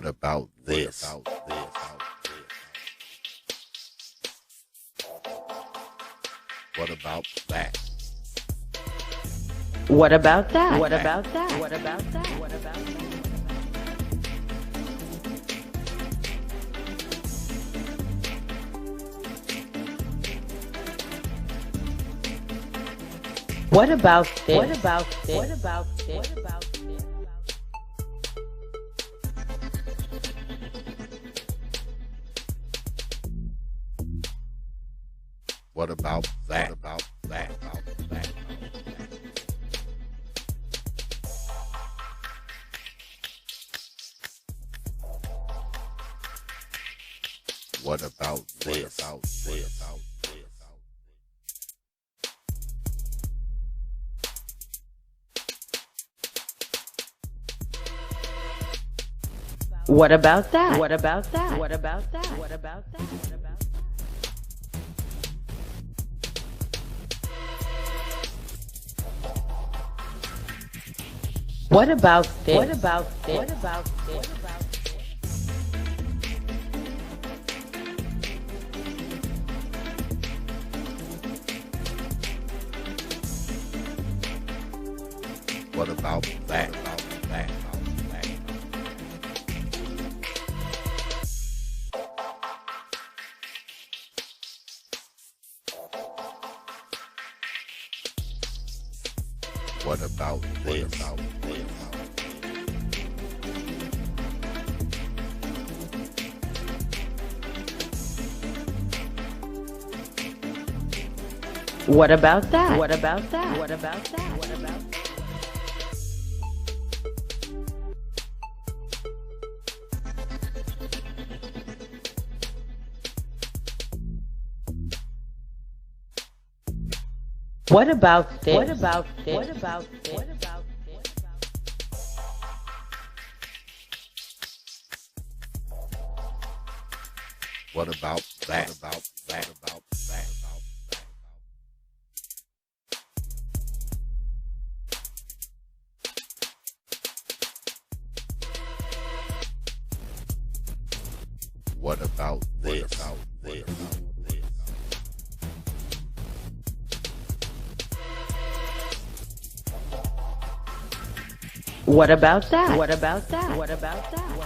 What about this? What about that? What about that? What about that? What about that? What about that? What about this? What about this? What about this? What about this? What about that? What about that? What about this? What about that? What about that? What about that? What about that? What about that? What about this? What about this? What about this? What about this? What about that? What about this? What about that? What about that? What about that? What about that? What about this? What about this? What about this? What about this? What about that? What about that? About that? What about this? What about that? What about that? What about that? What about that?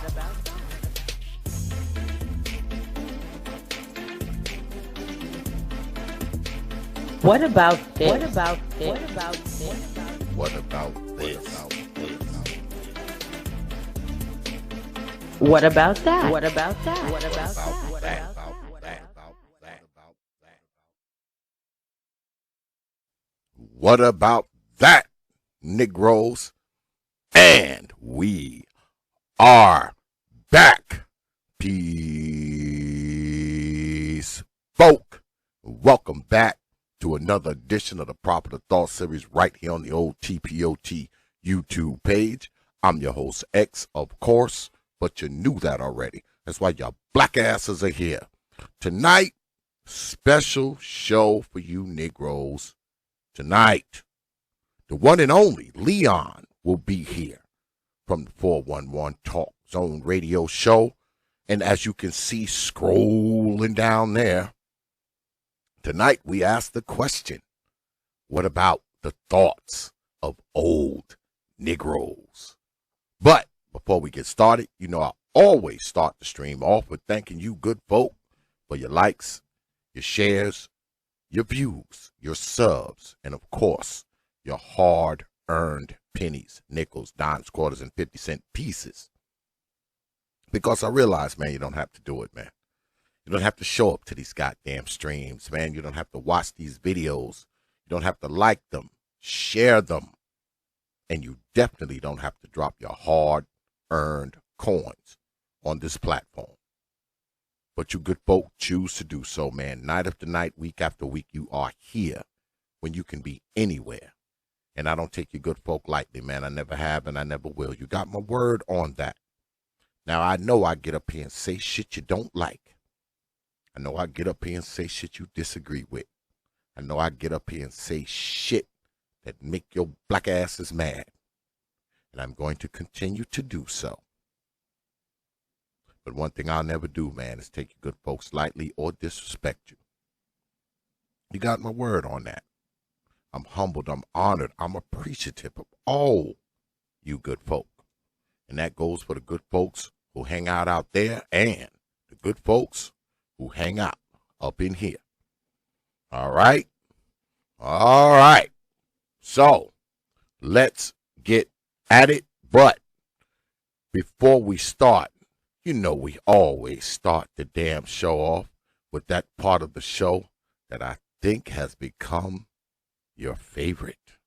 What about this? What about this? What about this? What about this? What about that? What about that? What about that? What about that? What about that, Negroes? And we are back. Peace, folk. Welcome back to another edition of the Proper Thought series right here on the old T.P.O.T YouTube page. I'm your host, X, of course, but you knew that already. That's why your black asses are here. Tonight, special show for you Negroes. Tonight, the one and only Leon will be here from the 411 Talk Zone Radio Show. And as you can see scrolling down there, tonight we ask the question, what about the thoughts of old Negroes? But before we get started, you know I always start the stream off with thanking you good folk for your likes, your shares, your views, your subs, and of course, your hard-earned pennies, nickels, dimes, quarters, and 50-cent pieces. Because I realize, man, you don't have to do it, man. You don't have to show up to these goddamn streams, man. You don't have to watch these videos. You don't have to like them, share them. And you definitely don't have to drop your hard-earned coins on this platform. But you good folk choose to do so, man. Night after night, week after week, you are here when you can be anywhere. And I don't take you good folk lightly, man. I never have and I never will. You got my word on that. Now, I know I get up here and say shit you don't like. I know I get up here and say shit you disagree with. I know I get up here and say shit that make your black asses mad. And I'm going to continue to do so. But one thing I'll never do, man, is take you good folks lightly or disrespect you. You got my word on that. I'm humbled, I'm honored, I'm appreciative of all you good folk. And that goes for the good folks who hang out there and the good folks who hang out up in here. All right? All right. So, let's get at it. But before we start, you know we always start the damn show off with that part of the show that I think has become your favorite.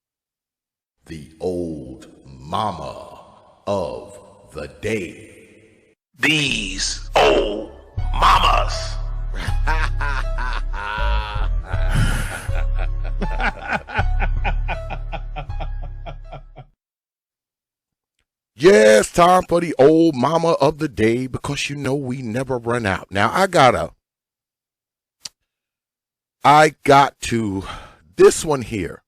The old mama of the day. These old mamas. Yes, time for the old mama of the day, because you know we never run out. Now I got to, this one here.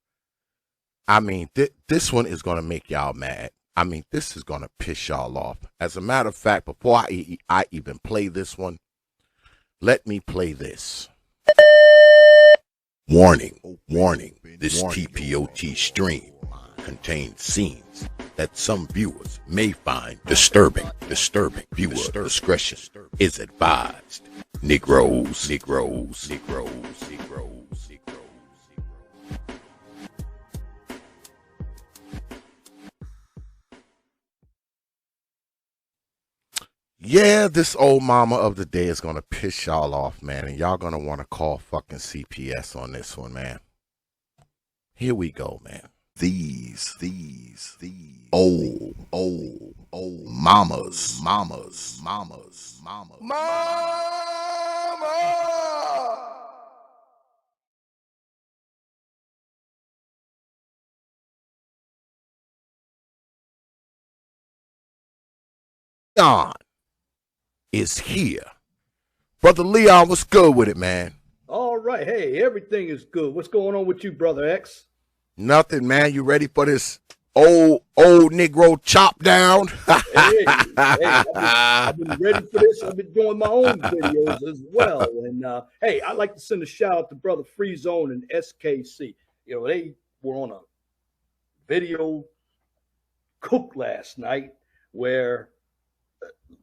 I mean, this one is going to make y'all mad. I mean, this is going to piss y'all off. As a matter of fact, before I even play this one, let me play this. Warning, warning, this T.P.O.T stream contains scenes that some viewers may find disturbing. Viewer discretion is advised. Negroes. Yeah, this old mama of the day is going to piss y'all off, man. And y'all going to want to call fucking CPS on this one, man. Here we go, man. These old mamas. Leon is here. Brother Leon, what's good with it, man? All right. Hey, everything is good. What's going on with you, Brother X? Nothing, man. You ready for this old Negro chop down? I've been ready for this. I've been doing my own videos as well. And hey, I'd like to send a shout out to Brother Free Zone and SKC. You know, they were on a video cook last night where,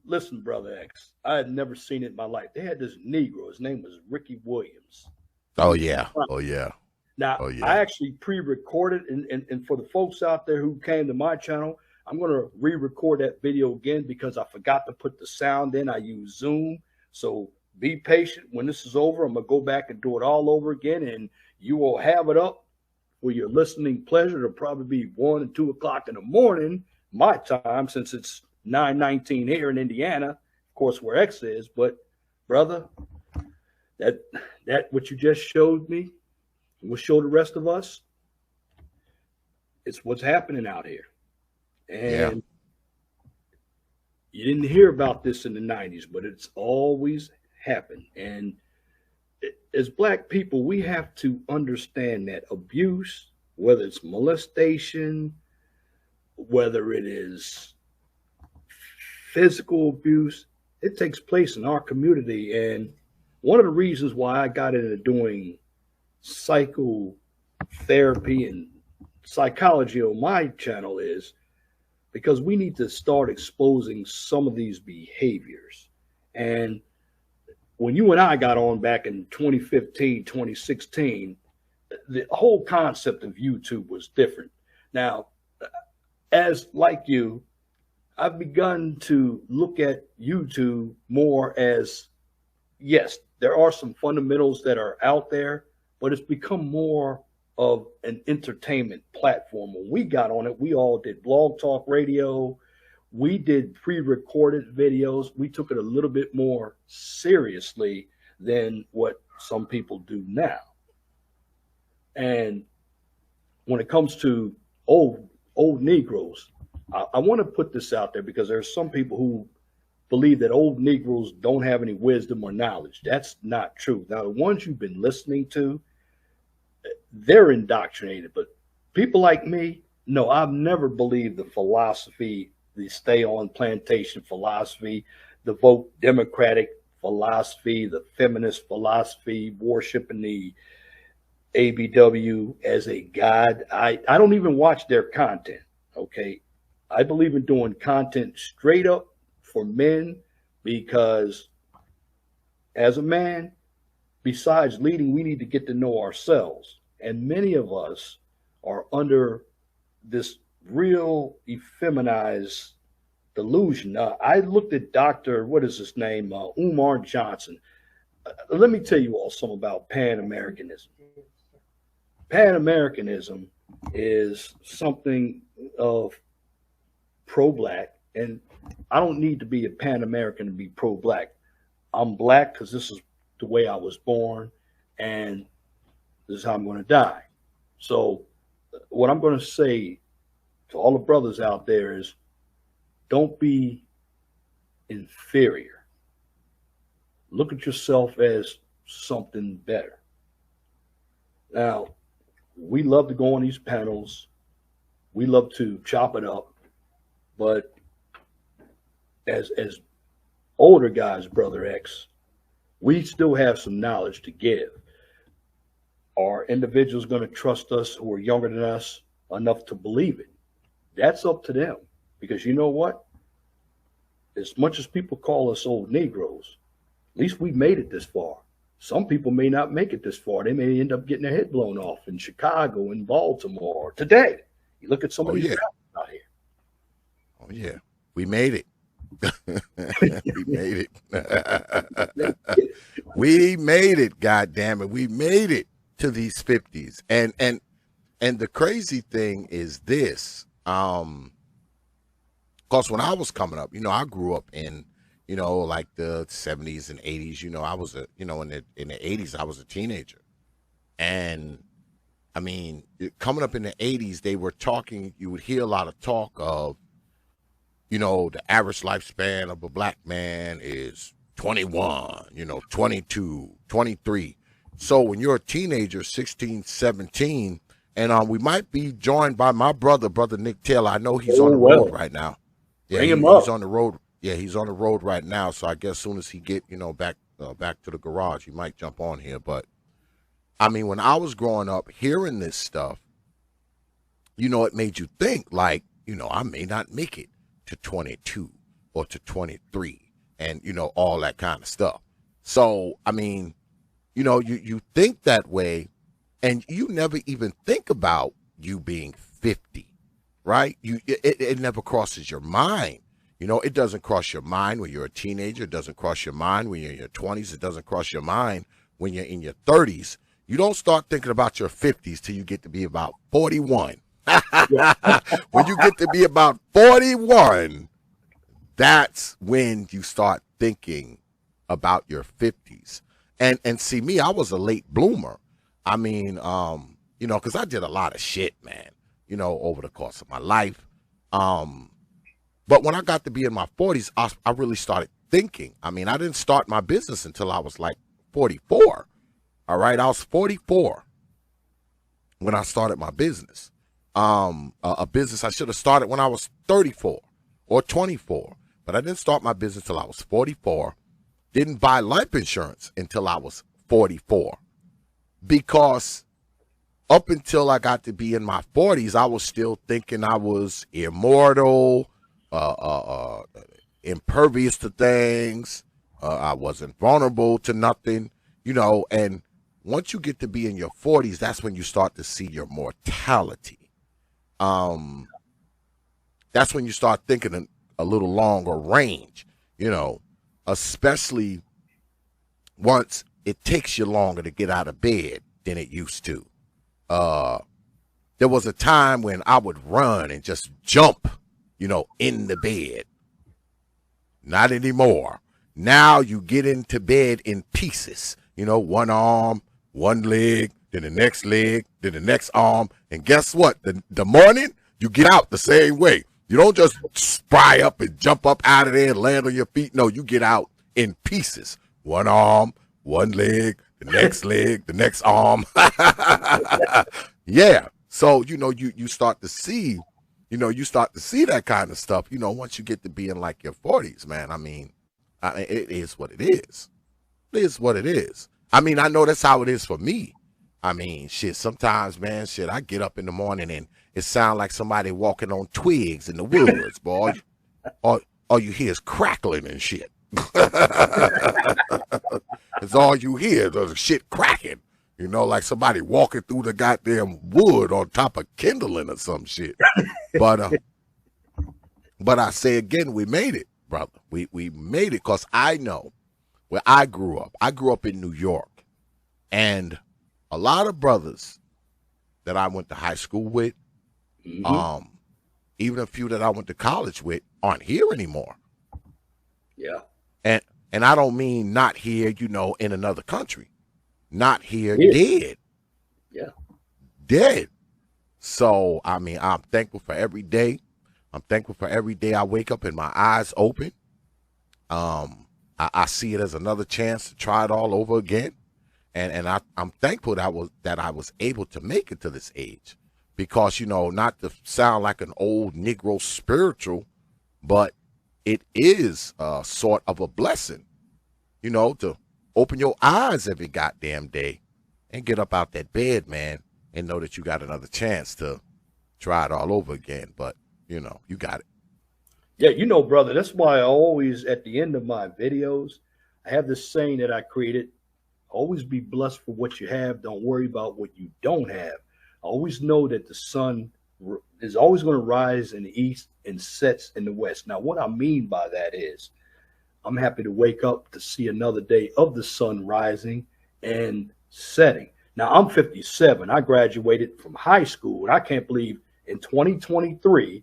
listen, Brother X, I had never seen it in my life. They had this Negro. His name was Ricky Williams. Oh, yeah. Now, I actually pre-recorded, and for the folks out there who came to my channel, I'm going to re-record that video again because I forgot to put the sound in. I use Zoom. So be patient. When this is over, I'm going to go back and do it all over again, and you will have it up for your listening pleasure. It'll probably be 1 and 2 o'clock in the morning, my time, since it's 9:19 here in Indiana, of course, where X is. But, brother, that what you just showed me, will show the rest of us, it's what's happening out here. And you didn't hear about this in the 90s, but it's always happened. And as Black people, we have to understand that abuse, whether it's molestation, whether it is physical abuse, it takes place in our community. And one of the reasons why I got into doing psychotherapy and psychology on my channel is because we need to start exposing some of these behaviors. And when you and I got on back in 2015, 2016, the whole concept of YouTube was different. Now, as like you, I've begun to look at YouTube more as, yes, there are some fundamentals that are out there, but it's become more of an entertainment platform. When we got on it, we all did blog talk radio. We did pre-recorded videos. We took it a little bit more seriously than what some people do now. And when it comes to old Negroes, I want to put this out there because there's some people who believe that old Negroes don't have any wisdom or knowledge. That's not true. Now, the ones you've been listening to, they're indoctrinated, but people like me, no, I've never believed the philosophy, the stay on plantation philosophy, the vote Democratic philosophy, the feminist philosophy, worshiping the ABW as a god. I don't even watch their content. Okay. I believe in doing content straight up for men because as a man, besides leading, we need to get to know ourselves. And many of us are under this real effeminized delusion. I looked at Dr. What is his name? Umar Johnson. Let me tell you all something about Pan-Americanism. Pan-Americanism is something of pro-black, and I don't need to be a Pan-American to be pro-black. I'm black because this is the way I was born, and this is how I'm going to die. So what I'm going to say to all the brothers out there is don't be inferior. Look at yourself as something better. Now, we love to go on these panels. We love to chop it up. But as older guys, Brother X, we still have some knowledge to give. Are individuals going to trust us who are younger than us enough to believe it? That's up to them. Because you know what? As much as people call us old Negroes, at least we made it this far. Some people may not make it this far. They may end up getting their head blown off in Chicago, in Baltimore. Today, you look at some of these guys out here. Oh, yeah. We made it. We made it. We made it, goddammit. We made it to these 50s. And the crazy thing is this. Because when I was coming up, I grew up in, like the 70s and 80s. I was in the 80s, I was a teenager. And I mean, coming up in the 80s, they were talking, you would hear a lot of talk of, the average lifespan of a black man is 21, 22, 23. So when you're a teenager, 16, 17, and we might be joined by my brother Nick Taylor. I know he's on the road right now. Yeah, Bring him up. He's on the road. Yeah, he's on the road right now. So I guess as soon as he get, back to the garage, he might jump on here. But I mean, when I was growing up, hearing this stuff, it made you think like, I may not make it to 22 or to 23 and, all that kind of stuff. So, I mean, you think that way and you never even think about you being 50, right? It never crosses your mind. It doesn't cross your mind when you're a teenager. It doesn't cross your mind when you're in your 20s. It doesn't cross your mind when you're in your 30s. You don't start thinking about your 50s till you get to be about 41. When you get to be about 41, that's when you start thinking about your 50s. And see me, I was a late bloomer. I mean, because I did a lot of shit, man, over the course of my life. But when I got to be in my 40s, I really started thinking. I mean, I didn't start my business until I was like 44. All right, I was 44 when I started my business. A business I should have started when I was 34 or 24, but I didn't start my business till I was 44. Didn't buy life insurance until I was 44, because up until I got to be in my 40s, I was still thinking I was immortal, impervious to things. I wasn't vulnerable to nothing, and once you get to be in your 40s, that's when you start to see your mortality. That's when you start thinking a little longer range, especially once it takes you longer to get out of bed than it used to. There was a time when I would run and just jump, in the bed. Not anymore. Now you get into bed in pieces, one arm, one leg, then the next leg, then the next arm. And guess what? The morning, you get out the same way. You don't just spry up and jump up out of there and land on your feet. No, you get out in pieces. One arm, one leg, the next leg, the next arm. Yeah. So, you start to see, that kind of stuff, once you get to be in like your 40s, man. I mean, I mean, it is what it is. It is what it is. I mean, I know that's how it is for me. I mean, shit, sometimes, man, shit, I get up in the morning and it sounds like somebody walking on twigs in the woods, boy. All you hear is crackling and shit. It's all you hear, the shit cracking. You know, like somebody walking through the goddamn wood on top of kindling or some shit. But I say again, we made it, brother. We made it because I know where I grew up. I grew up in New York. And a lot of brothers that I went to high school with, even a few that I went to college with, aren't here anymore. Yeah. And I don't mean not here, you know, in another country. Not here, dead. Yeah. Dead. So, I mean, I'm thankful for every day. I'm thankful for every day I wake up and my eyes open. I see it as another chance to try it all over again. And I'm thankful that I was able to make it to this age. Because, you know, not to sound like an old Negro spiritual, but it is sort of a blessing, you know, to open your eyes every goddamn day and get up out that bed, man, and know that you got another chance to try it all over again. But, you know, you got it. Yeah, you know, brother, that's why I always, at the end of my videos, I have this saying that I created: always be blessed for what you have. Don't worry about what you don't have. Always know that the sun is always going to rise in the east and sets in the west. Now, what I mean by that is I'm happy to wake up to see another day of the sun rising and setting. Now, I'm 57. I graduated from high school, and I can't believe in 2023,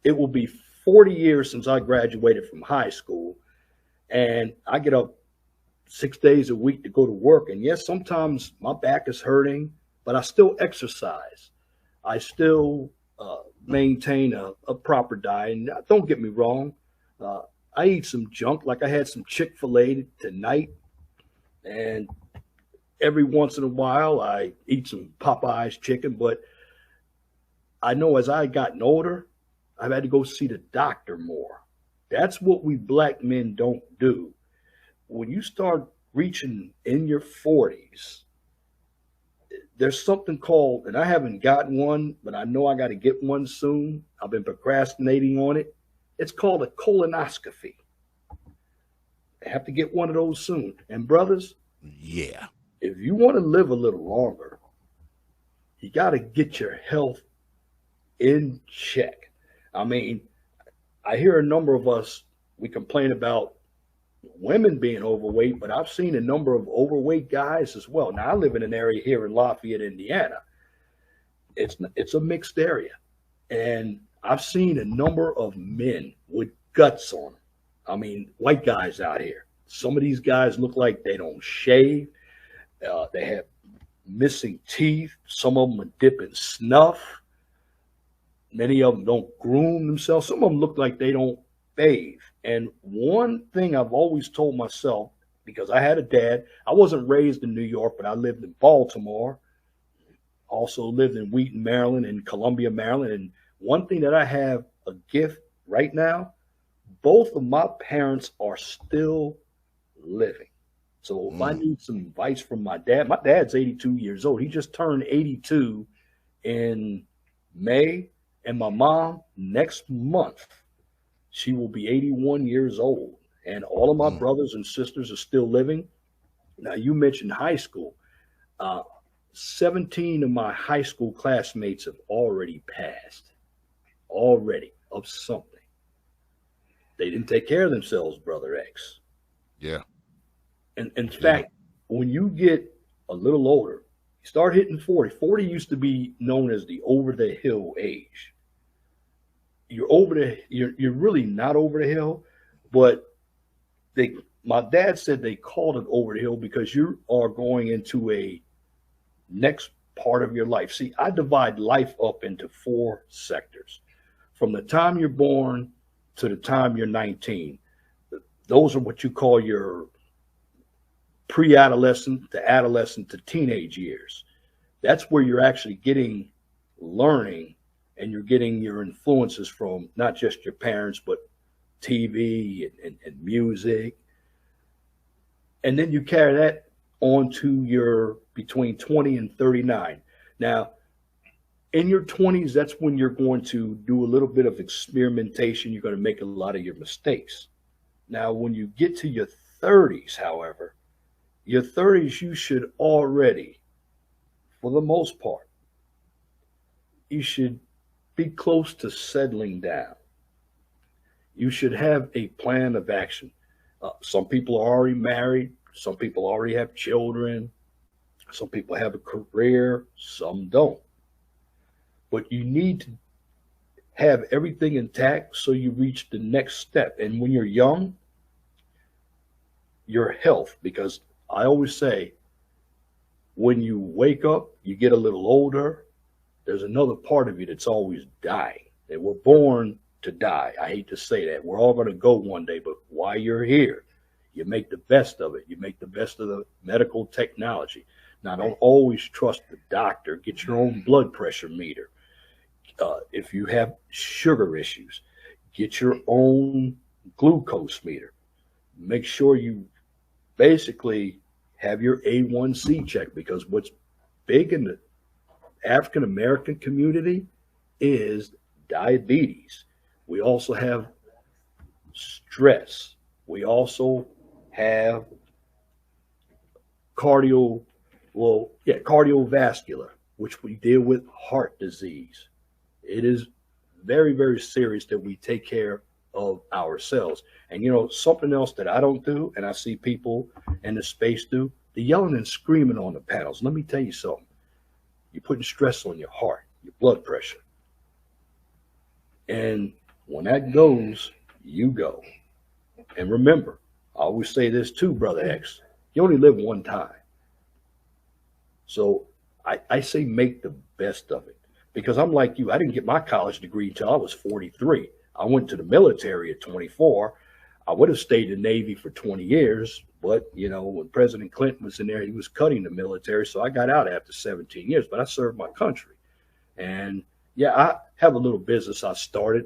it will be 40 years since I graduated from high school. And I get up 6 days a week to go to work. And yes, sometimes my back is hurting, but I still exercise. I still maintain a proper diet. And don't get me wrong, I eat some junk. Like I had some Chick-fil-A tonight, and every once in a while I eat some Popeye's chicken. But I know as I gotten older, I've had to go see the doctor more. That's what we black men don't do. When you start reaching in your 40s, there's something called, and I haven't gotten one, but I know I got to get one soon. I've been procrastinating on it. It's called a colonoscopy. I have to get one of those soon. And brothers, yeah, if you want to live a little longer, you got to get your health in check. I mean, I hear a number of us, we complain about women being overweight, but I've seen a number of overweight guys as well. Now, I live in an area here in Lafayette, Indiana. It's a mixed area. And I've seen a number of men with guts on them. I mean, white guys out here. Some of these guys look like they don't shave. They have missing teeth. Some of them are dipping snuff. Many of them don't groom themselves. Some of them look like they don't bathe. And one thing I've always told myself, because I had a dad, I wasn't raised in New York, but I lived in Baltimore, also lived in Wheaton, Maryland, and Columbia, Maryland. And one thing that I have a gift right now, both of my parents are still living. So if I need some advice from my dad's 82 years old. He just turned 82 in May. And my mom, next month, she will be 81 years old. And all of my brothers and sisters are still living. Now, you mentioned high school. 17 of my high school classmates have already passed. Already, of something. They didn't take care of themselves, Brother X. Yeah. And in fact, when you get a little older, you start hitting 40. 40 used to be known as the over-the-hill age. You're really not over the hill, but my dad said they called it over the hill because you are going into a next part of your life. See, I divide life up into 4 sectors. From the time you're born to the time you're 19, those are what you call your pre-adolescent to adolescent to teenage years. That's where you're actually getting learning, and you're getting your influences from not just your parents, but TV and music. And then you carry that on to your between 20 and 39. Now, in your 20s, that's when you're going to do a little bit of experimentation. You're going to make a lot of your mistakes. Now, when you get to your 30s, however, your 30s, you should already, for the most part, you should be close to settling down. You should have a plan of action. Some people are already married. Some people already have children. Some people have a career. Some don't. But you need to have everything intact so you reach the next step. And when you're young, your health, because I always say, when you wake up, you get a little older, there's another part of you that's always dying. And we're born to die. I hate to say that. We're all going to go one day, but while you're here, you make the best of it. You make the best of the medical technology. Now, don't always trust the doctor. Get your own blood pressure meter. If you have sugar issues, get your own glucose meter. Make sure you basically have your A1C checked, because what's big in the African American community is diabetes. We also have stress. We also have cardiovascular, which we deal with heart disease. It is very, very serious that we take care of ourselves. And you know, something else that I don't do, and I see people in the space do, the yelling and screaming on the panels. Let me tell you something. You're putting stress on your heart, your blood pressure. And when that goes, you go. And remember, I always say this too, Brother X, you only live one time. So I say make the best of it. Because I'm like you, I didn't get my college degree until I was 43. I went to the military at 24. I would have stayed in the Navy for 20 years, but you know, when President Clinton was in there, he was cutting the military, so I got out after 17 years, but I served my country. And yeah, I have a little business I started.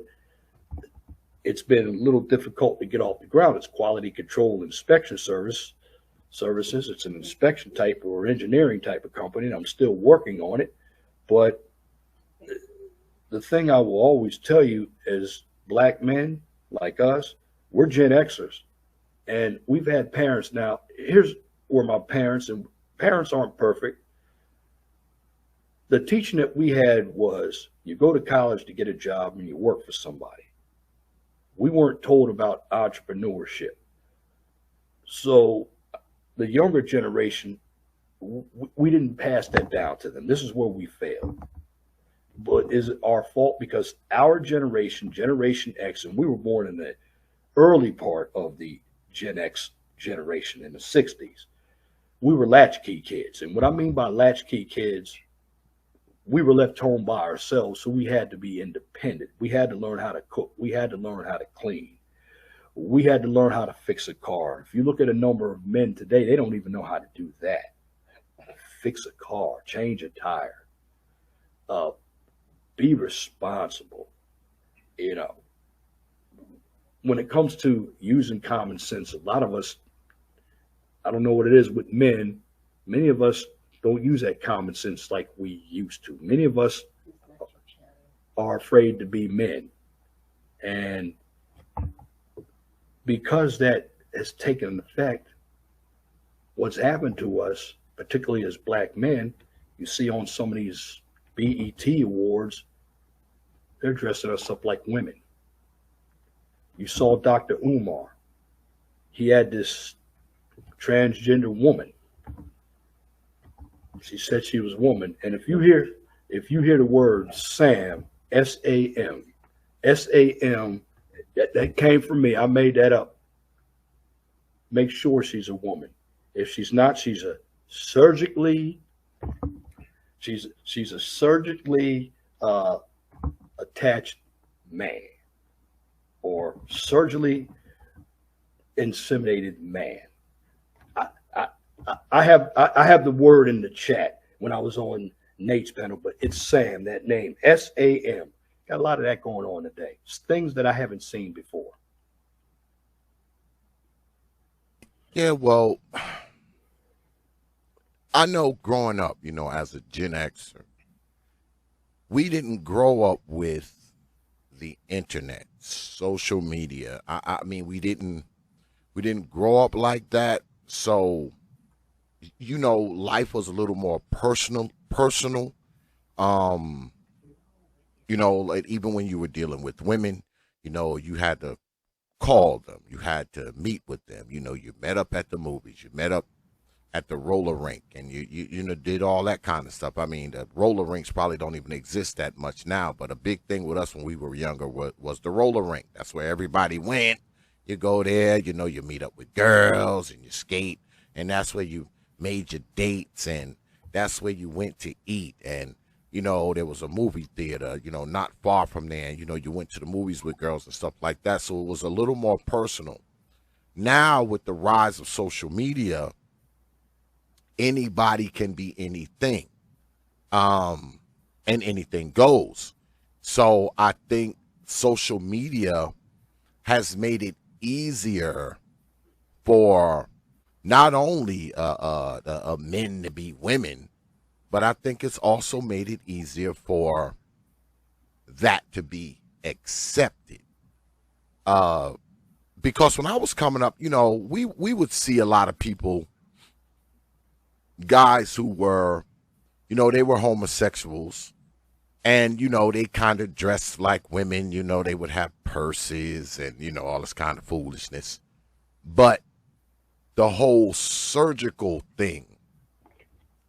It's been a little difficult to get off the ground. It's quality control inspection services. It's an inspection type or engineering type of company, and I'm still working on it. But the thing I will always tell you is, black men like us, we're Gen Xers, and we've had parents. Now, here's where my parents, and parents aren't perfect. The teaching that we had was you go to college to get a job and you work for somebody. We weren't told about entrepreneurship. So the younger generation, we didn't pass that down to them. This is where we failed. But is it our fault? Because our generation, Generation X, and we were born in the early part of the Gen X generation in the 60s, we were latchkey kids. And what I mean by latchkey kids, we were left home by ourselves, so we had to be independent. We had to learn how to cook. We had to learn how to clean. We had to learn how to fix a car. If you look at a number of men today, they don't even know how to do that. Fix a car, change a tire. Be responsible. You know, when it comes to using common sense, a lot of us, I don't know what it is with men, many of us don't use that common sense like we used to. Many of us are afraid to be men. And because that has taken effect, what's happened to us, particularly as black men, you see on some of these BET awards, they're dressing us up like women. You saw Dr. Umar. He had this transgender woman. She said she was a woman. And if you hear the word Sam, S-A-M, that came from me. I made that up. Make sure she's a woman. If she's not, she's a surgically attached man, or surgically inseminated man. I have the word in the chat when I was on Nate's panel, but it's Sam, that name, S-A-M. Got a lot of that going on today. It's things that I haven't seen before. Yeah, well, I know growing up, as a Gen Xer, we didn't grow up with the internet, social media. I mean, we didn't grow up like that. So, life was a little more personal. Um, like even when you were dealing with women, you had to call them, you had to meet with them. You met up at the movies, you met up at the roller rink, and you did all that kind of stuff. I mean, the roller rinks probably don't even exist that much now, but a big thing with us when we were younger was the roller rink. That's where everybody went. You go there, you meet up with girls and you skate, and that's where you made your dates, and that's where you went to eat. And there was a movie theater, not far from there, and you went to the movies with girls and stuff like that. So it was a little more personal. Now with the rise of social media, anybody can be anything, and anything goes. So I think social media has made it easier for not only men to be women, but I think it's also made it easier for that to be accepted. Because when I was coming up, we would see a lot of people, guys who were, they were homosexuals, and they kind of dressed like women. They would have purses and all this kind of foolishness. But the whole surgical thing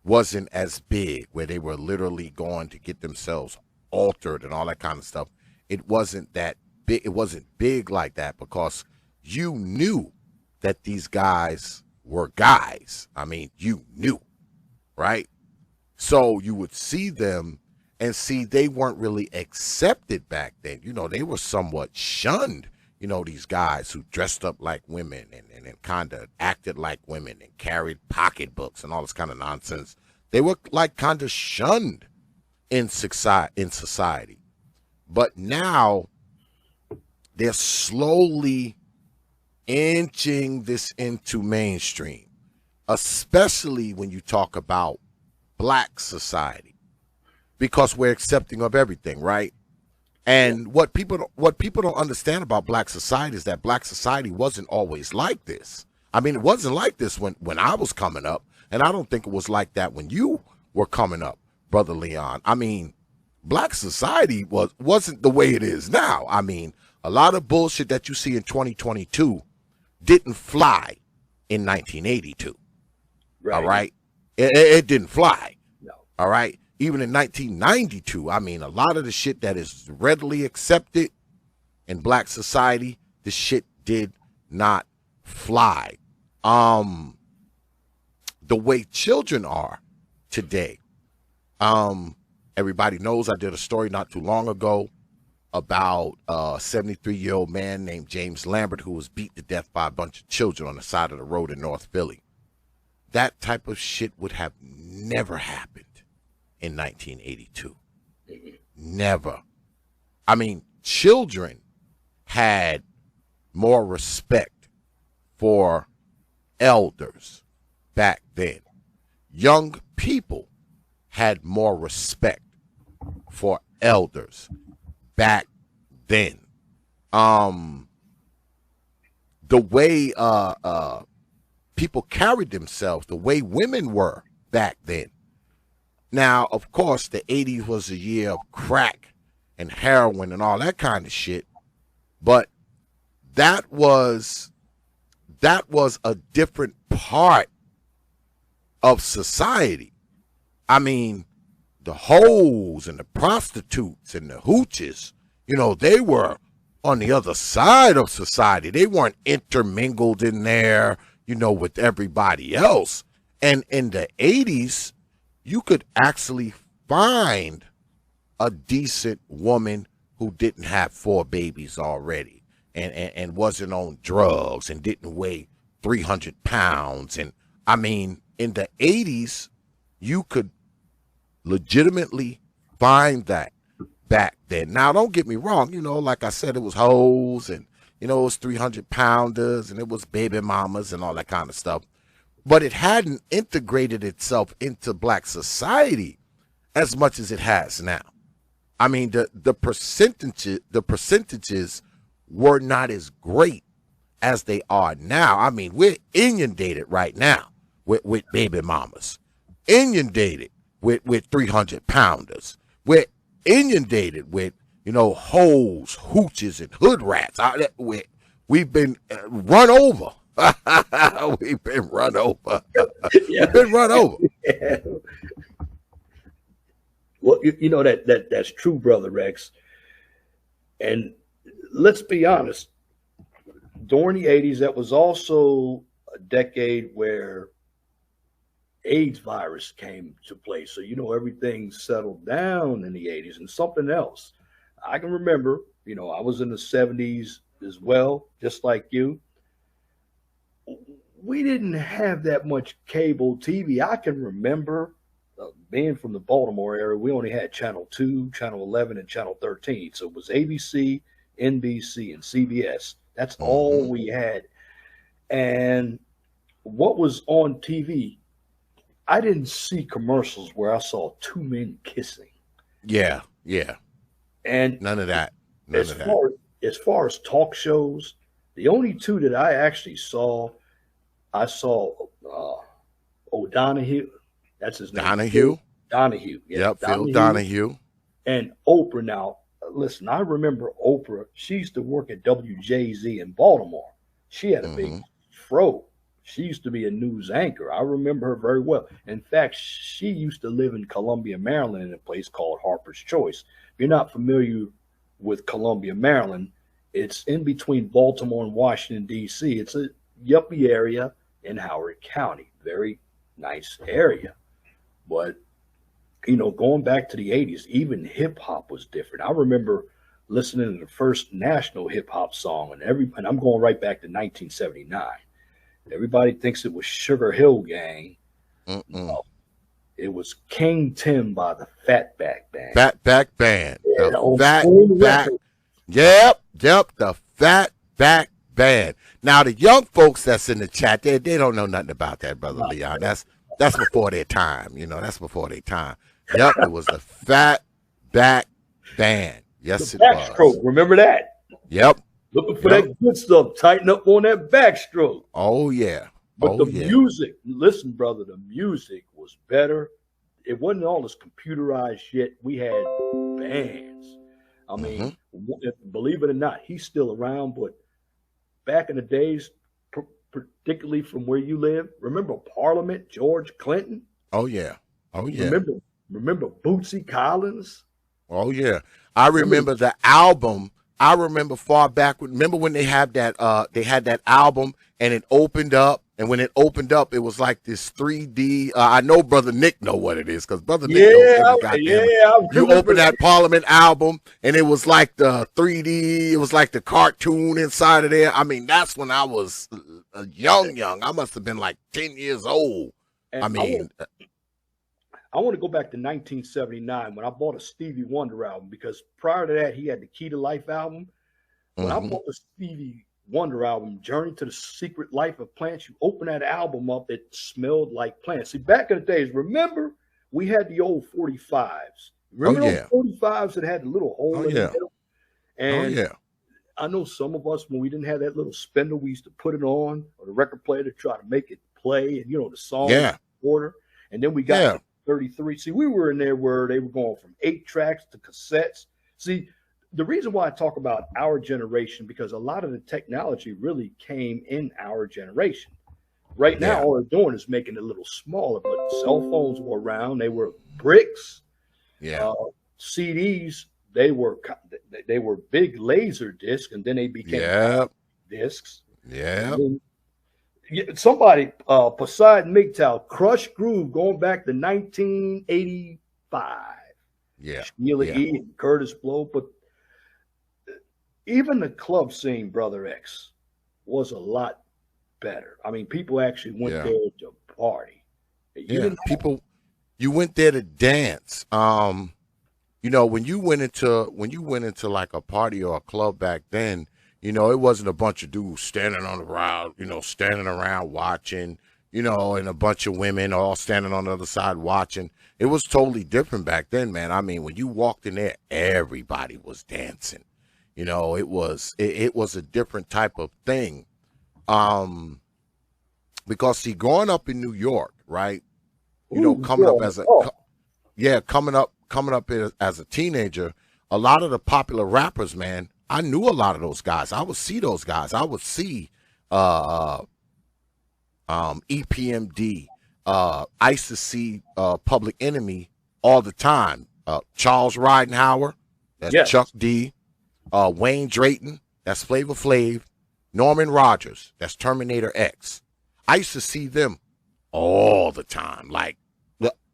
wasn't as big, where they were literally going to get themselves altered and all that kind of stuff. It wasn't that big. It wasn't big like that, because you knew that these guys were guys. I mean, you knew, right? So you would see them and see they weren't really accepted back then. They were somewhat shunned. These guys who dressed up like women and kind of acted like women and carried pocketbooks and all this kind of nonsense. They were like kind of shunned in society. But now they're slowly inching this into mainstream, especially when you talk about black society, because we're accepting of everything, right? And what people don't understand about black society is that black society wasn't always like this. I mean, it wasn't like this when I was coming up, and I don't think it was like that when you were coming up, Brother Leon. I mean, black society wasn't the way it is now. I mean, a lot of bullshit that you see in 2022 didn't fly in 1982. Right. All right? It didn't fly. No. All right? Even in 1992, I mean, a lot of the shit that is readily accepted in black society, the shit did not fly. The way children are today, everybody knows I did a story not too long ago about a 73-year-old man named James Lambert who was beat to death by a bunch of children on the side of the road in North Philly. That type of shit would have never happened in 1982. Never. I mean, children had more respect for elders back then. Young people had more respect for elders back then. The way people carried themselves, the way women were back then. Now, of course, the 80s was a year of crack and heroin and all that kind of shit, but that was a different part of society. I mean, the hoes and the prostitutes and the hooches, they were on the other side of society. They weren't intermingled in there, with everybody else. And in the 80s, you could actually find a decent woman who didn't have 4 babies already and wasn't on drugs and didn't weigh 300 pounds. And I mean, in the 80s, you could legitimately find that back then. Now, don't get me wrong, like I said, it was hoes and, You know, it was 300-pounders and it was baby mamas and all that kind of stuff. But it hadn't integrated itself into black society as much as it has now. I mean, the percentages were not as great as they are now. I mean, we're inundated right now with baby mamas, inundated with 300-pounders. We're inundated with, you know, hoes, hooches, and hood rats. We've been run over. We've been run over. We've been run over. Yeah. Well, you know that's true, Brother Rex. And let's be honest, during the 80s, that was also a decade where AIDS virus came to play. So, you know, everything settled down in the 80s. And something else, I can remember, you know, I was in the 70s as well, just like you. We didn't have that much cable TV. I can remember being from the Baltimore area, we only had Channel 2, Channel 11, and Channel 13. So it was ABC, NBC, and CBS. That's all we had. And what was on TV, I didn't see commercials where I saw two men kissing. Yeah. And none of that. As far as talk shows, the only two that I actually saw, I saw O'Donoghue. That's his name. Donahue. Yeah, yep, Phil Donahue. And Oprah. Now, listen, I remember Oprah. She used to work at WJZ in Baltimore. She had a big fro. She used to be a news anchor. I remember her very well. In fact, she used to live in Columbia, Maryland, in a place called Harper's Choice. If you're not familiar with Columbia, Maryland, it's in between Baltimore and Washington, D.C. It's a yuppie area in Howard County. Very nice area. But, you know, going back to the 80s, even hip-hop was different. I remember listening to the first national hip-hop song, and I'm going right back to 1979. Everybody thinks it was Sugar Hill Gang. No, it was King Tim by the Fatback Band. Fatback Band. Yeah, The Fatback Band. Now, the young folks that's in the chat, they don't know nothing about that, Brother Leon. That's before their time. You know, that's before their time. Yep, it was the Fatback Band. Yes, it was. Backstroke, remember that? Yep. Looking for that good stuff. Tighten up on that backstroke. Oh, yeah. But the music, listen, brother, the music was better. It wasn't all this computerized shit. We had bands. I mean, believe it or not, he's still around. But back in the days, particularly from where you live, remember Parliament, George Clinton? Oh, yeah. Remember Bootsy Collins? Oh, yeah. I remember the album. I remember far back. Remember when they had that album and it opened up, and when it opened up, it was like this 3D. I know Brother Nick know what it is, because Brother Nick knows every you open that Parliament album and it was like the 3D. It was like the cartoon inside of there. I mean, that's when I was young. I must have been like 10 years old. And I mean, I want to go back to 1979 when I bought a Stevie Wonder album, because prior to that, he had the Key to Life album. When I bought the Stevie Wonder album, Journey to the Secret Life of Plants, you open that album up, it smelled like plants. See, back in the days, remember, we had the old 45s. Remember those 45s that had the little hole in the middle? And I know some of us, when we didn't have that little spindle, we used to put it on, or the record player, to try to make it play, and, you know, the song order. And then we got 33. See, we were in there where they were going from 8 tracks to cassettes. See, the reason why I talk about our generation, because a lot of the technology really came in our generation. Right now, all they're doing is making it a little smaller, but cell phones were around. They were bricks. CDs, they were big laser discs, and then they became discs. Somebody, Poseidon MGTOW, Crush Groove, going back to 1985. Sheila E. and Curtis Blow. But even the club scene, Brother X, was a lot better. I mean, people actually went there to party. You went there to dance. You know, when you went into like a party or a club back then, You know, it wasn't a bunch of dudes standing on the ground, standing around watching, and a bunch of women all standing on the other side watching. It was totally different back then, man. I mean, when you walked in there, everybody was dancing. It was a different type of thing. Because see, growing up in New York, right? Coming up as as a teenager, a lot of the popular rappers, man, I knew a lot of those guys. I would see those guys. I would see EPMD. I used to see Public Enemy all the time. Charles Ridenhour, that's Chuck D. Wayne Drayton, that's Flavor Flav. Norman Rogers, that's Terminator X. I used to see them all the time,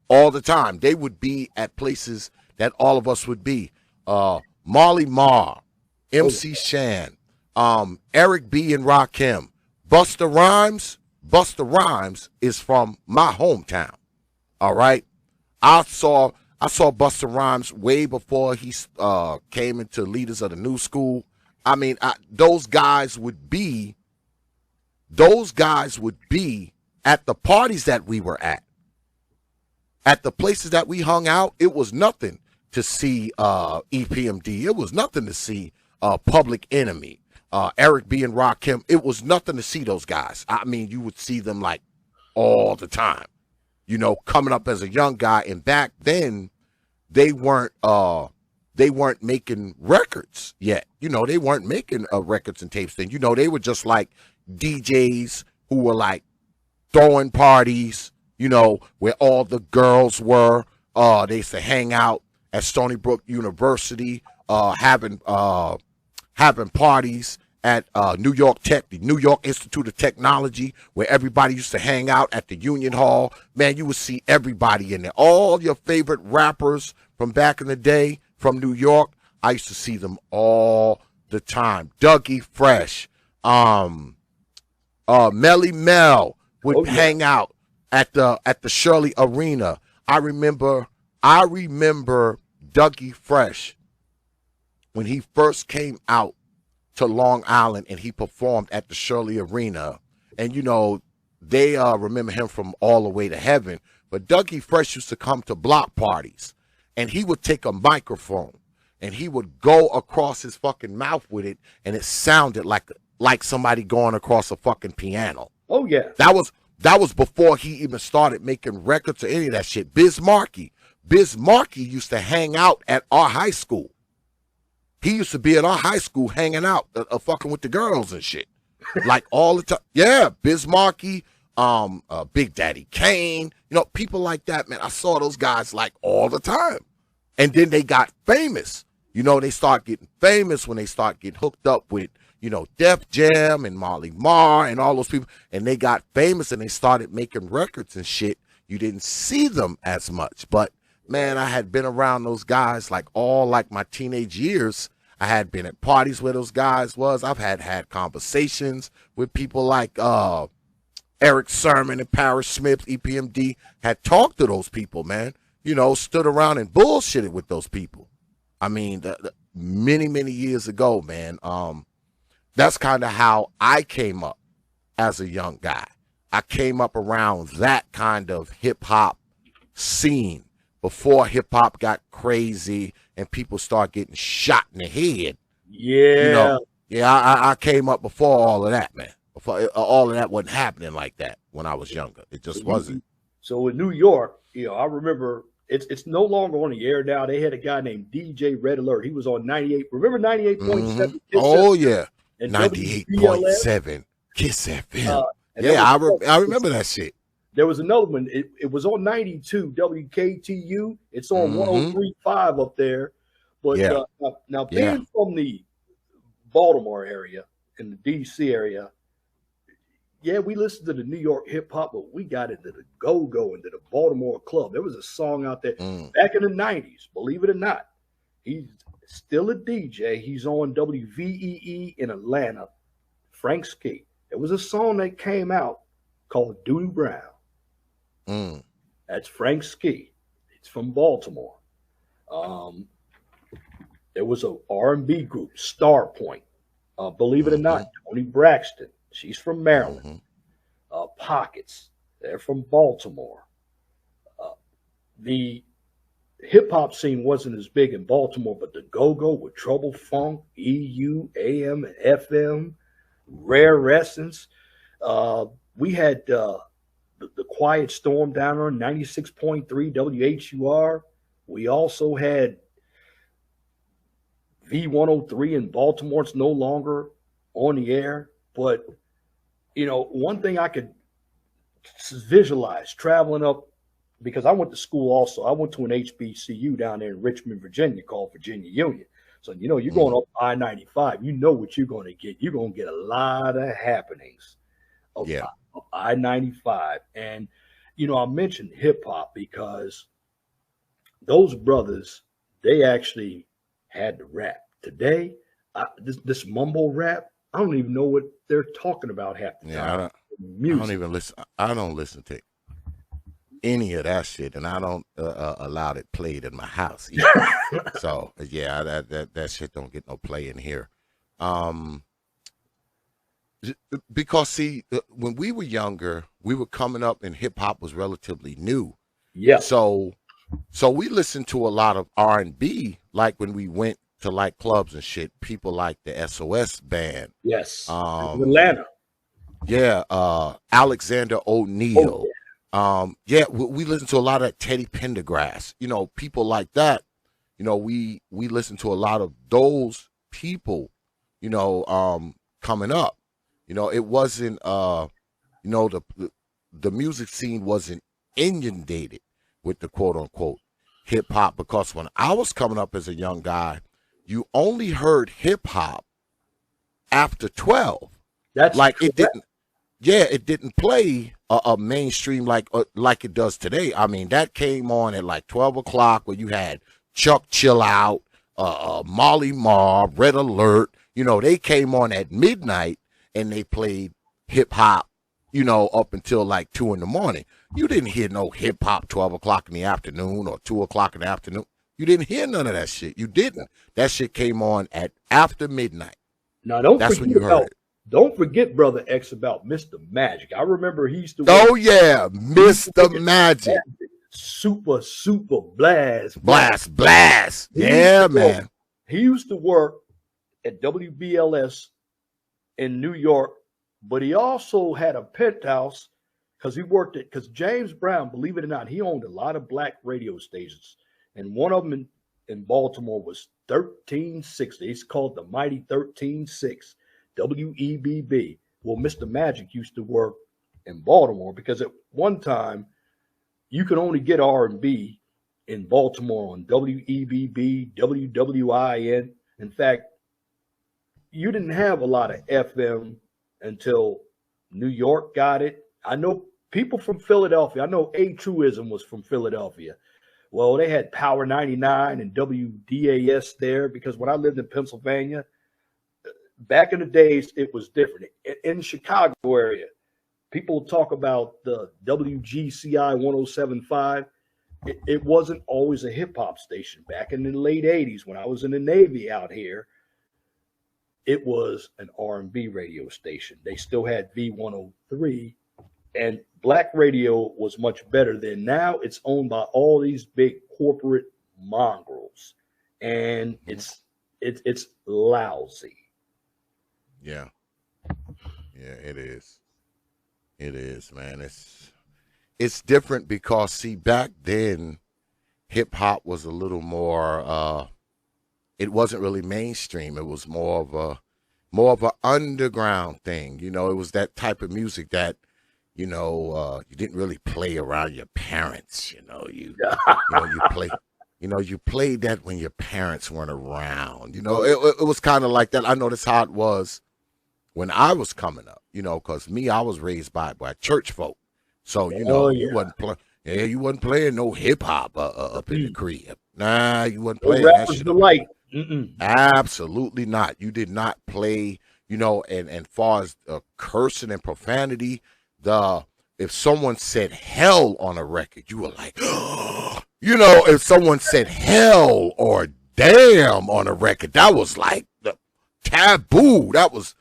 all the time. They would be at places that all of us would be. Marley Marr, MC Shan, Eric B. and Rakim, Busta Rhymes. Busta Rhymes is from my hometown. All right, I saw Busta Rhymes way before he came into Leaders of the New School. I mean, those guys would be at the parties that we were at the places that we hung out. It was nothing to see EPMD. It was nothing to see Public Enemy, Eric B. and Rakim. It was nothing to see those guys. I mean, you would see them like all the time, coming up as a young guy. And back then, they weren't making records yet. They weren't making records and tapes then. They were just like DJs who were like throwing parties, where all the girls were. They used to hang out at Stony Brook University, having parties at New York Tech, the New York Institute of Technology, where everybody used to hang out at the Union Hall. Man, you would see everybody in there. All your favorite rappers from back in the day from New York, I used to see them all the time. Dougie Fresh, Melly Mel would hang out at the Shirley Arena. I remember Dougie Fresh when he first came out to Long Island and he performed at the Shirley Arena. And they remember him from All the Way to Heaven. But Dougie Fresh used to come to block parties, and he would take a microphone and he would go across his fucking mouth with it, and it sounded like somebody going across a fucking piano. Oh yeah. That was before he even started making records or any of that shit. Biz Markie used to hang out at our high school. He used to be at our high school hanging out, fucking with the girls and shit, like all the time. Yeah, Biz Markie, Big Daddy Kane, people like that, man. I saw those guys like all the time, and then they got famous. They start getting famous when they start getting hooked up with, Def Jam and Marley Marr and all those people, and they got famous and they started making records and shit. You didn't see them as much, but man, I had been around those guys like my teenage years. I had been at parties where those guys was. I've had conversations with people like Eric Sermon and Parrish Smith, EPMD. Had talked to those people, man. Stood around and bullshitted with those people. I mean, many, many years ago, man. That's kind of how I came up as a young guy. I came up around that kind of hip-hop scene before hip-hop got crazy and people start getting shot in the head. Yeah. I came up before all of that, man. Before all of that wasn't happening like that when I was younger. It just wasn't. So in New York, I remember it's no longer on the air now. They had a guy named DJ Red Alert. He was on 98. Remember 98.7? Oh, yeah. 98.7 Kiss FM. I remember that shit. There was another one. It was on 92 WKTU. It's on 103.5 up there. But now being from the Baltimore area and the DC area, we listened to the New York hip hop, but we got into the go-go, into the Baltimore club. There was a song out there back in the 90s, believe it or not. He's still a DJ. He's on WVEE in Atlanta, Frank Ski. There was a song that came out called Doodoo Brown. That's Frank Ski. It's from Baltimore. There was a R&B group, Star Point. Believe it or not, Tony Braxton, she's from Maryland. Pockets, they're from Baltimore. The hip hop scene wasn't as big in Baltimore, but the Go-Go with Trouble Funk, EU, AM, and FM, Rare Essence. We had the Quiet Storm down on 96.3 WHUR. We also had V103 in Baltimore. It's no longer on the air. But, one thing I could visualize traveling up, because I went to school also. I went to an HBCU down there in Richmond, Virginia called Virginia Union. So, you're going up I-95. You know what you're going to get. You're going to get a lot of happenings of I-95. And, I mentioned hip-hop because those brothers, they actually had to rap. Today, this mumble rap, I don't even know what they're talking about half the time. I don't even listen. I don't listen to any of that shit, and I don't allow it played in my house either. So yeah, that shit don't get no play in here. Because see, when we were younger, we were coming up, and hip hop was relatively new. Yeah. So we listened to a lot of R&B, like when we went to like clubs and shit. People like the SOS band. Yes. Atlanta. Yeah. Alexander O'Neal. Oh, yeah. We listened to a lot of Teddy Pendergrass. People like that. We listened to a lot of those people. Coming up. It wasn't. The music scene wasn't inundated with the quote unquote hip hop, because when I was coming up as a young guy, you only heard hip hop after 12. That's like correct. It didn't play a mainstream like it does today. I mean, that came on at like 12 o'clock, where you had Chuck Chill Out, Molly Marr, Red Alert. They came on at midnight, and they played hip hop, up until like 2 in the morning. You didn't hear no hip hop 12 o'clock in the afternoon or 2 o'clock in the afternoon. You didn't hear none of that shit. You didn't. That shit came on at after midnight. Now, that's when you heard it. Don't forget, Brother X, about Mr. Magic. I remember he used to. Oh yeah, Mr. Magic. Super blast. Blast. Yeah, man. He used to work at WBLS in New York, but he also had a penthouse because James Brown, believe it or not, he owned a lot of black radio stations. And one of them in Baltimore was 1360. It's called the Mighty 136, WEBB. Well, Mr. Magic used to work in Baltimore, because at one time you could only get R&B in Baltimore on WEBB, WWIN. In fact, you didn't have a lot of FM until New York got it. I know people from Philadelphia. I know A Truism was from Philadelphia. Well, they had Power 99 and WDAS there, because when I lived in Pennsylvania, back in the days, it was different. In the Chicago area, people talk about the WGCI 107.5. It wasn't always a hip-hop station. Back in the late 80s, when I was in the Navy out here, it was an R&B radio station. They still had V103, and black radio was much better then. Now it's owned by all these big corporate mongrels, and it's lousy. Yeah, it is. It is, man. It's different because, see, back then, hip hop was a little more. It wasn't really mainstream. It was more of a underground thing. It was that type of music that, you didn't really play around your parents. You played that when your parents weren't around. It was kind of like that. I know that's how it was when I was coming up. Because I was raised by church folk. So you wasn't playing no hip hop up in the crib. Nah, you wasn't playing that shit. Absolutely not. You did not play. And far as cursing and profanity, if someone said hell on a record, you were like, if someone said hell or damn on a record, that was like taboo. That was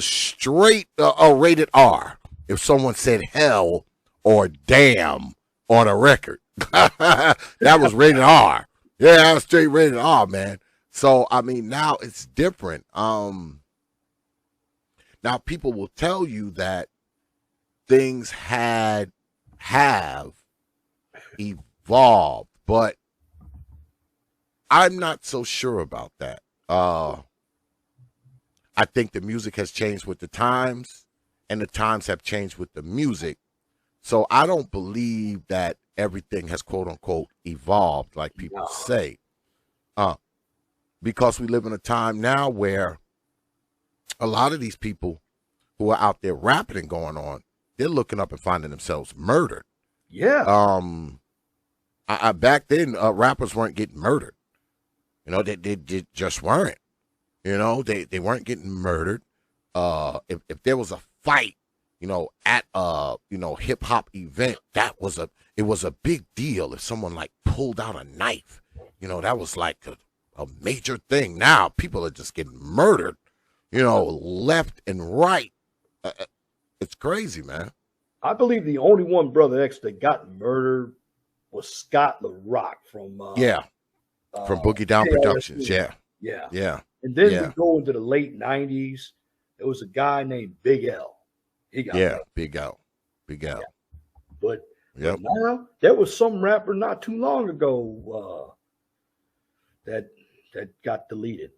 straight rated R. If someone said hell or damn on a record, that was rated R. Yeah, that was straight rated R, man. So I mean, now it's different. Now people will tell you that things have evolved, but I'm not so sure about that. I think the music has changed with the times, and the times have changed with the music. So I don't believe that everything has quote unquote evolved like people say. Because we live in a time now where a lot of these people who are out there rapping and going on, they're looking up and finding themselves murdered. Yeah. Back then, rappers weren't getting murdered. You know, they just weren't. You know, they weren't getting murdered. If there was a fight, you know, at a hip hop event, it was a big deal. If someone like pulled out a knife, you know, that was like a major thing. Now people are just getting murdered, you know, left and right. It's crazy, man. I believe the only one Brother X that got murdered was Scott LaRock from from Boogie Down Productions. Yeah. And then we go into the late 90s. There was a guy named Big L. He got murdered. Big L. Yeah. But now there was some rapper not too long ago that got deleted.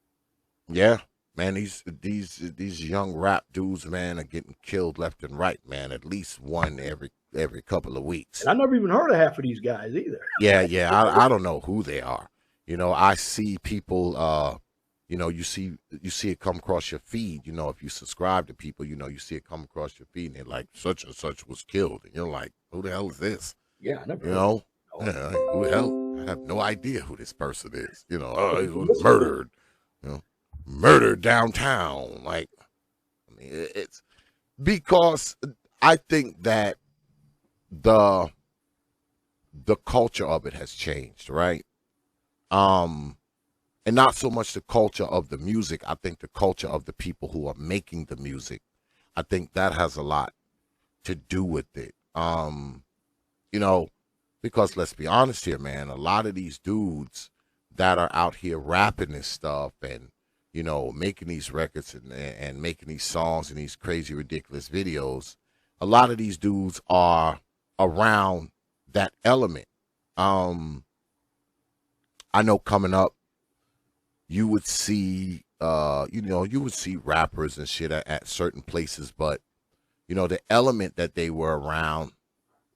Yeah. Man, these young rap dudes, man, are getting killed left and right, man. At least one every couple of weeks. And I never even heard of half of these guys either. Yeah. I don't know who they are. You know, I see people. You know, you see it come across your feed. You know, if you subscribe to people, you know, you see it come across your feed, and they're like, such and such was killed, and you're like, who the hell is this? Yeah, I never. You know, like, who the hell? I have no idea who this person is. You know, he was murdered. You know. Murdered downtown. Like, I mean, it's because I think that the culture of it has changed, right? And not so much the culture of the music. I think the culture of the people who are making the music. I think that has a lot to do with it. You know, because let's be honest here, man, a lot of these dudes that are out here rapping this stuff and, you know, making these records and making these songs and these crazy, ridiculous videos, a lot of these dudes are around that element. I know coming up, you would see, you would see rappers and shit at certain places, but, you know, the element that they were around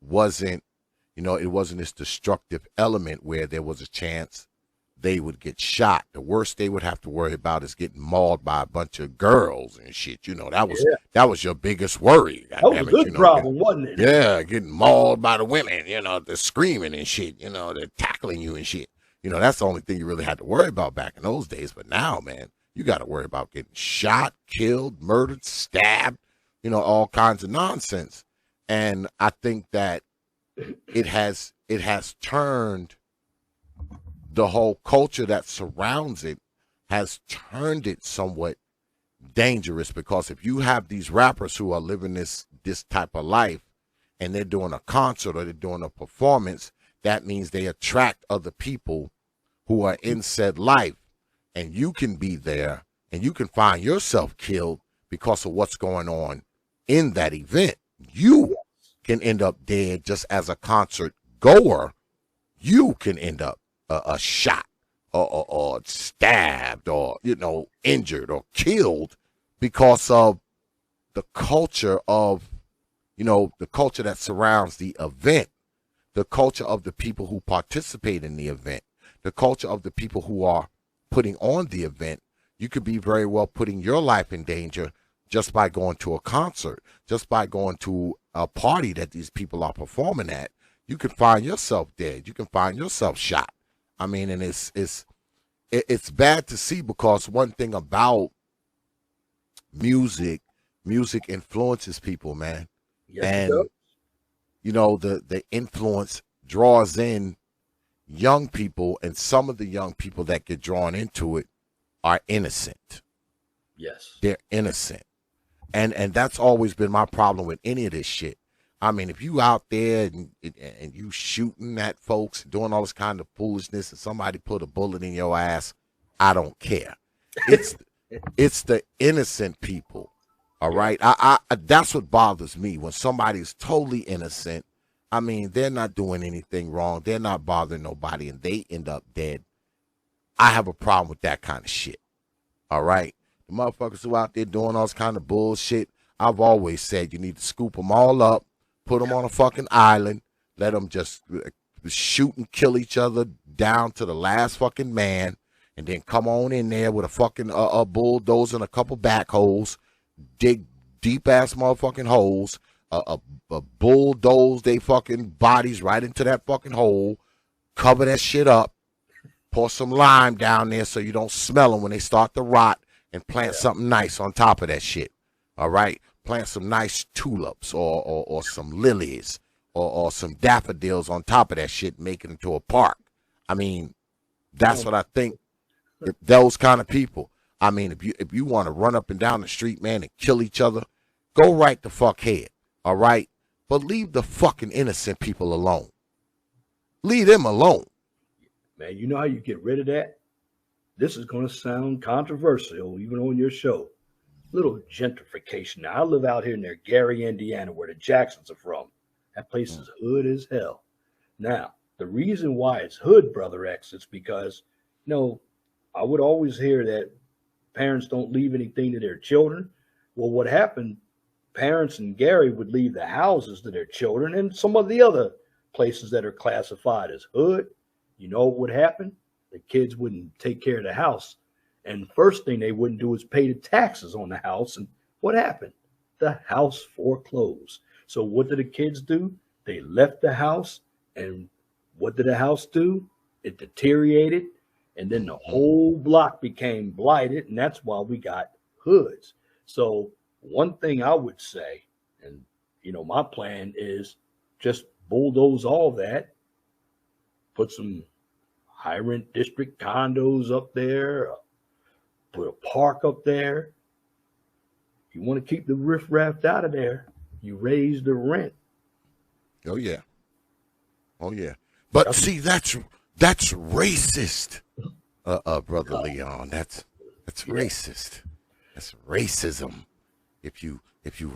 wasn't, you know, it wasn't this destructive element where there was a chance they would get shot. The worst they would have to worry about is getting mauled by a bunch of girls and shit. You know, that was your biggest worry. That was a good problem, wasn't it? Yeah, getting mauled by the women, you know, they're screaming and shit, you know, they're tackling you and shit. You know, that's the only thing you really had to worry about back in those days. But now, man, you got to worry about getting shot, killed, murdered, stabbed, you know, all kinds of nonsense. And I think that it has turned the whole culture that surrounds it, has turned it somewhat dangerous, because if you have these rappers who are living this type of life and they're doing a concert or they're doing a performance, that means they attract other people who are in said life, and you can be there and you can find yourself killed because of what's going on in that event. You can end up dead just as a concert goer. You can end up a shot or stabbed or, you know, injured or killed because of the culture of, you know, the culture that surrounds the event, the culture of the people who participate in the event, the culture of the people who are putting on the event. You could be very well putting your life in danger just by going to a concert, just by going to a party that these people are performing at. You can find yourself dead. You can find yourself shot. I mean, and it's bad to see, because one thing about music influences people, man. Yes, and you know, the influence draws in young people, and some of the young people that get drawn into it are innocent. Yes. They're innocent. And that's always been my problem with any of this shit. I mean, if you out there and you shooting at folks, doing all this kind of foolishness, and somebody put a bullet in your ass, I don't care. It's the innocent people. All right. I that's what bothers me when somebody's totally innocent. I mean, they're not doing anything wrong. They're not bothering nobody, and they end up dead. I have a problem with that kind of shit. All right. The motherfuckers who out there doing all this kind of bullshit, I've always said you need to scoop them all up, put them on a fucking island, let them just shoot and kill each other down to the last fucking man, and then come on in there with a fucking bulldozer and a couple backhoes, dig deep ass motherfucking holes, bulldoze they fucking bodies right into that fucking hole, cover that shit up, pour some lime down there so you don't smell them when they start to rot, and plant something nice on top of that shit. All right? Plant some nice tulips or some lilies or some daffodils on top of that shit and make it into a park. I mean, that's what I think. Those kind of people. I mean, if you want to run up and down the street, man, and kill each other, go right the fuck ahead. All right? But leave the fucking innocent people alone. Leave them alone. Man, you know how you get rid of that? This is going to sound controversial, even on your show. Little gentrification. Now, I live out here near Gary, Indiana, where the Jacksons are from. That place is hood as hell. Now, the reason why it's hood, Brother X, is because, you know, I would always hear that parents don't leave anything to their children. Well, what happened, parents in Gary would leave the houses to their children and some of the other places that are classified as hood. You know what would happen? The kids wouldn't take care of the house. And first thing they wouldn't do is pay the taxes on the house. And what happened? The house foreclosed. So what did the kids do? They left the house. And what did the house do? It deteriorated. And then the whole block became blighted. And that's why we got hoods. So one thing I would say, and, you know, my plan is just bulldoze all that, put some high rent district condos up there, put a park up there. You want to keep the riffraff out of there, you raise the rent. Oh yeah. Oh yeah. But see, that's racist, Brother Leon. That's racist. That's racism. If you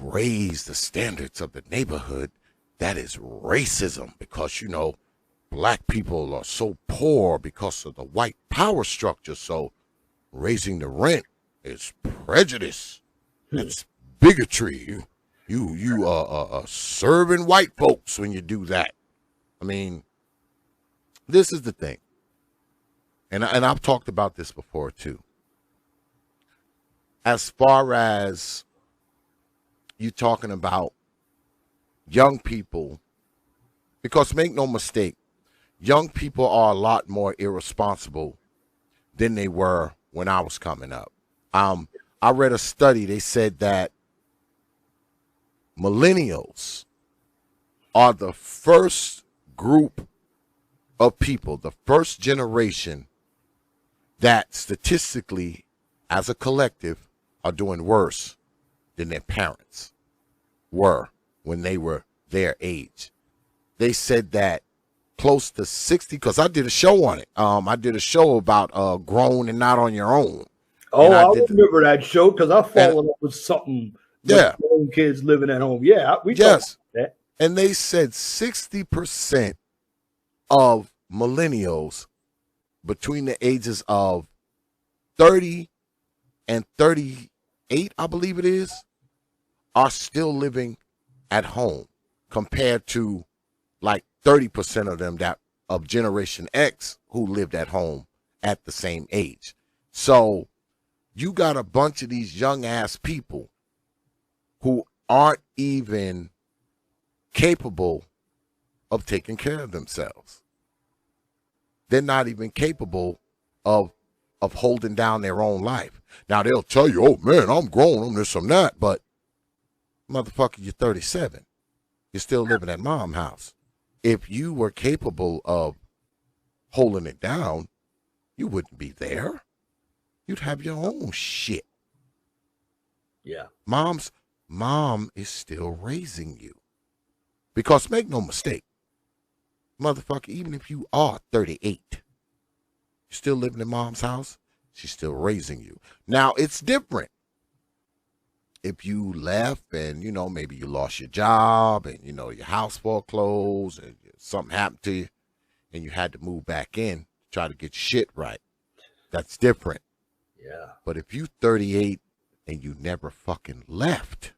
raise the standards of the neighborhood, that is racism, because, you know, black people are so poor because of the white power structure. So raising the rent is prejudice. That's bigotry. You are serving white folks when you do that. I mean, this is the thing. And I've talked about this before too. As far as you talking about young people, because make no mistake, young people are a lot more irresponsible than they were when I was coming up. I read a study. They said that millennials are the first group of people, the first generation that statistically, as a collective, are doing worse than their parents were when they were their age. They said that close to 60, because I did a show on it. I did a show about grown and not on your own. Oh, I remember that show, because I followed up with something. Yeah, grown kids living at home. Yeah, we talked about that. And they said 60% of millennials between the ages of 30 and 38, I believe it is, are still living at home, compared to like 30% of them that of Generation X who lived at home at the same age. So you got a bunch of these young ass people who aren't even capable of taking care of themselves. They're not even capable of holding down their own life. Now they'll tell you, oh man, I'm grown, I'm this, I'm that, but motherfucker, you're 37. You're still living at mom's house. If you were capable of holding it down, you wouldn't be there. You'd have your own shit. Yeah. Mom is still raising you. Because make no mistake, motherfucker, even if you are 38, you're still living in mom's house, she's still raising you. Now, it's different. If you left and, maybe you lost your job and, your house foreclosed and something happened to you and you had to move back in to try to get your shit right, that's different. Yeah. But if you 38 and you never fucking left,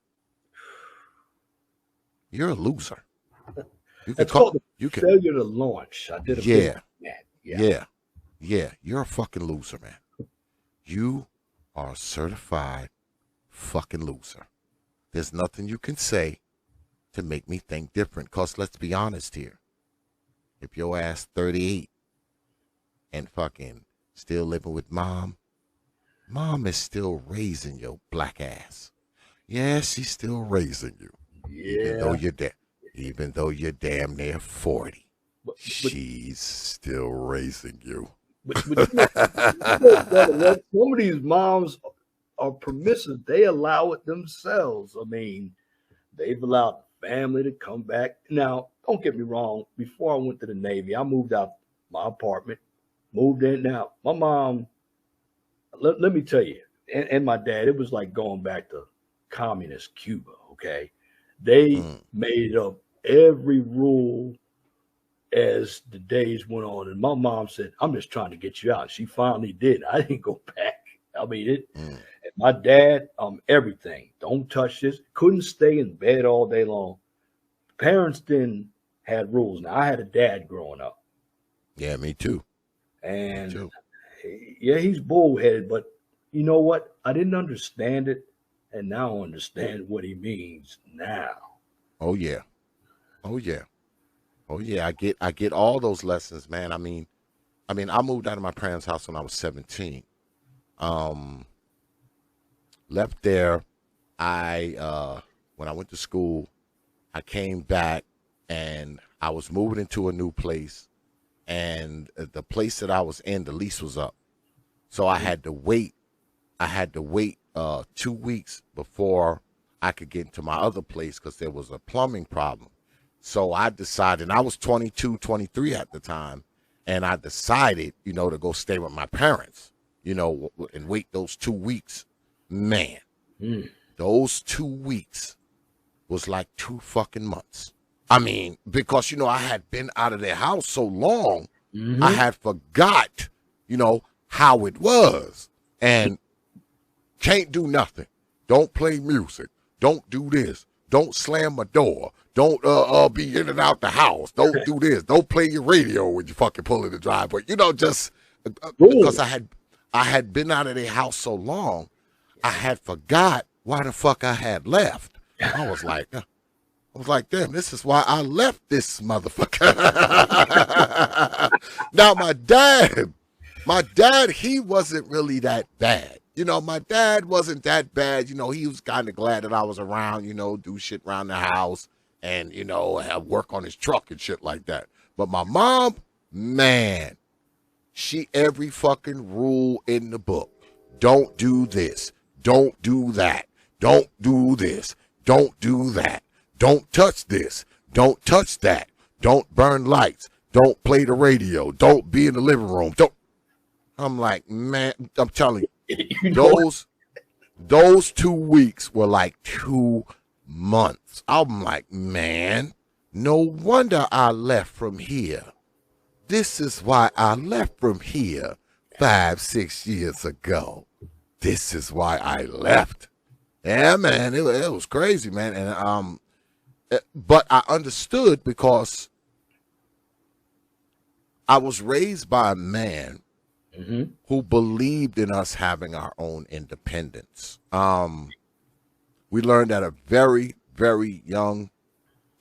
you're a loser. That's called failure to launch. I did a video on that. Yeah. You're a fucking loser, man. You are a certified fucking loser. There's nothing you can say to make me think different. Because let's be honest here. If your ass 38 and fucking still living with mom is still raising your black ass. Yeah, she's still raising you. Yeah. Even though you're damn near 40, she's still raising you. But some of these moms are permissive. They allow it themselves. I mean, they've allowed the family to come back. Now, don't get me wrong. Before I went to the Navy, I moved out my apartment, moved in. Now, my mom, let me tell you, and my dad, it was like going back to communist Cuba, okay? They made up every rule as the days went on. And my mom said, I'm just trying to get you out. She finally did. I didn't go back. I mean, and my dad, everything. Don't touch this. Couldn't stay in bed all day long. Parents didn't had rules. Now, I had a dad growing up. Yeah, me too. And me too. Yeah, he's bullheaded, but you know what? I didn't understand it. And now I understand what he means now. Oh yeah. I get all those lessons, man. I mean, I moved out of my parents' house when I was 17. Left there. When I went to school, I came back and I was moving into a new place, and the place that I was in, the lease was up. So I had to wait. 2 weeks before I could get into my other place because there was a plumbing problem. So I decided, and I was 22, 23 at the time, and I decided, to go stay with my parents, and wait those 2 weeks. Man, those 2 weeks was like 2 fucking months. I mean, because, I had been out of their house so long, I had forgot, how it was. And can't do nothing. Don't play music. Don't do this. Don't slam my door. Don't be in and out the house. Don't do this. Don't play your radio when you fucking pull in the driveway. Just because I had been out of their house so long, I had forgot why the fuck I had left. I was like, damn, this is why I left this motherfucker. Now my dad, he wasn't really that bad. My dad wasn't that bad. He was kind of glad that I was around, do shit around the house and, have work on his truck and shit like that. But my mom, man, she every fucking rule in the book. Don't do this. Don't do that. Don't do this. Don't do that. Don't touch this. Don't touch that. Don't burn lights. Don't play the radio. Don't be in the living room. Don't. I'm like, man, I'm telling you, those 2 weeks were like 2 months. I'm like, man, no wonder I left from here. This is why I left from here 5-6 years ago. This is why I left. Yeah, man, it was crazy, man. And but I understood because I was raised by a man who believed in us having our own independence. We learned at a very, very young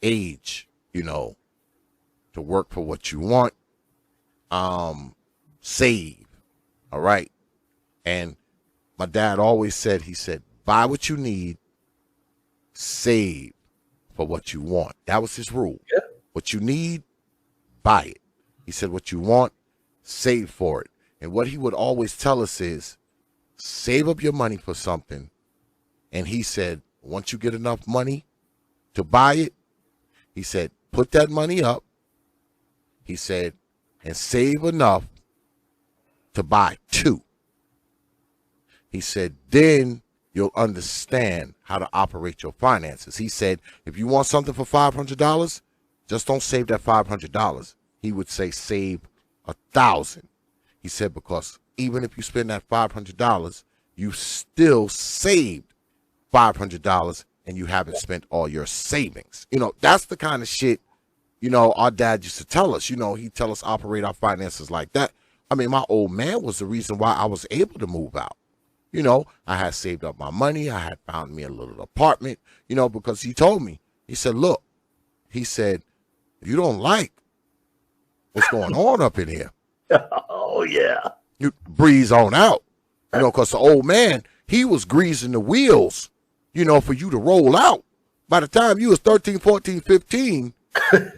age, to work for what you want, save, all right? And my dad always said, he said, buy what you need, save for what you want. That was his rule. Yeah. What you need, buy it. He said, what you want, save for it. And what he would always tell us is, save up your money for something And he said, once you get enough money to buy it, he said, put that money up. He said, and save enough to buy 2. He said, then you'll understand how to operate your finances. He said, if you want something for $500, just don't save that $500. He would say, save 1,000. He said, because even if you spend that $500, you still saved $500 and you haven't spent all your savings. You know, that's the kind of shit, you know, our dad used to tell us. You know, he'd tell us operate our finances like that. I mean, my old man was the reason why I was able to move out. You know, I had saved up my money. I had found me a little apartment, you know, because he told me, he said, look, he said, if you don't like what's going on up in here, oh, yeah, you breeze on out, you know, because the old man, he was greasing the wheels, you know, for you to roll out. By the time you was 13, 14, 15,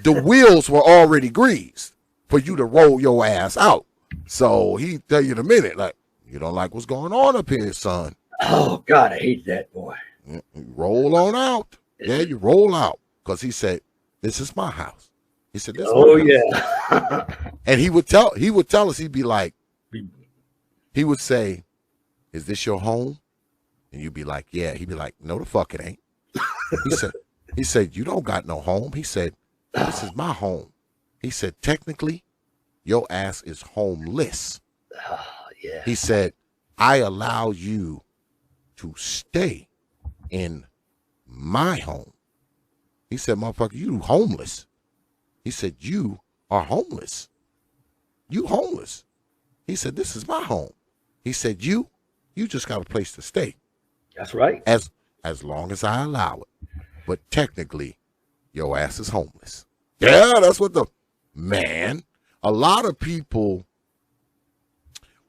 the wheels were already greased for you to roll your ass out. So he tell you in a minute, like, you don't like what's going on up here, son. Oh, God, I hate that, boy. You roll on out. Yeah, you roll out. Because he said, this is my house. He said, this is my house. And he would tell us, he'd be like, he would say, is this your home? And you'd be like, yeah. He'd be like, no, the fuck it ain't. He said, you don't got no home. He said, this is my home. He said, technically, your ass is homeless. Yeah. He said, I allow you to stay in my home. He said, motherfucker, you homeless. He said, you are homeless. You homeless. He said, this is my home. He said, you just got a place to stay. That's right. As long as I allow it. But technically, your ass is homeless. Yeah, that's what a lot of people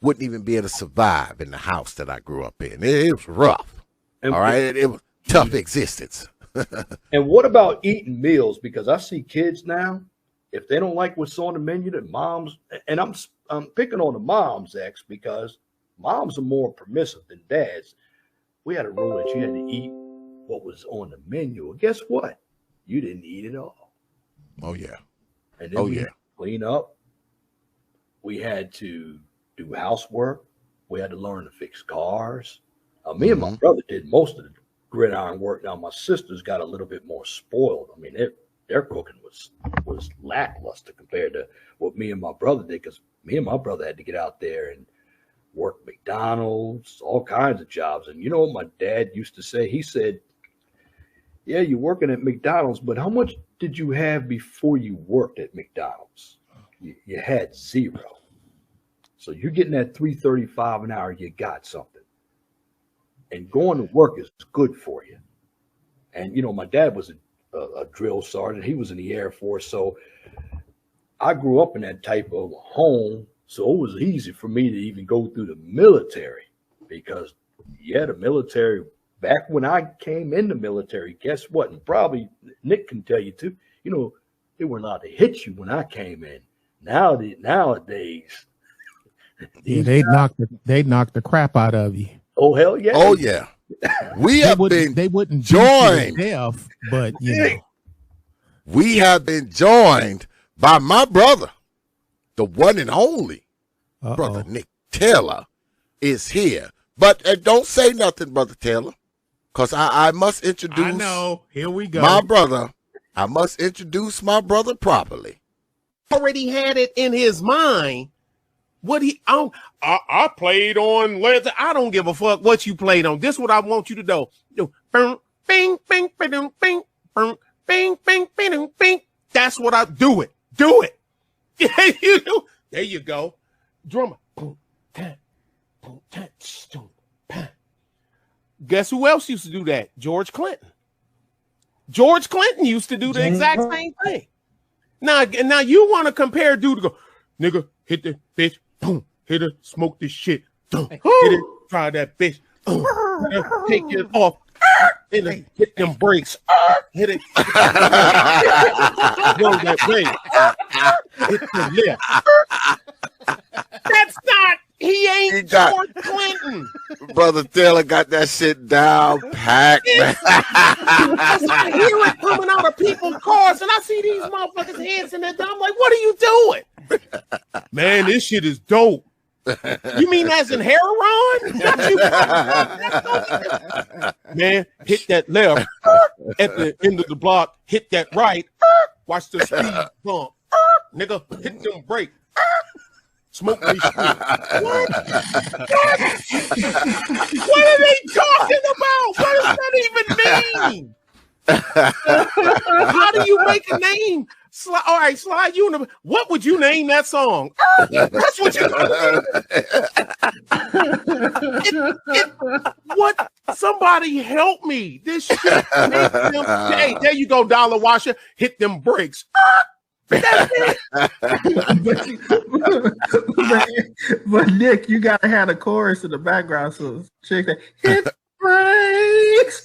wouldn't even be able to survive in the house that I grew up in. It was rough. All right. It was tough existence. And what about eating meals? Because I see kids now, if they don't like what's on the menu, that moms, and I'm picking on the moms, X, because moms are more permissive than dads. We had a rule that you had to eat what was on the menu. Well, guess what? You didn't eat it all. Oh, yeah. And then we had to clean up. We had to do housework. We had to learn to fix cars. Me and my brother did most of the gridiron work. Now, my sisters got a little bit more spoiled. I mean, their cooking was lackluster compared to what me and my brother did, because me and my brother had to get out there and work McDonald's, all kinds of jobs. And you know what my dad used to say? He said, yeah, you're working at McDonald's, but how much did you have before you worked at McDonald's? You had zero. So you're getting that $3.35 an hour, you got something. And going to work is good for you. And, you know, my dad was a drill sergeant. He was in the Air Force. So I grew up in that type of home. So it was easy for me to even go through the military, because, yeah, the military, back when I came in the military, guess what? And probably Nick can tell you too, you know, they were allowed to hit you when I came in. Nowadays, yeah, they'd knock the crap out of you. Oh, hell yeah. Oh, yeah. They wouldn't join death, but you know. We have been joined by my brother, the one and only brother Nick Taylor is here. But don't say nothing, Brother Taylor, because I must introduce. I know. Here we go. My brother. I must introduce my brother properly. Already had it in his mind. I played on leather. I don't give a fuck what you played on. This is what I want you to do. Bing, bing, bing, bing, bing, bing, bing, bing, bing. That's what I do. It. Do it. Yeah, you do. There you go. Drummer. Guess who else used to do that? George Clinton. George Clinton used to do the exact same thing. Now you want to compare dude to go, nigga, hit the bitch, boom, hit her, smoke this shit, boom, hit it, try that bitch, boom, take it off, hit it, hit them brakes, hit it, go that way, hit the left. That's not, he ain't George Clinton. Brother Taylor got that shit down packed, man. I hear it coming out of people's cars, and I see these motherfuckers' heads in there. I'm like, what are you doing? Man, this shit is dope. You mean as in heroin? Man, hit that left at the end of the block, hit that right, watch the speed bump. Nigga, hit them brake. Smoke me shit. What? What are they talking about? What does that even mean? How do you make a name? All right, Slide, what would you name that song? That's what you what? Somebody help me. This shit makes them, hey, there you go, Dollar Washer. Hit them brakes. That's it. but Nick, you gotta have a chorus in the background, so chick that hit brakes.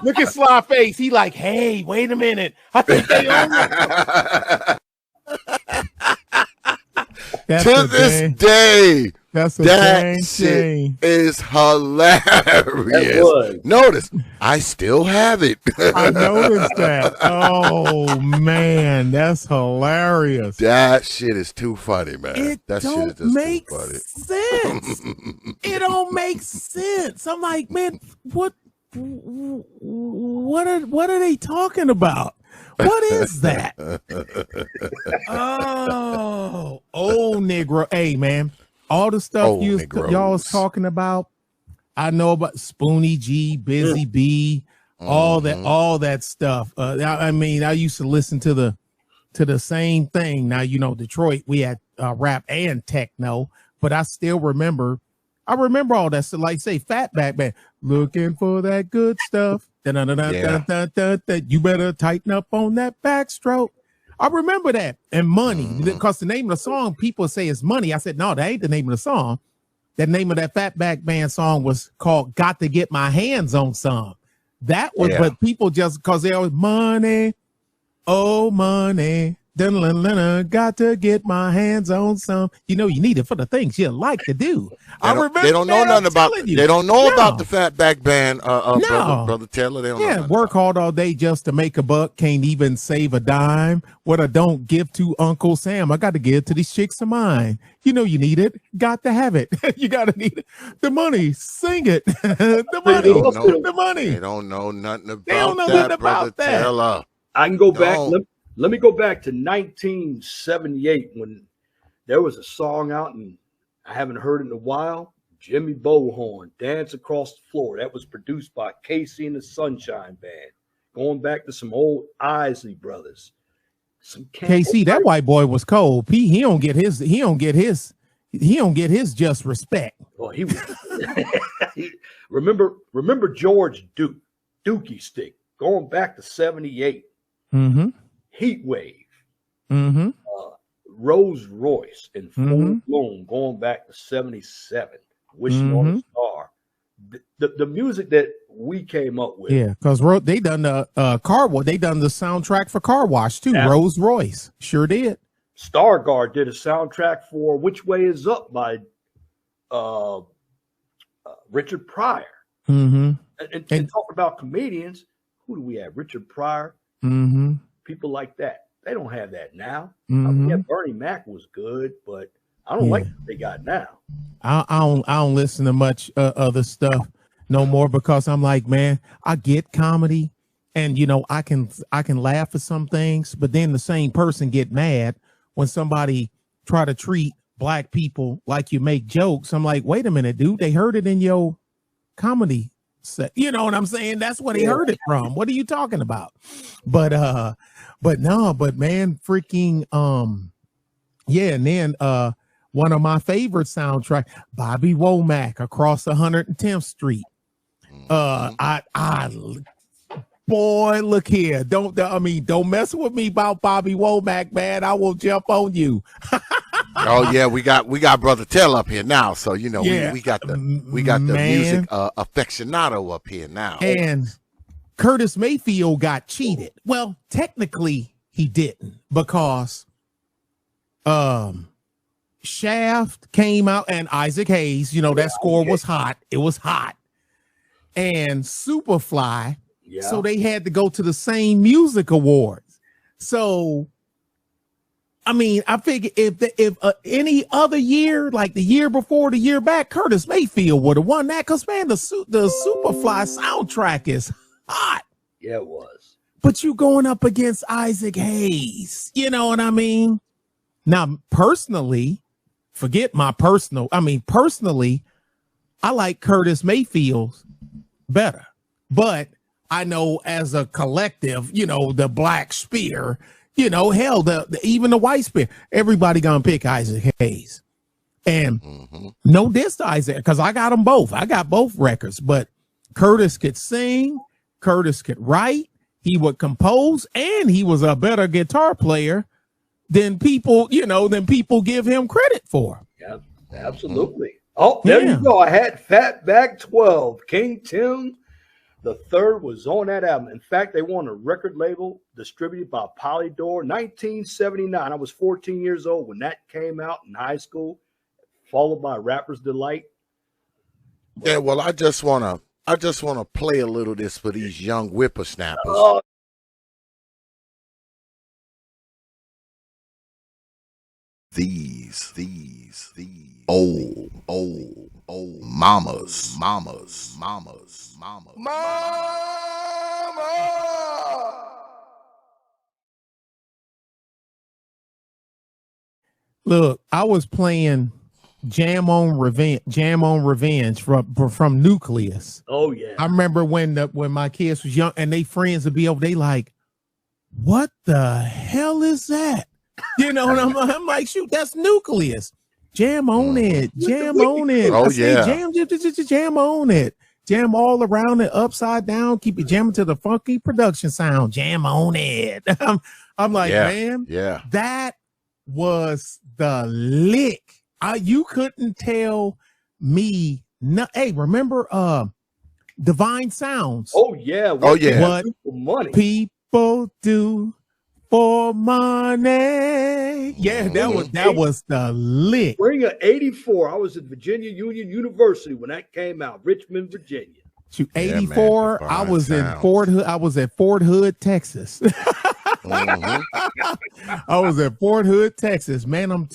Look at Sly face. He like, hey, wait a minute. I think they own it. To this day, that shit is hilarious. Notice, I still have it. I noticed that. Oh man, that's hilarious. That shit is too funny, man. That shit is just make too funny. Sense. It don't make sense. I'm like, man, what are they talking about? What is that? Oh, Negro. Hey, man, all the stuff y'all was talking about, I know about Spoonie G, Busy B, all that stuff. I mean, I used to listen to the same thing. Now, you know, Detroit, we had rap and techno, but I still remember. I remember all that. So, like, say, Fatback Man, looking for that good stuff. You better tighten up on that backstroke. I remember that. And Money, because the name of the song, people say is Money. I said, no, that ain't the name of the song. The name of that Fatback Man song was called Got to Get My Hands on Some. That was, but people just, because they always, money, oh, money. Got to get my hands on some. You know, you need it for the things you like to do. They don't know nothing about. They don't know about the Fatback Band, brother Taylor. They don't know work hard all day just to make a buck. Can't even save a dime. What I don't give to Uncle Sam, I got to give to these chicks of mine. You know, you need it. Got to have it. You got to need it. The money. Sing it. The money. The money. They don't know nothing about brother Taylor. I can go back. Let me go back to 1978 when there was a song out, and I haven't heard it in a while. Jimmy Bohorn, Dance Across the Floor. That was produced by Casey and the Sunshine Band. Going back to some old Isley brothers. KC, that white boy was cold. He don't get his just respect. Well, he was remember George Dookie Stick, going back to 78. Mm-hmm. Heat Wave, Rolls Royce in full bloom, going back to 77, Wishing on a Star. The music that we came up with. Yeah, because they done the they done the soundtrack for Car Wash too. Yeah. Rolls Royce sure did. Stargard did a soundtrack for Which Way Is Up by Richard Pryor. Mm-hmm. And talking about comedians, who do we have? Richard Pryor. Mm-hmm. People like that. They don't have that now. I mean, yeah, Bernie Mac was good, but I don't like what they got now. I don't listen to much other stuff no more because I'm like, man, I get comedy, and you know, I can laugh at some things, but then the same person get mad when somebody try to treat black people like you make jokes. I'm like, wait a minute, dude, they heard it in your comedy set. You know what I'm saying? That's where they heard it from. What are you talking about? But man, freaking yeah, and then one of my favorite soundtrack, Bobby Womack, Across 110th Street. Boy, look here. Don't mess with me about Bobby Womack, man. I will jump on you. Oh yeah, we got Brother Tell up here now, so you know we got the music aficionado up here now. And Curtis Mayfield got cheated. Well, technically he didn't, because Shaft came out, and Isaac Hayes, you know, that score was hot. It was hot. And Superfly. Yeah. So they had to go to the same music awards. So, I mean, I figure if any other year, like the year before, the year back, Curtis Mayfield would have won that, because, man, the Superfly soundtrack is hot. Yeah, it was. But you going up against Isaac Hayes, you know what I mean? Now, personally, personally, I like Curtis Mayfield's better. But I know as a collective, you know, the black spear, you know, hell, even the white spear, everybody gonna pick Isaac Hayes. And no diss to Isaac, because I got them both. I got both records. But Curtis could sing, Curtis could write, he would compose, and he was a better guitar player than people, you know, give him credit for. Yeah, absolutely. Oh, there you go. I had Fatback 12. King Tim the third was on that album. In fact, they won a record label distributed by Polydor. 1979. I was 14 years old when that came out in high school, followed by Rapper's Delight. Yeah, well, I just wanna play a little of this for these young whippersnappers. These old mamas. Look, I was playing Jam on Revenge from Nucleus. Oh yeah. I remember when my kids was young and they friends would be over, they like, what the hell is that? You know, and I'm like, shoot, that's Nucleus. Jam on it. Jam on it. Oh, yeah. Jam on it. Jam all around it, upside down. Keep it jamming to the funky production sound. Jam on it. I'm like, man, that was the lick. You couldn't tell me. Hey, remember Divine Sounds? Oh, yeah. What money people do for money. Yeah, that was the lick. Spring of '84. I was at Virginia Union University when that came out, Richmond, Virginia. 84. I was in Fort Hood. I was at Fort Hood, Texas. I was at Fort Hood, Texas. Man,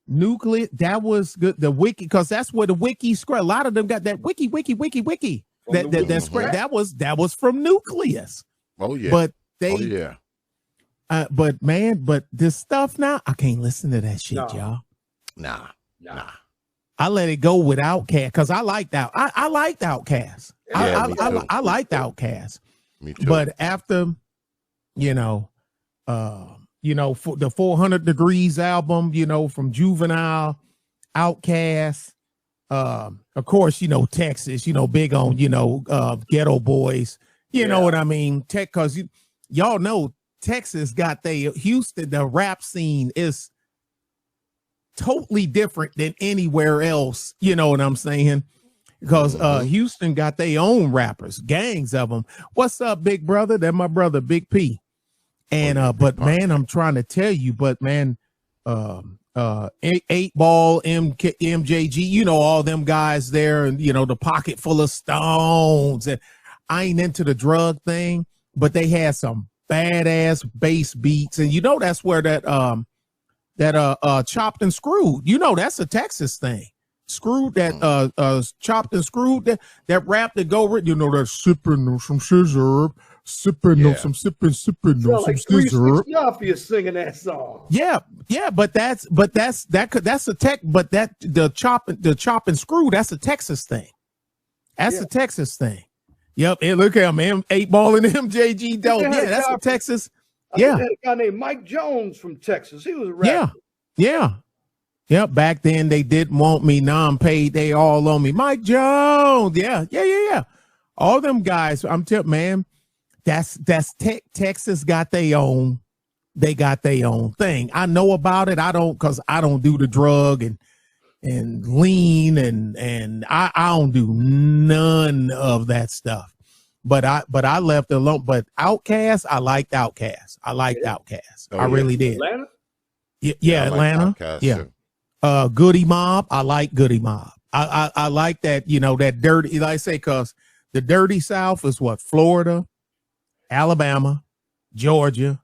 Nucleus. That was good. The wiki, because that's where the wiki square. A lot of them got that wiki. That square. That was from Nucleus. Oh yeah. But they. Oh yeah. But this stuff now, I can't listen to that shit, y'all. Nah. I let it go with Outkast because I liked that. I liked Outkast. I liked Outkast. Me too. But after, for the 400 Degrees album, from Juvenile, Outkast, of course, Texas, big on, Ghetto Boys, you know what I mean? Because y'all know Texas got Houston, the rap scene is totally different than anywhere else. You know what I'm saying? Because Houston got their own rappers, gangs of them. What's up, big brother? That's my brother, Big P. And but man, I'm trying to tell you, but man, 8 Ball, MJG, all them guys there, and the Pocket Full of Stones. And I ain't into the drug thing, but they had some badass bass beats, and that's where that Chopped and Screwed, that's a Texas thing. Screwed, that Chopped and Screwed, that rap that go with, that sipping on some scissor, sipping on some sipping on some scissor. Mafia singing that song. Yeah, but that's a tech, but that the chop and screw, that's a Texas thing. That's a Texas thing. Yep, and look at him, 8 Ball and MJG dope. Yeah, that's a Texas. Yeah, a guy named Mike Jones from Texas. He was a rapper. Yeah. Back then they didn't want me. Now I'm paid. They all on me. Mike Jones. Yeah. All them guys. I'm telling man, that's Texas got their own. They got their own thing. I know about it. I don't, because I don't do the drug and lean and I don't do none of that stuff. But I left alone. But Outkast, I liked Outkast. Outkast. I really did. Atlanta? Yeah, Atlanta. Like Yeah. Goody Mob. I like Goody Mob. I like that, that dirty, like I say, because the dirty South is what? Florida, Alabama, Georgia,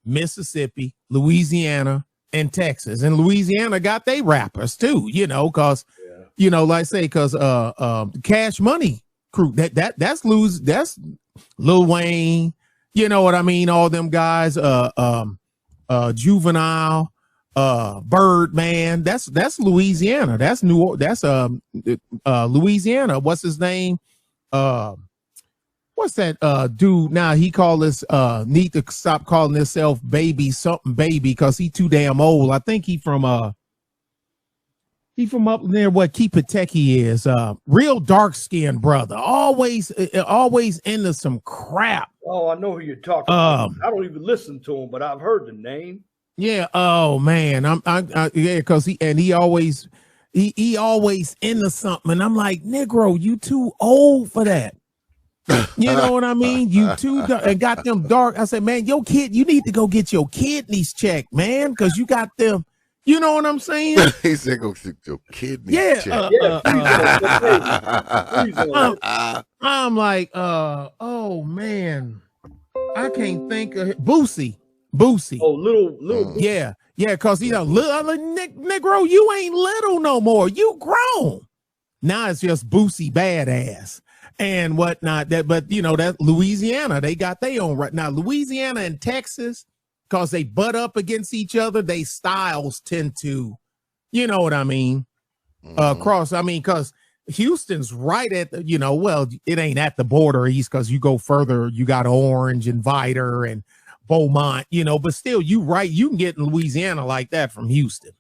Mississippi, Louisiana, and Texas. And Louisiana got they rappers too, because like I say, because Cash Money crew, that's Lil Wayne, you know what I mean? All them guys, Juvenile, Birdman, that's Louisiana. That's Louisiana. What's his name? What's that dude now? He call this need to stop calling himself baby something baby because he too damn old. I think he from up near what T.P.O.T is. Real dark skinned brother. Always into some crap. Oh, I know who you're talking about. I don't even listen to him, but I've heard the name. Yeah. Oh man. Yeah, because he always into something. And I'm like, Negro, you too old for that. You know what I mean? You too and got them dark. I said, man, your kid, you need to go get your kidneys checked, man, because you got them. You know what I'm saying? He said, go get your kidneys checked. I'm like, oh man, I can't think of it. Boosie. Oh, little. Yeah, because little Negro, you ain't little no more. You grown. Now it's just Boosie badass and whatnot. That Louisiana, they got their own right now. Louisiana and Texas, because they butt up against each other, they styles tend to, you know what I mean? Cross. I mean, because Houston's right at the, well, it ain't at the border east because you go further, you got Orange and Vidor and Beaumont, but still you can get in Louisiana like that from Houston.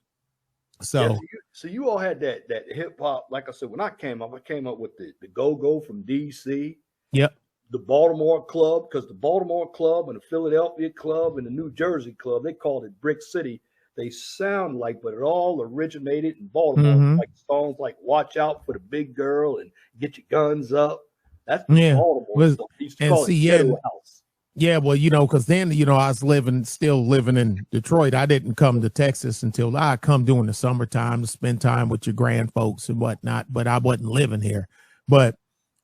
So so you all had that hip hop, like I said, when I came up with the go-go from DC. Yep. The Baltimore club, because the Baltimore club and the Philadelphia club and the New Jersey club, they called it Brick City. They sound like, but it all originated in Baltimore. Like songs like "Watch Out for the Big Girl" and "Get Your Guns Up." That's Baltimore stuff. They used to call it Ghetto House. Yeah, well, because then, I was still living in Detroit. I didn't come to Texas until I come during the summertime to spend time with your grand folks and whatnot, but I wasn't living here. But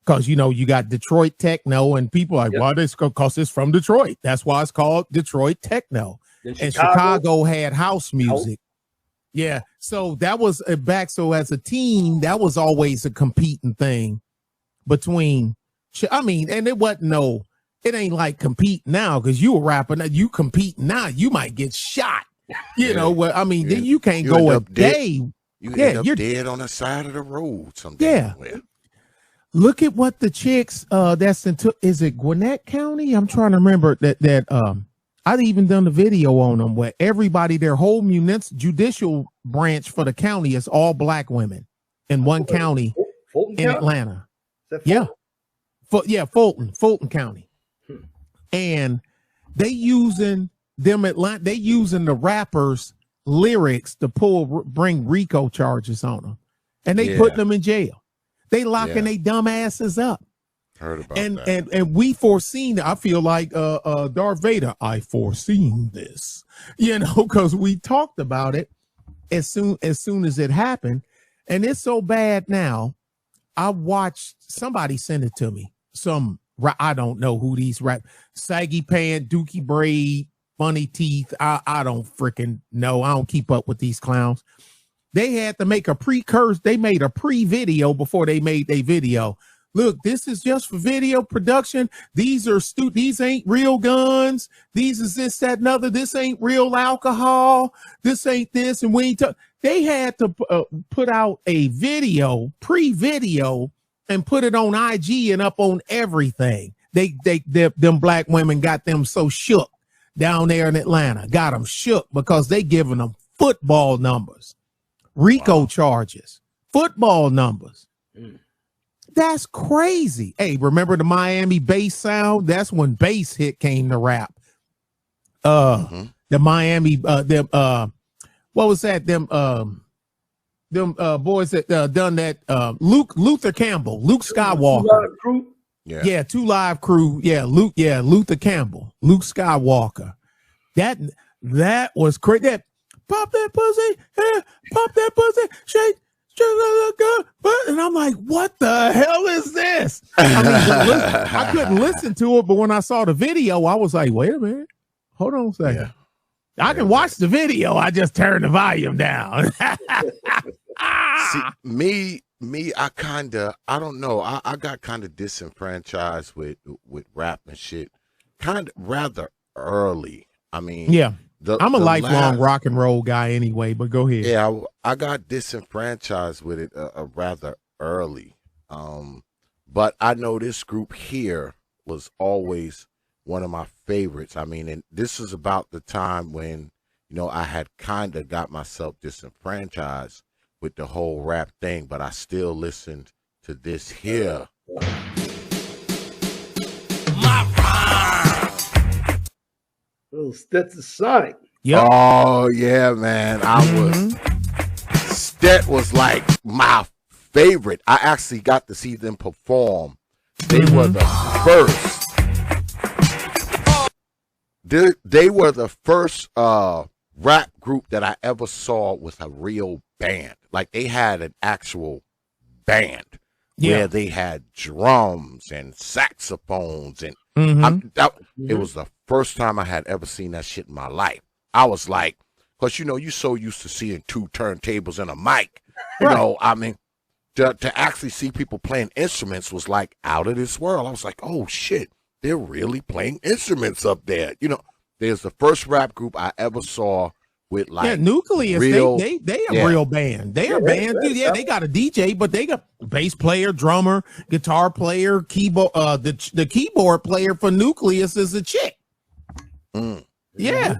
because, you got Detroit techno and people like, well, this because it's from Detroit. That's why it's called Detroit techno. And Chicago had house music. Yeah. So that was back. So as a team, that was always a competing thing between, and it wasn't it ain't like compete now because you were rapping. You compete now, you might get shot. Then you can't go a day. You end up dead on the side of the road someday. Yeah. Look at what the chicks that's is it Gwinnett County? I'm trying to remember that I've even done the video on them where everybody, their whole judicial branch for the county is all black women in one county in Atlanta. Fulton County. And they using the rappers' lyrics to bring RICO charges on them, and they putting them in jail. They locking they dumb asses up. Heard about that. And we foreseen. I feel like Darth Vader. I foreseen this, because we talked about it as soon as it happened, and it's so bad now. I watched somebody send it to me. I don't know who these saggy pant, dookie braid, funny teeth. I don't freaking know. I don't keep up with these clowns. They had to make they made a pre-video before they made their video. Look, this is just for video production. These ain't real guns. These is this, that, and other. This ain't real alcohol. This ain't this. And they had to put out a pre-video, and put it on IG and up on everything. Them black women got them so shook down there in Atlanta. Got them shook because they giving them football numbers, RICO charges, football numbers. That's crazy. Hey, remember the Miami bass sound? That's when bass hit came to rap. The Miami, what was that? Them boys that done that, Luther Campbell, Luke Skywalker. Yeah, 2 Live Crew. Yeah, Luther Campbell, Luke Skywalker. That was crazy. pop that pussy, pop that pussy, shake. And I'm like, what the hell is this? I mean, I couldn't listen to it, but when I saw the video, I was like, wait a minute, hold on a second. Yeah. I can watch the video. I just turned the volume down. See, I don't know. I got kind of disenfranchised with rap and shit, kind of rather early. I mean, yeah. I'm a lifelong rock and roll guy anyway, but go ahead. Yeah, I got disenfranchised with it rather early. But I know this group here was always one of my favorites. I mean, and this is about the time when, you know, I had kind of got myself disenfranchised with the whole rap thing, but I still listened to this here. Little Stetsasonic. Yep. Oh yeah, man. Stet was like my favorite. I actually got to see them perform. They were the first. They were the first rap group that I ever saw with a real band. Like they had an actual band where they had drums and saxophones and it was the first time I had ever seen that shit in my life. I was like, because you know, you're so used to seeing two turntables and a mic. You know, I mean, to actually see people playing instruments was like out of this world. I was like, oh shit, they're really playing instruments up there. You know, there's the first rap group I ever saw with like Nucleus. Real, they a real band. They are band. They got a DJ, but they got bass player, drummer, guitar player, keyboard. The keyboard player for Nucleus is a chick. Yeah.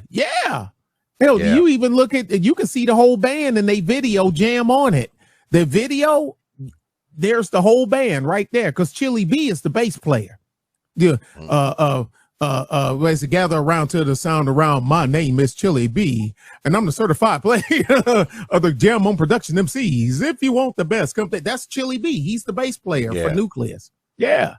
Hell, you even look at, you can see the whole band and they video jam on it. The video, there's the whole band right there because Chili B is the bass player. Yeah. Let's gather around to the sound around. My name is Chili B, and I'm the certified player of the Jam on Production MCs. If you want the best, come. That's Chili B. He's the bass player for Nucleus. Yeah.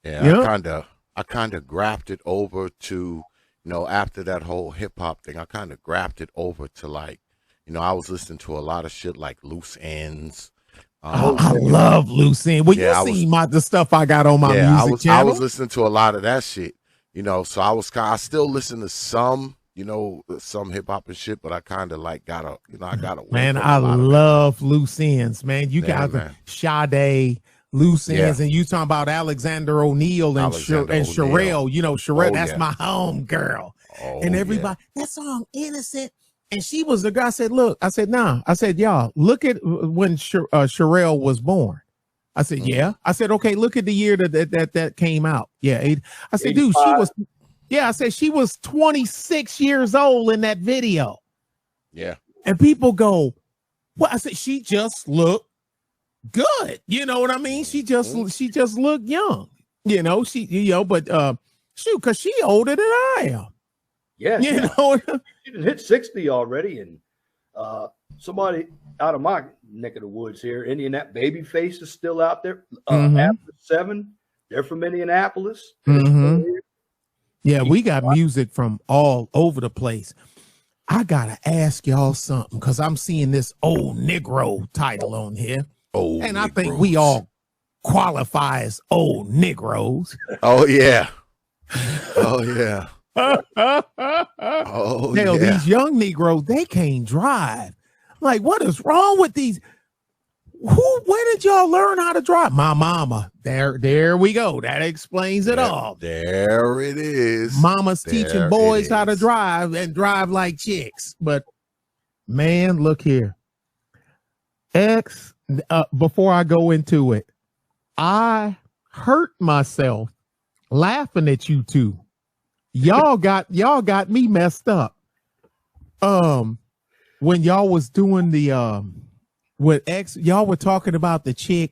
I kind of grafted over to, you know, after that whole hip hop thing, I kind of grafted over to like, you know, I was listening to a lot of shit like Loose Ends. I love Loose Ends. Well, you see the stuff I got on my music channel. I was listening to a lot of that shit, you know, so I still listen to some, you know, some hip hop and shit, but I kind of like I gotta. Man, I love Loose Ends, man. You got Sade, Loose Ends, and you talking about Alexander O'Neal and Sherelle. You know, Sherelle, that's my home girl. And everybody, that song Innocent. And she was the guy. I said, look, I said, nah. I said, y'all, look at when Sherelle was born. I said, yeah. I said, okay, look at the year that came out. Yeah. I said, 85. Dude, she was, I said, she was 26 years old in that video. Yeah. And people go, well, I said, she just looked good. You know what I mean? She just looked young, you know, but shoot, cause she older than I am. Yeah, you know, she done hit 60 already, and somebody out of my neck of the woods here, Indianapolis, Babyface is still out there. After 7, they're from Indianapolis. Yeah, we got music from all over the place. I gotta ask y'all something because I'm seeing this old Negro title on here, and I think we all qualify as old Negroes. Oh yeah. These young Negroes, they can't drive. Like, what is wrong with these? Where did y'all learn how to drive? My mama. There we go. That explains it all. There it is. Mama's teaching boys how to drive and drive like chicks. But man, look here. Before I go into it, I hurt myself laughing at you two. Y'all got me messed up. When y'all was doing the with y'all were talking about the chick,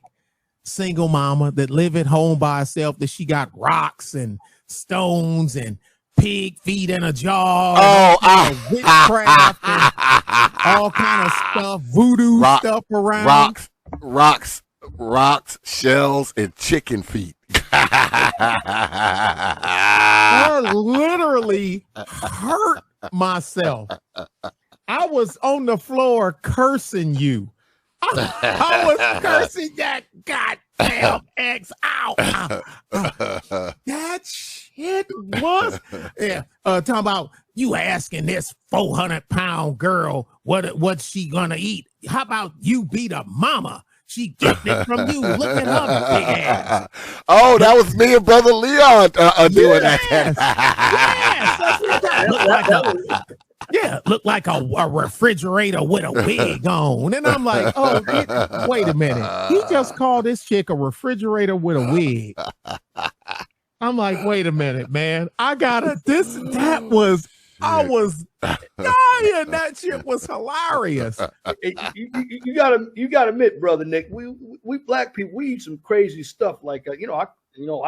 single mama that live at home by herself, that she got rocks and stones and pig feet in a jar. Witchcraft and all kind of stuff, voodoo stuff around. Rocks, shells, and chicken feet. I literally hurt myself. I was on the floor cursing you. I was cursing that goddamn ex out. That shit was talking about you asking this 400-pound girl what she gonna eat. How about you be the mama? She getting it from you. Look at her big ass. Oh, that was me and Brother Leon doing that. Yes. Look like a refrigerator with a wig on. And I'm like, oh, wait a minute. He just called this chick a refrigerator with a wig. I'm like, wait a minute, man. I was dying. That shit was hilarious. You gotta admit, Brother Nick, we black people, we eat some crazy stuff. Like I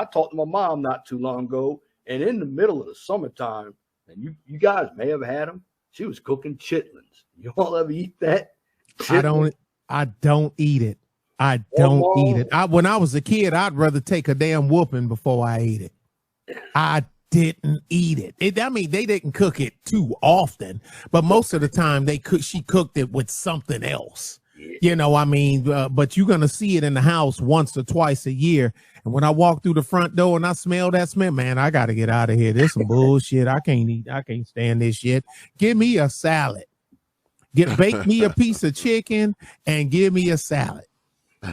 talked to my mom not too long ago, and in the middle of the summertime, and you guys may have had them. She was cooking chitlins. You all ever eat that? Chitlins? I don't eat it. I don't eat it. When I was a kid, I'd rather take a damn whooping before I ate it. I didn't eat it. I mean, they didn't cook it too often, but most of the time she cooked it with something else. You know, I mean, but you're gonna see it in the house once or twice a year. And when I walk through the front door and I smell that smell, man, I got to get out of here. There's some bullshit. I can't stand this shit. Give me a salad. Bake me a piece of chicken and give me a salad.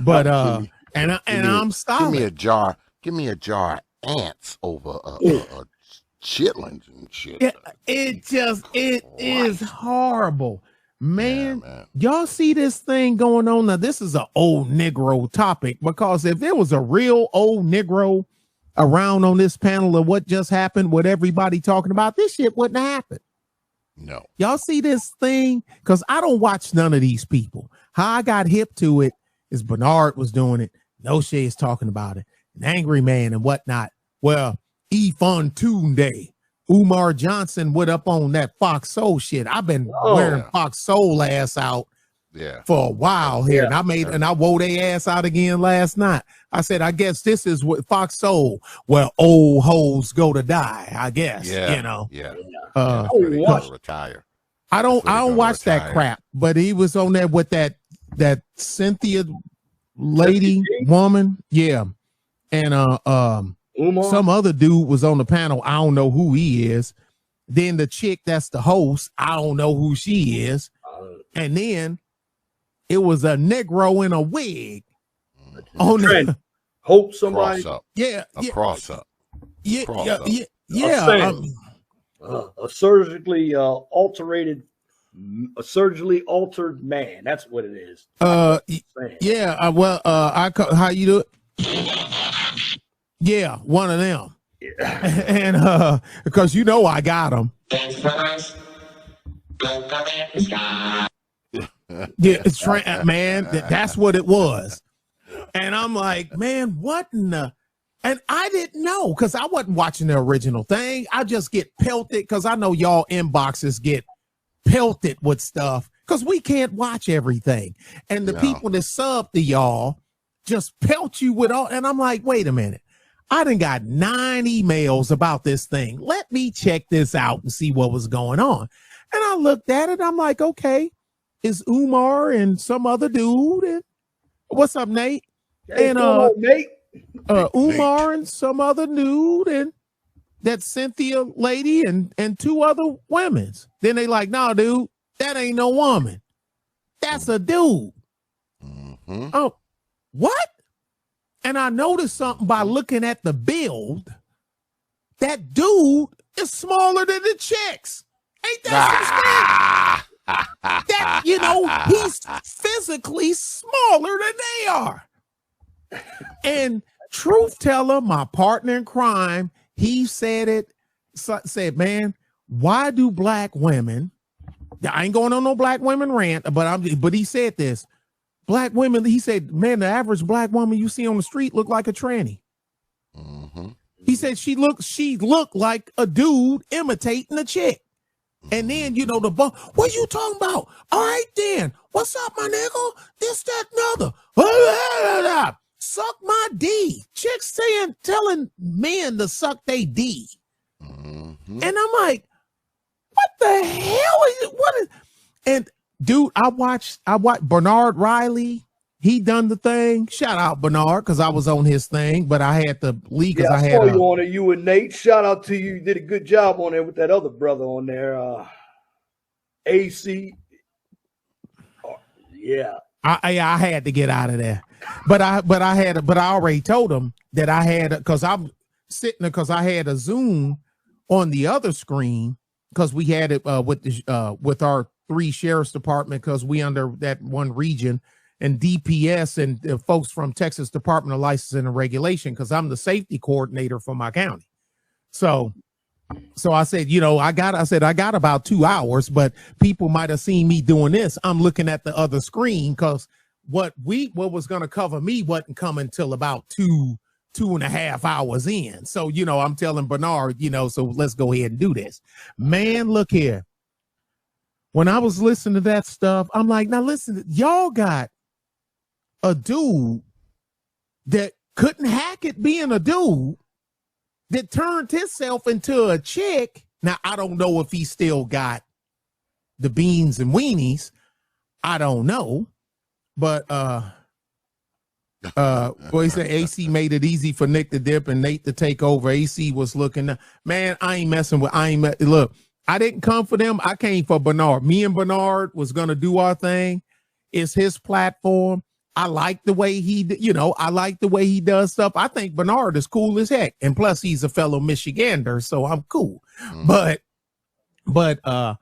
But I'm stopping. Give me a jar of ants over chitlins and shit. Yeah, it is horrible. Man, y'all see this thing going on now? This is an old Negro topic, because if there was a real old Negro around on this panel of what just happened, what everybody talking about, this shit wouldn't happen. No. Y'all see this thing? Because I don't watch none of these people. How I got hip to it is Bernard was doing it. No Shay is talking about it. An Angry Man and whatnot. Well, Tune Day. Umar Johnson went up on that Fox Soul shit. I've been wearing Fox Soul ass out for a while here. And I wore their ass out again last night. I said, I guess this is what Fox Soul, where old hoes go to die, I guess. You know. Retire. I don't watch that crap, but he was on there with that Cynthia lady woman. Yeah. And Umar? Some other dude was on the panel. I don't know who he is. Then the chick that's the host, I don't know who she is. And then it was a Negro in a wig. On the hope somebody. Cross up. Yeah. A cross up. Yeah. Cross Yeah. up. Yeah. A surgically surgically altered man. That's what it is. Yeah. Well, how you do it? Yeah, one of them. Yeah. And because you know I got them. Yeah, it's man. That's what it was. And I'm like, man, what in the? And I didn't know, because I wasn't watching the original thing. I just get pelted, because I know y'all inboxes get pelted with stuff, because we can't watch everything. And the people that sub to y'all just pelt you with all. And I'm like, wait a minute. I done got 9 emails about this thing. Let me check this out and see what was going on. And I looked at it. I'm like, okay, it's Umar and some other dude. And what's up, Nate? Hey, and Nate. Umar and some other dude and that Cynthia lady and 2 other women. Then they like, nah, dude, that ain't no woman. That's a dude. Mm-hmm. Oh, what? And I noticed something by looking at the build. That dude is smaller than the chicks. Ain't that some shit? That, he's physically smaller than they are. And truth teller, my partner in crime, he said, man, why do black women, I ain't going on no black women rant, but he said this. Black women, he said, man, the average black woman you see on the street look like a tranny. Mm-hmm. He said she looked like a dude imitating a chick. And then, what you talking about? All right, then. What's up, my nigga? This, that, and other. Suck my D. Chicks telling men to suck they D. Mm-hmm. And I'm like, what the hell is it? And dude, I watched Bernard Riley. He done the thing. Shout out Bernard, because I was on his thing, but I had to leave because I saw you on it. You and Nate. Shout out to you. You did a good job on there with that other brother on there. AC. Yeah. I had to get out of there. But I already told him that I had, because I'm sitting there, because I had a Zoom on the other screen, because we had it with our 3 sheriff's department, because we under that one region, and DPS and folks from Texas Department of Licensing and Regulation, because I'm the safety coordinator for my county. So I said, I got about 2 hours, but people might have seen me doing this. I'm looking at the other screen, because what was going to cover me wasn't coming till about 2.5 hours in. So, I'm telling Bernard, so let's go ahead and do this. Man, look here. When I was listening to that stuff, I'm like, now listen, y'all got a dude that couldn't hack it being a dude that turned himself into a chick. Now, I don't know if he still got the beans and weenies. I don't know. But he said AC made it easy for Nick to dip and Nate to take over. AC was looking, man, look, I didn't come for them. I came for Bernard. Me and Bernard was going to do our thing. It's his platform. I like the way he does stuff. I think Bernard is cool as heck. And plus he's a fellow Michigander, so I'm cool. Mm. But I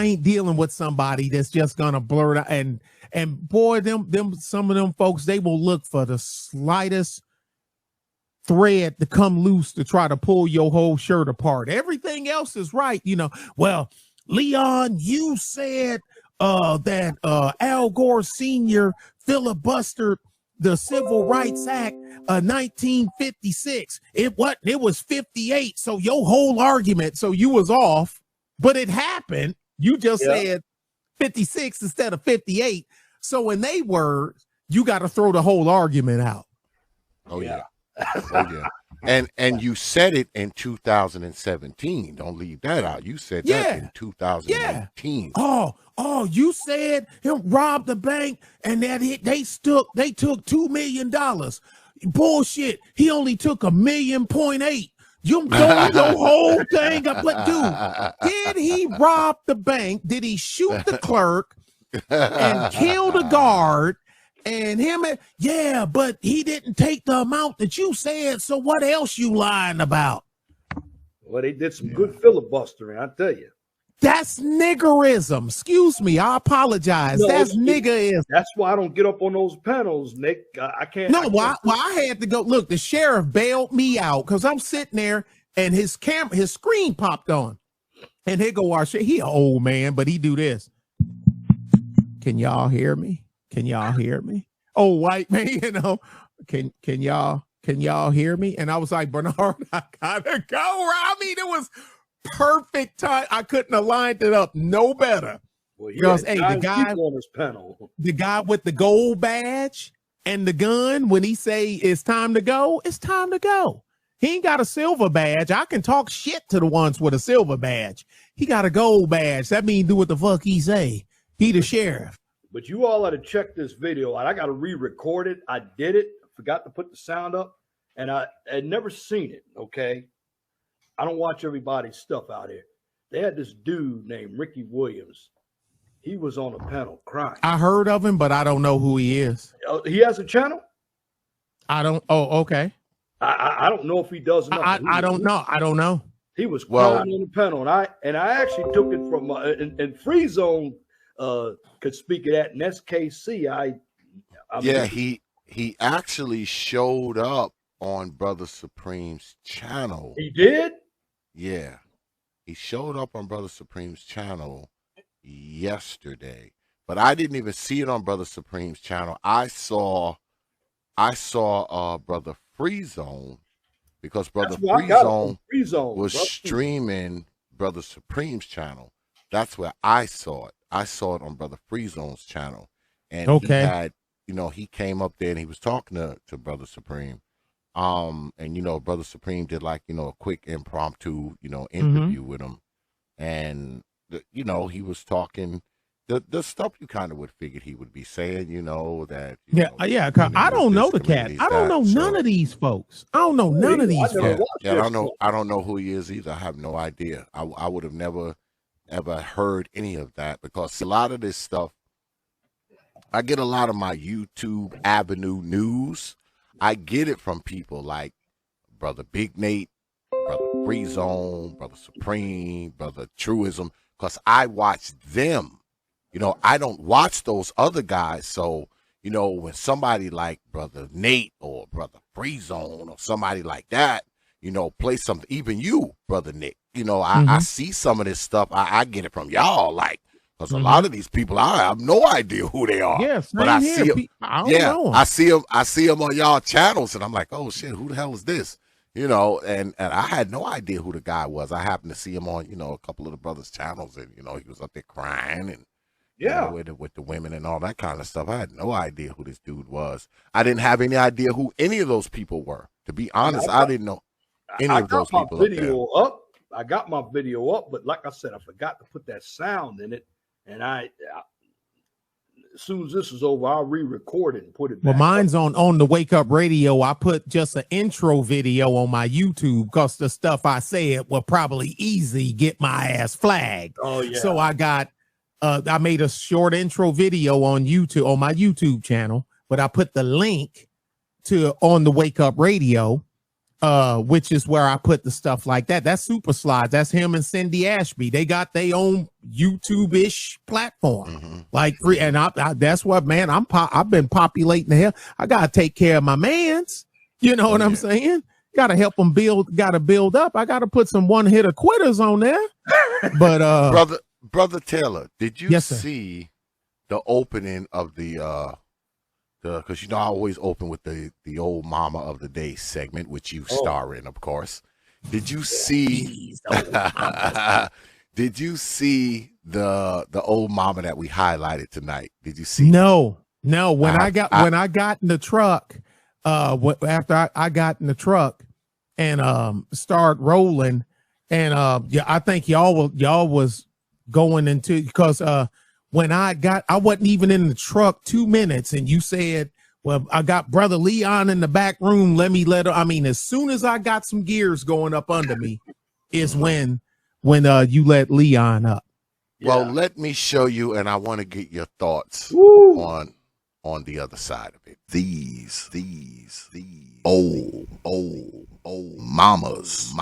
ain't dealing with somebody that's just gonna blurt out and boy, some of them folks, they will look for the slightest thread to come loose to try to pull your whole shirt apart. Everything else is right, Well, Leon, you said that Al Gore Sr. filibustered the Civil Rights Act 1956. It was 58. So your whole argument, so you was off, but it happened. You just said 56 instead of 58. So in they words, you got to throw the whole argument out. Oh yeah. Oh yeah. And you said it in 2017. Don't leave that out. You said that in 2018. Yeah. Oh, you said him robbed the bank and that they took $2 million. Bullshit. He only took $1.8 million. You throwing the whole thing up. But dude, did he rob the bank? Did he shoot the clerk and kill the guard? And him, but he didn't take the amount that you said. So what else you lying about? Well, they did some good filibustering, I tell you. That's niggerism. Excuse me. I apologize. That's niggerism. That's why I don't get up on those panels, Nick. I can't. No, I had to go. Look, the sheriff bailed me out because I'm sitting there and his screen popped on. And here go our shit. He an old man, but he do this. Can y'all hear me? Can y'all hear me? Oh, white man, can y'all hear me? And I was like, Bernard, I gotta go. I mean, it was perfect time. I couldn't have lined it up no better. Well, because the guy with the gold badge and the gun, when he say it's time to go, it's time to go. He ain't got a silver badge. I can talk shit to the ones with a silver badge. He got a gold badge. That means do what the fuck he say. He the sheriff. But you all ought to check this video out. I got to re-record it. I did it. Forgot to put the sound up. And I had never seen it, okay? I don't watch everybody's stuff out here. They had this dude named Ricky Williams. He was on a panel crying. I heard of him, but I don't know who he is. He has a channel? I don't. Oh, okay. I don't know if he does. I don't know. I don't know. He was crying on the panel. And I actually took it from, and Free Zone could speak of that in SKC. He actually showed up on Brother Supreme's channel. He did? Yeah. He showed up on Brother Supreme's channel yesterday. But I didn't even see it on Brother Supreme's channel. I saw Brother Free Zone, because Brother Free Zone was streaming Brother Supreme's channel. That's where I saw it. I saw it on Brother Free Zone's channel. And he had, he came up there and he was talking to Brother Supreme. And, Brother Supreme did like, a quick impromptu, interview with him. And, he was talking the stuff you kind of would figured he would be saying, that. Yeah. Cause I don't know the cat. I don't know none of these folks. I don't know none of these folks. Yeah, I don't know who he is either. I have no idea. I would have never ever heard any of that, because a lot of this stuff, I get a lot of my YouTube Avenue news. I get it from people like Brother Big Nate, Brother Free Zone, Brother Supreme, Brother Truism, because I watch them. I don't watch those other guys. So, when somebody like Brother Nate or Brother Free Zone or somebody like that, play something, even you, Brother Nick, I see some of this stuff. I get it from y'all, like, because a lot of these people, I have no idea who they are. Yes, but I see them. I see them on y'all channels, and I'm like, oh shit, who the hell is this? And I had no idea who the guy was. I happened to see him on, a couple of the brothers' channels, and he was up there crying and with the women and all that kind of stuff. I had no idea who this dude was. I didn't have any idea who any of those people were. To be honest, I didn't know any of those people. I got my video up, but like I said, I forgot to put that sound in it. And I as soon as this is over, I'll re-record it and put it back. Well, mine's on the Wake Up Radio. I put just an intro video on my YouTube because the stuff I said will probably easily get my ass flagged. Oh yeah. So I made a short intro video on YouTube, on my YouTube channel, but I put the link on the Wake Up Radio, which is where I put the stuff like that. That's Super Slides. That's him and Cindy Ashby. They got their own YouTube-ish platform, like free. And that's what, man, I've been populating the hell. I gotta take care of my mans. You know what I'm saying? Gotta help them build. Gotta build up. I gotta put some one-hitter quitters on there. But brother Taylor, did you see the opening of the? Because I always open with the old mama of the day segment, which you star in, of course. Did you see? Did you see the old mama that we highlighted tonight? Did you see? No. When I got in the truck, after I got in the truck and started rolling, and I think y'all was going into, because when I wasn't even in the truck 2 minutes, and you said, well, I got Brother Leon in the back room. As soon as I got some gears going up under me is when you let Leon up. Well, let me show you, and I want to get your thoughts on the other side of it. These old mamas.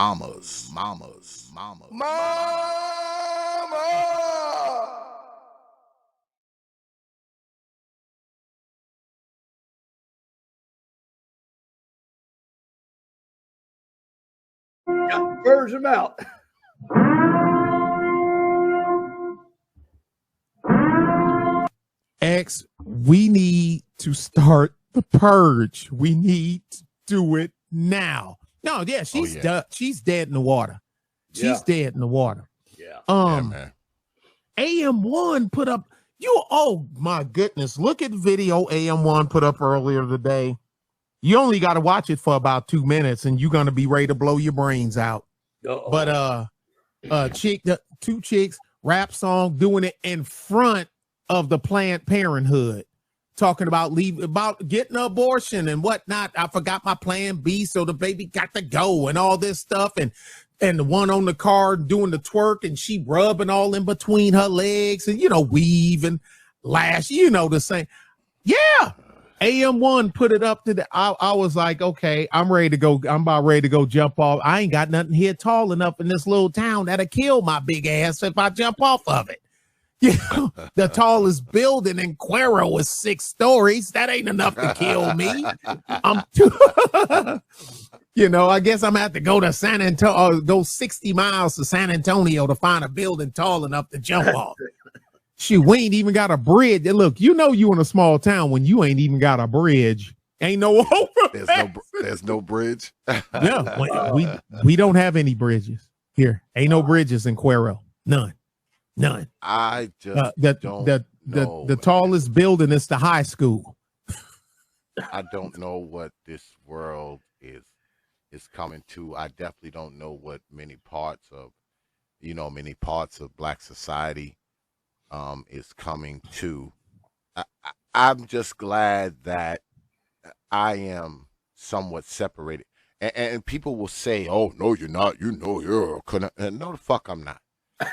Got to purge them out. X, we need to start the purge. We need to do it now. No, yeah, she's dead in the water. She's dead in the water. Yeah. Man. AM1 put up oh my goodness, look at the video AM1 put up earlier today. You only got to watch it for about 2 minutes and you're going to be ready to blow your brains out. But two chicks rap song doing it in front of the Planned Parenthood, talking about getting an abortion and whatnot. I forgot my plan B, so the baby got to go and all this stuff. And the one on the car doing the twerk, and she rubbing all in between her legs and, weave and lash, the same. Yeah. AM1 put it up to I was like, okay, I'm ready to go. I'm about ready to go jump off. I ain't got nothing here tall enough in this little town that'll kill my big ass if I jump off of it. The tallest building in Cuero is 6 stories. That ain't enough to kill me. I'm too, I guess I'm gonna have to go to San Antonio, go 60 miles to San Antonio to find a building tall enough to jump off. Shoot, we ain't even got a bridge. Look, you in a small town when you ain't even got a bridge. Ain't no there's no bridge. Yeah, we don't have any bridges here. Ain't no bridges in Cuero. None. I just the tallest building is the high school. I don't know what this world is coming to. I definitely don't know what many parts of Black society is coming to. I'm just glad that I am somewhat separated. And people will say, "Oh no, you're not. You know, you're no, the fuck, I'm not.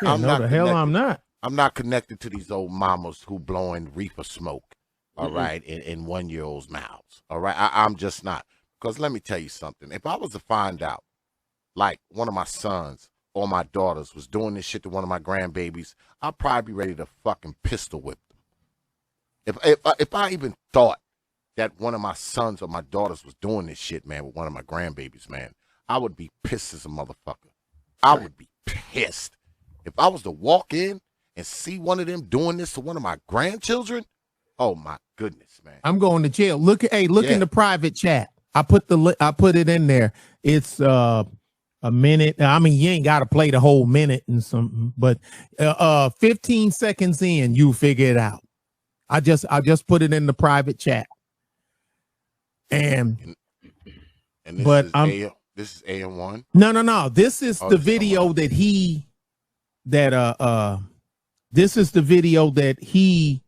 Yeah, no, the hell I'm not. I'm not connected to these old mamas who blowing reefer smoke, all right, in 1-year-olds' mouths. All right. I'm just not. Because let me tell you something. If I was to find out, like, one of my sons or my daughters was doing this shit to one of my grandbabies, I'd probably be ready to fucking pistol whip them. If I even thought that one of my sons or my daughters was doing this shit, man, with one of my grandbabies, man, I would be pissed as a motherfucker. I would be pissed. If I was to walk in and see one of them doing this to one of my grandchildren, oh my goodness, man. I'm going to jail. Look in the private chat. I put it in there. It's a minute. I mean, you ain't got to play the whole minute and something, but 15 seconds in, you figure it out. I just put it in the private chat. And this but this is AM1. No. This is the video that this is the video that he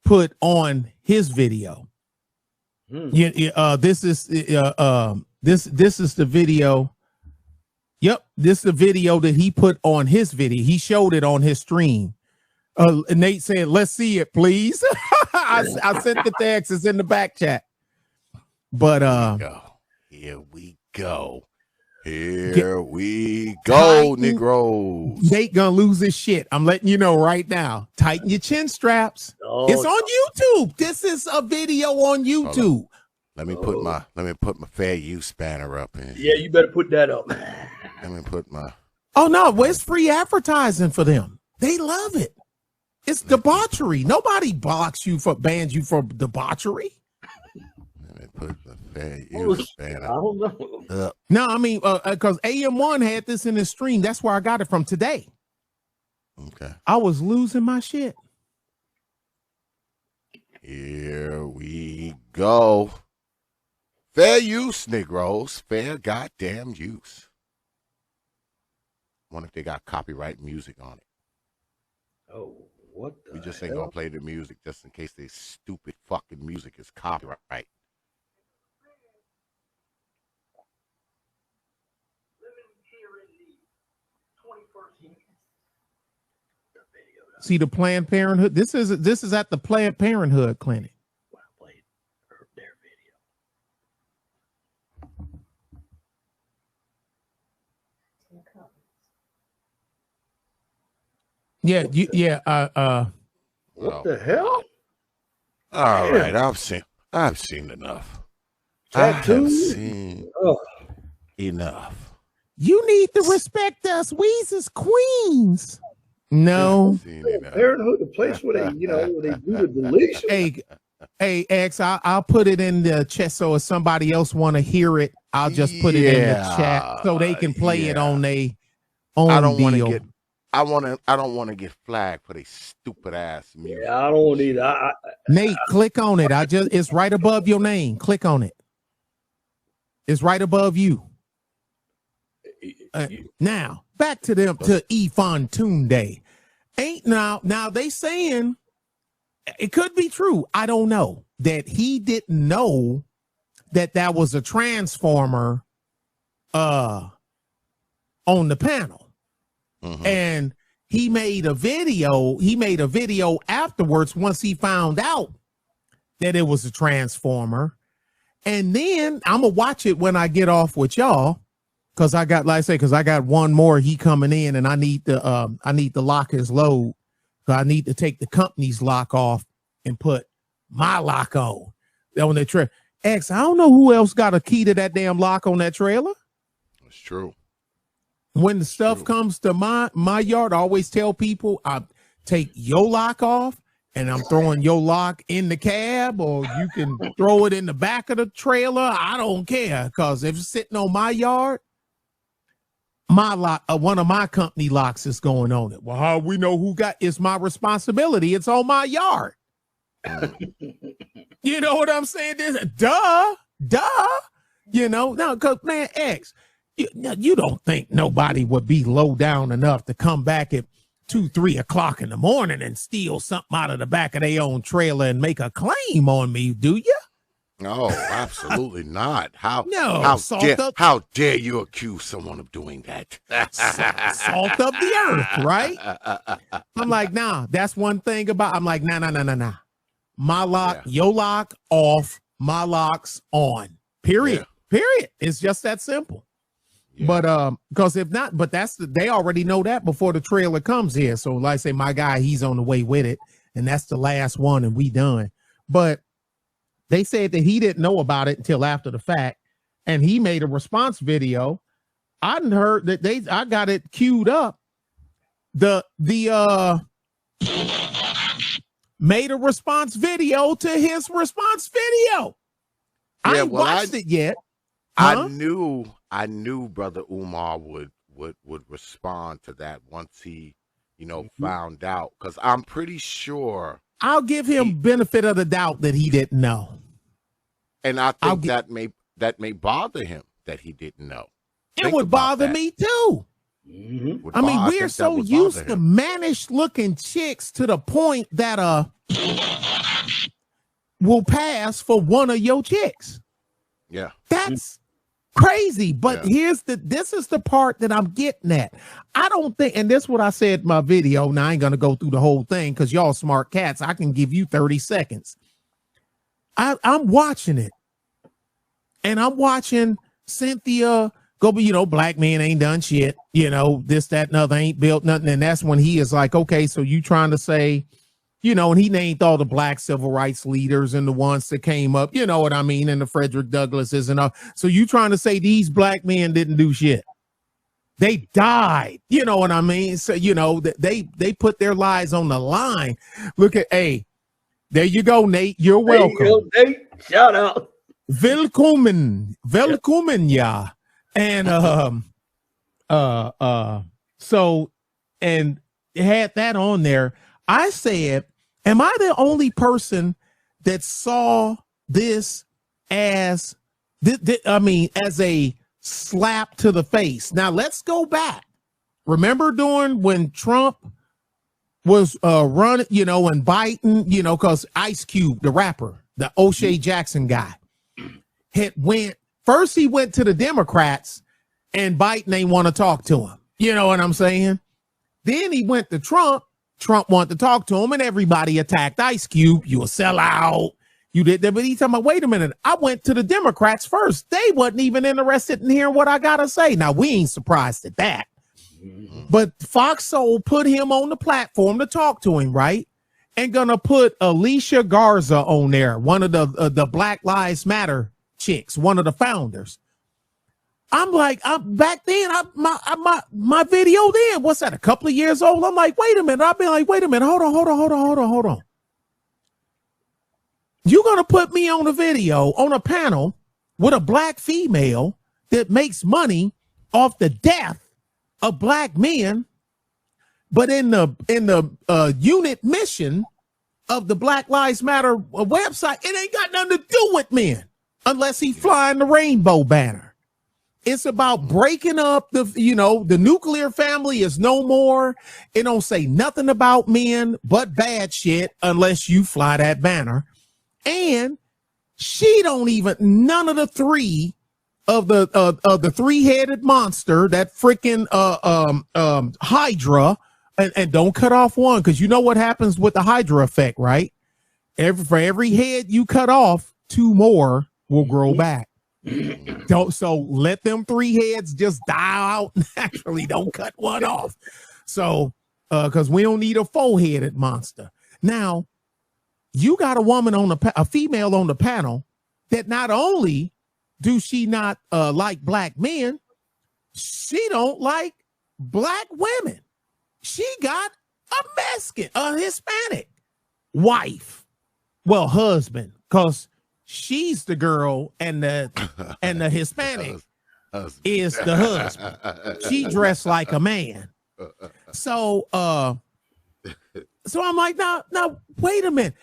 put on his video. This is the video. Yep, this is the video that he put on his video. He showed it on his stream. Nate said, "Let's see it, please." I sent the text. It's in the back chat. But here we go. Here we go, Negros. Nate gonna lose his shit. I'm letting you know right now. Tighten your chin straps. It's on YouTube. This is a video on YouTube. Let me put my fair use banner up. Yeah, you better put that up. Let me put my. Oh no, it's free advertising for them. They love it. It's debauchery. Nobody bans you for debauchery. Let me put the fair use banner. I don't know. No, I mean, because AM1 had this in his stream. That's where I got it from today. Okay. I was losing my shit. Here we go. Fair use, Negros. Fair goddamn use. Wonder if they got copyright music on it. Oh, what the We just ain't gonna play the music just in case they stupid fucking music is copyright. See the Planned Parenthood. This is at the Planned Parenthood clinic. Their video. Yeah. What the hell? All right, I've seen enough. I have seen enough. You need to respect us. We's is queens. No. Parenthood, the place where they, where they do the deletion. Hey, X, I'll put it in the chat. So if somebody else want to hear it, I'll just put it in the chat so they can play it on their own deal. I don't want to get flagged for they stupid ass music. Yeah, I don't either. Nate, click on it. It's right above your name. Click on it. It's right above you. Now back to Fontoon Day. Now they saying it could be true. I don't know that he didn't know that was a transformer on the panel. Mm-hmm. And he made a video afterwards once he found out that it was a transformer. And then I'm gonna watch it when I get off with y'all. Cause I got one more. He coming in, and I need to lock his load. So I need to take the company's lock off and put my lock on the trailer. X, I don't know who else got a key to that damn lock on that trailer. That's true. When the stuff comes to my yard, I always tell people I take your lock off, and I'm throwing your lock in the cab, or you can throw it in the back of the trailer. I don't care, cause if it's sitting on my yard. My lock, one of my company locks is going on it. Well, how we know who got? It's my responsibility. It's on my yard. You know what I'm saying? Duh. No, because man, X, you don't think nobody would be low down enough to come back 2, 3 o'clock in the morning and steal something out of the back of their own trailer and make a claim on me, do you? No, absolutely not. How dare you accuse someone of doing that? Salt of the earth, right? I'm like, nah, that's one thing about, I'm like, nah. My lock, your lock off, my lock's on. Period. It's just that simple. Yeah. But because if not, but they already know that before the trailer comes here. So like I say, my guy, he's on the way with it, and that's the last one, and we done. But they said that he didn't know about it until after the fact, and he made a response video. I hadn't heard that I got it queued up. Made a response video to his response video. I ain't watched it yet. Huh? I knew Brother Umar would respond to that once he, found out, because I'm pretty sure. I'll give him benefit of the doubt that he didn't know. And I think that may bother him that he didn't know. It would bother me too. Mm-hmm. I mean, we're so used to mannish looking chicks to the point that will pass for one of your chicks. Yeah. That's crazy. But this is the part that I'm getting at. I don't think, and this is what I said in my video. Now I ain't gonna go through the whole thing because y'all smart cats. I can give you 30 seconds. I'm watching it. And I'm watching Cynthia go, black men ain't done shit, this, that, and other, ain't built nothing. And that's when he is like, okay, so you trying to say, and he named all the black civil rights leaders and the ones that came up, you know what I mean, and the Frederick Douglasses and all. So you trying to say these black men didn't do shit? They died, you know what I mean? So, they put their lives on the line. Look at, hey, there you go, Nate. You're welcome. There you go, Nate. Shout out. Willkommen, yeah. And so, and it had that on there. I said, am I the only person that saw this as as a slap to the face? Now let's go back. Remember during when Trump was running, and Biden, because Ice Cube, the rapper, the O'Shea Jackson guy, he went to the Democrats and Biden ain't want to talk to him. You know what I'm saying? Then he went to Trump. Trump wanted to talk to him and everybody attacked Ice Cube. You a sellout. You did that. But he's talking about, wait a minute. I went to the Democrats first. They wasn't even interested in hearing what I got to say. Now, we ain't surprised at that. But Fox Soul put him on the platform to talk to him, right? And gonna put Alicia Garza on there, one of the Black Lives Matter chicks, one of the founders. I'm like, back then, my video then, what's that, a couple of years old? I'm like, wait a minute. I've been like, wait a minute, hold on. You're gonna put me on a video, on a panel with a black female that makes money off the death of black men, but in the unit mission of the Black Lives Matter website, it ain't got nothing to do with men unless he's flying the rainbow banner. It's about breaking up the nuclear family is no more. It don't say nothing about men but bad shit unless you fly that banner. And she don't even, none of the three of the three-headed monster, that freaking Hydra, and don't cut off one, because you know what happens with the Hydra effect, right? For every head you cut off, 2 more will grow back. So let them 3 heads just die out naturally. Don't cut one off. So because we don't need a 4-headed monster. Now you got a female on the panel that not only do she not like black men, she don't like black women. She got a Hispanic wife, husband, because she's the girl and the Hispanic is the husband. She dressed like a man. So I'm like, now wait a minute.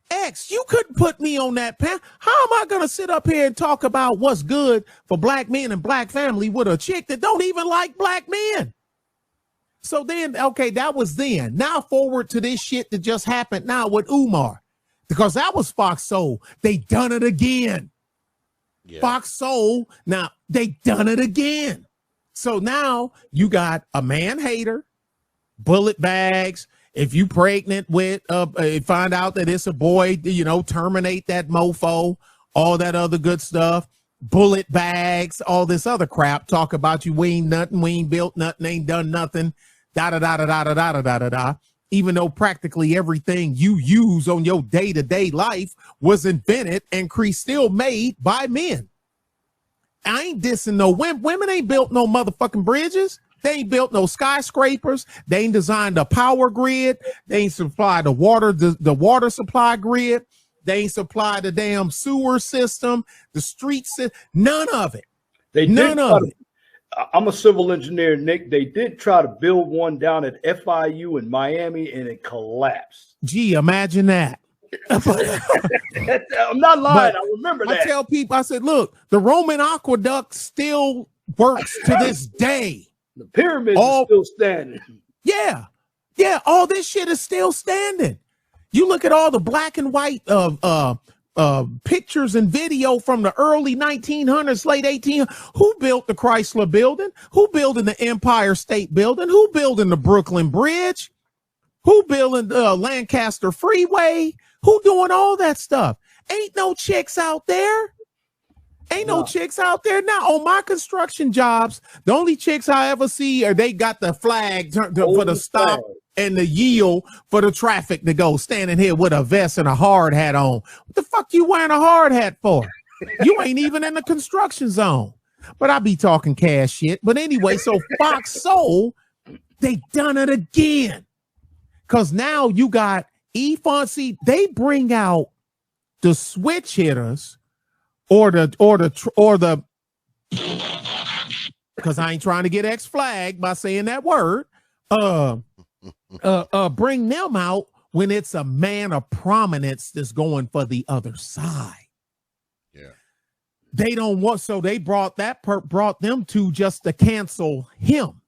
X, you couldn't put me on that path. How am I going to sit up here and talk about what's good for black men and black family with a chick that don't even like black men? So then, okay, that was then. Now forward to this shit that just happened now with Umar, because that was Fox Soul. They done it again. Yeah. Fox Soul, now they done it again. So now you got a man hater, bullet bags. If you pregnant with, find out that it's a boy, you know, terminate that mofo, all that other good stuff. Bullet bags, all this other crap. Talk about you, we ain't nothing, we ain't built nothing, ain't done nothing. Da da da da da da da da da da. Even though practically everything you use on your day-to-day life was invented and still made by men. I ain't dissing no women. Women ain't built no motherfucking bridges. They ain't built no skyscrapers. They ain't designed a power grid. They ain't supplied the water supply grid. They ain't supplied the damn sewer system, the streets, none of it. None of it. I'm a civil engineer, Nick. They did try to build one down at FIU in Miami, and it collapsed. Gee, imagine that. I'm not lying. I remember that. I tell people, I said, look, the Roman aqueduct still works to this day. The pyramids are still standing. Yeah. Yeah, all this shit is still standing. You look at all the black and white pictures and video from the early 1900s, late 1800s. Who built the Chrysler Building? Who building the Empire State Building? Who building the Brooklyn Bridge? Who building the Lancaster Freeway? Who doing all that stuff? Ain't no chicks out there. Ain't no chicks out there now. On my construction jobs, the only chicks I ever see are they got the flag for the stop and the yield for the traffic to go, standing here with a vest and a hard hat on. What the fuck you wearing a hard hat for? You ain't even in the construction zone. But I be talking cash shit. But anyway, so Fox Soul, they done it again. Because now you got E-Fonzie, they bring out the switch hitters or the because I ain't trying to get X-flagged by saying that word. Bring them out when it's a man of prominence that's going for the other side. Yeah. They don't want, so they brought them to just to cancel him.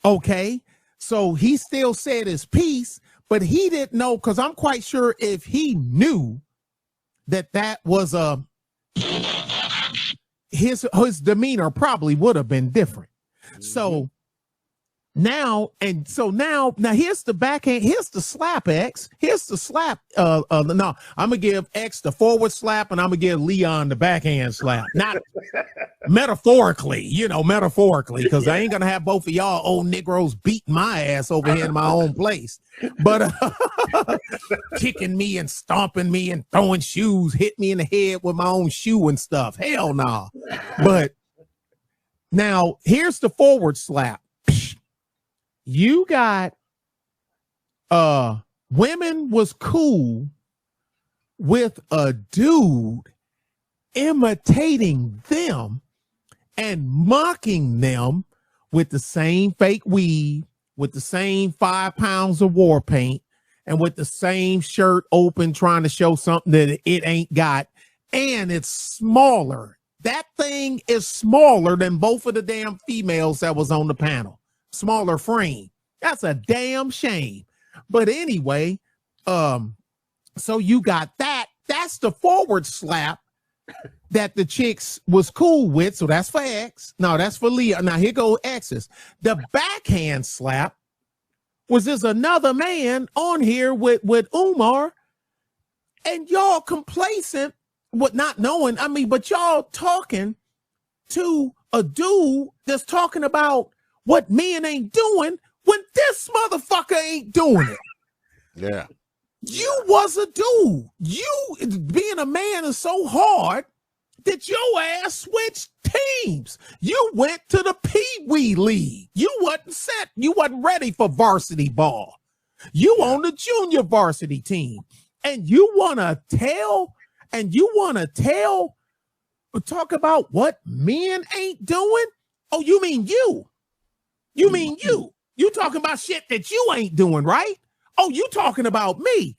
Okay. So he still said his piece, but he didn't know, because I'm quite sure if he knew that was his demeanor probably would have been different. Mm-hmm. So now here's the backhand, here's the slap X, here's the slap. No, I'm gonna give X the forward slap, and I'm gonna give Leon the backhand slap. Not metaphorically, because I ain't gonna have both of y'all old Negroes beating my ass over here in my own place, but kicking me and stomping me and throwing shoes, hit me in the head with my own shoe and stuff. Hell no. Nah. But now here's the forward slap. You got women was cool with a dude imitating them and mocking them with the same fake weed, with the same 5 pounds of war paint, and with the same shirt open, trying to show something that it ain't got, and it's smaller. That thing is smaller than both of the damn females that was on the panel. Smaller frame. That's a damn shame. But anyway, so you got that. That's the forward slap that the chicks was cool with. So that's for X. No, that's for Leah. Now here go X's. The backhand slap was just another man on here with Umar, and y'all complacent with not knowing. I mean, but y'all talking to a dude that's talking about what men ain't doing when this motherfucker ain't doing it. Yeah. You was a dude. You being a man is so hard that your ass switched teams. You went to the Pee Wee League. You wasn't set. You wasn't ready for varsity ball. You on the junior varsity team. And you want to talk about what men ain't doing? Oh, you mean you? You mean you? You talking about shit that you ain't doing, right? Oh, you talking about me?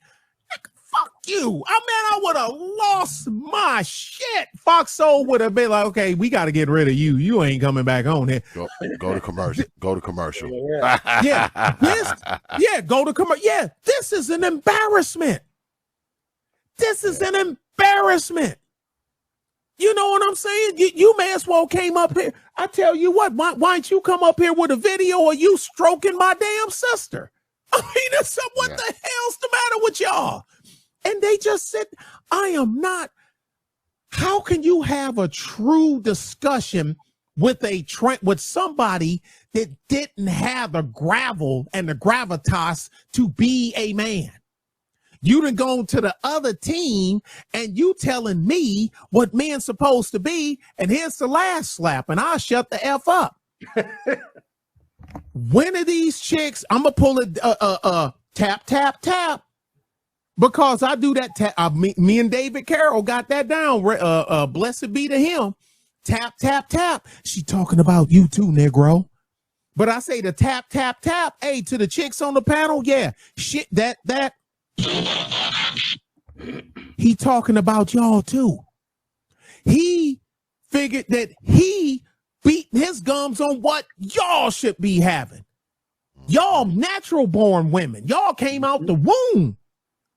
Fuck you. I would have lost my shit. Fox Soul would have been like, okay, we got to get rid of you. You ain't coming back on here. Go to commercial. Go to commercial. Go to commercial. Yeah, this is an embarrassment. This is an embarrassment. You know what I'm saying? You may as well came up here. I tell you what, why don't you come up here with a video of you stroking my damn sister? I mean, what the hell's the matter with y'all? And they just said, I am not. How can you have a true discussion with somebody that didn't have the gravel and the gravitas to be a man? You done gone to the other team and you telling me what men's supposed to be, and here's the last slap, and I'll shut the F up. When are these chicks, I'm gonna pull it tap, tap, tap. Because I do that. Me and David Carroll got that down. Blessed be to him. Tap, tap, tap. She talking about you too, Negro. But I say the tap, tap, tap. Hey, to the chicks on the panel, yeah. Shit, that. He talking about y'all too. He figured that he beat his gums on what y'all should be having. Y'all natural born women. Y'all came out the womb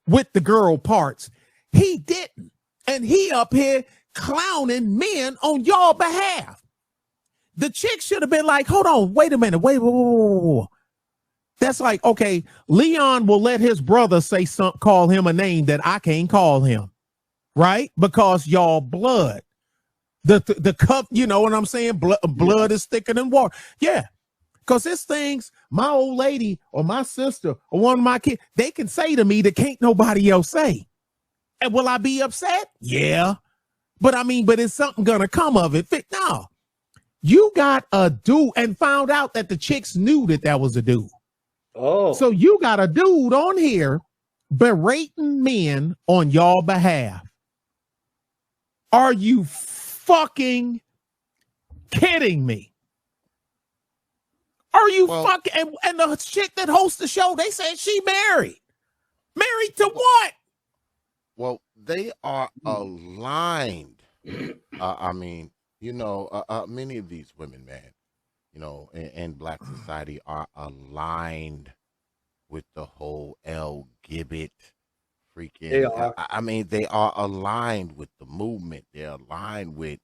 with the girl parts. He didn't. And he up here clowning men on y'all behalf. The chick should have been like, hold on, wait a minute, wait. That's like, okay, Leon will let his brother say something, call him a name that I can't call him, right? Because y'all blood. The cup, you know what I'm saying? Blood is thicker than water. Yeah. Because it's things my old lady or my sister or one of my kids, they can say to me that can't nobody else say. And will I be upset? Yeah. But it's something gonna come of it. No. You got a dude and found out that the chicks knew that was a dude. Oh. So you got a dude on here berating men on y'all behalf. Are you fucking kidding me? Are you fucking? And the chick that hosts the show, they said she married. Married to what? Well, they are aligned. Many of these women, man, in Black society are aligned with the whole LGBT freaking. They are. They are aligned with the movement. They're aligned with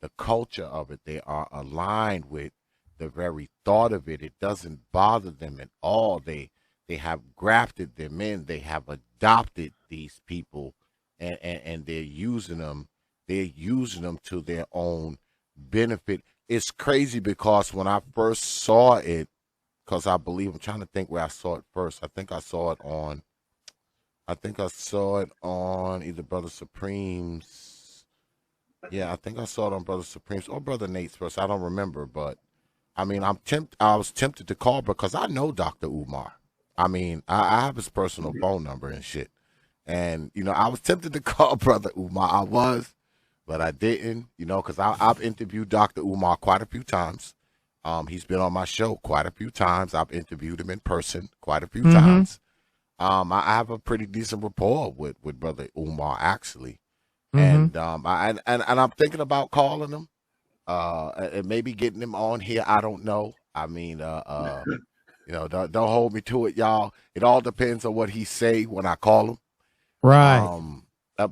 the culture of it. They are aligned with the very thought of it. It doesn't bother them at all. They have grafted them in. They have adopted these people, and they're using them. They're using them to their own benefit. It's crazy because when I first saw it, because I'm trying to think where I saw it first. I think I saw it on either Brother Supreme's. Yeah, I think I saw it on Brother Supreme's or Brother Nate's first. I don't remember, but I was tempted to call because I know Dr. Umar. I have his personal phone number and shit. And, I was tempted to call Brother Umar. But I didn't, because I've interviewed Dr. Umar quite a few times. He's been on my show quite a few times. I've interviewed him in person quite a few times. I have a pretty decent rapport with Brother Umar, actually. And I'm thinking about calling him and maybe getting him on here. I don't know. Don't hold me to it, y'all. It all depends on what he say when I call him. Right.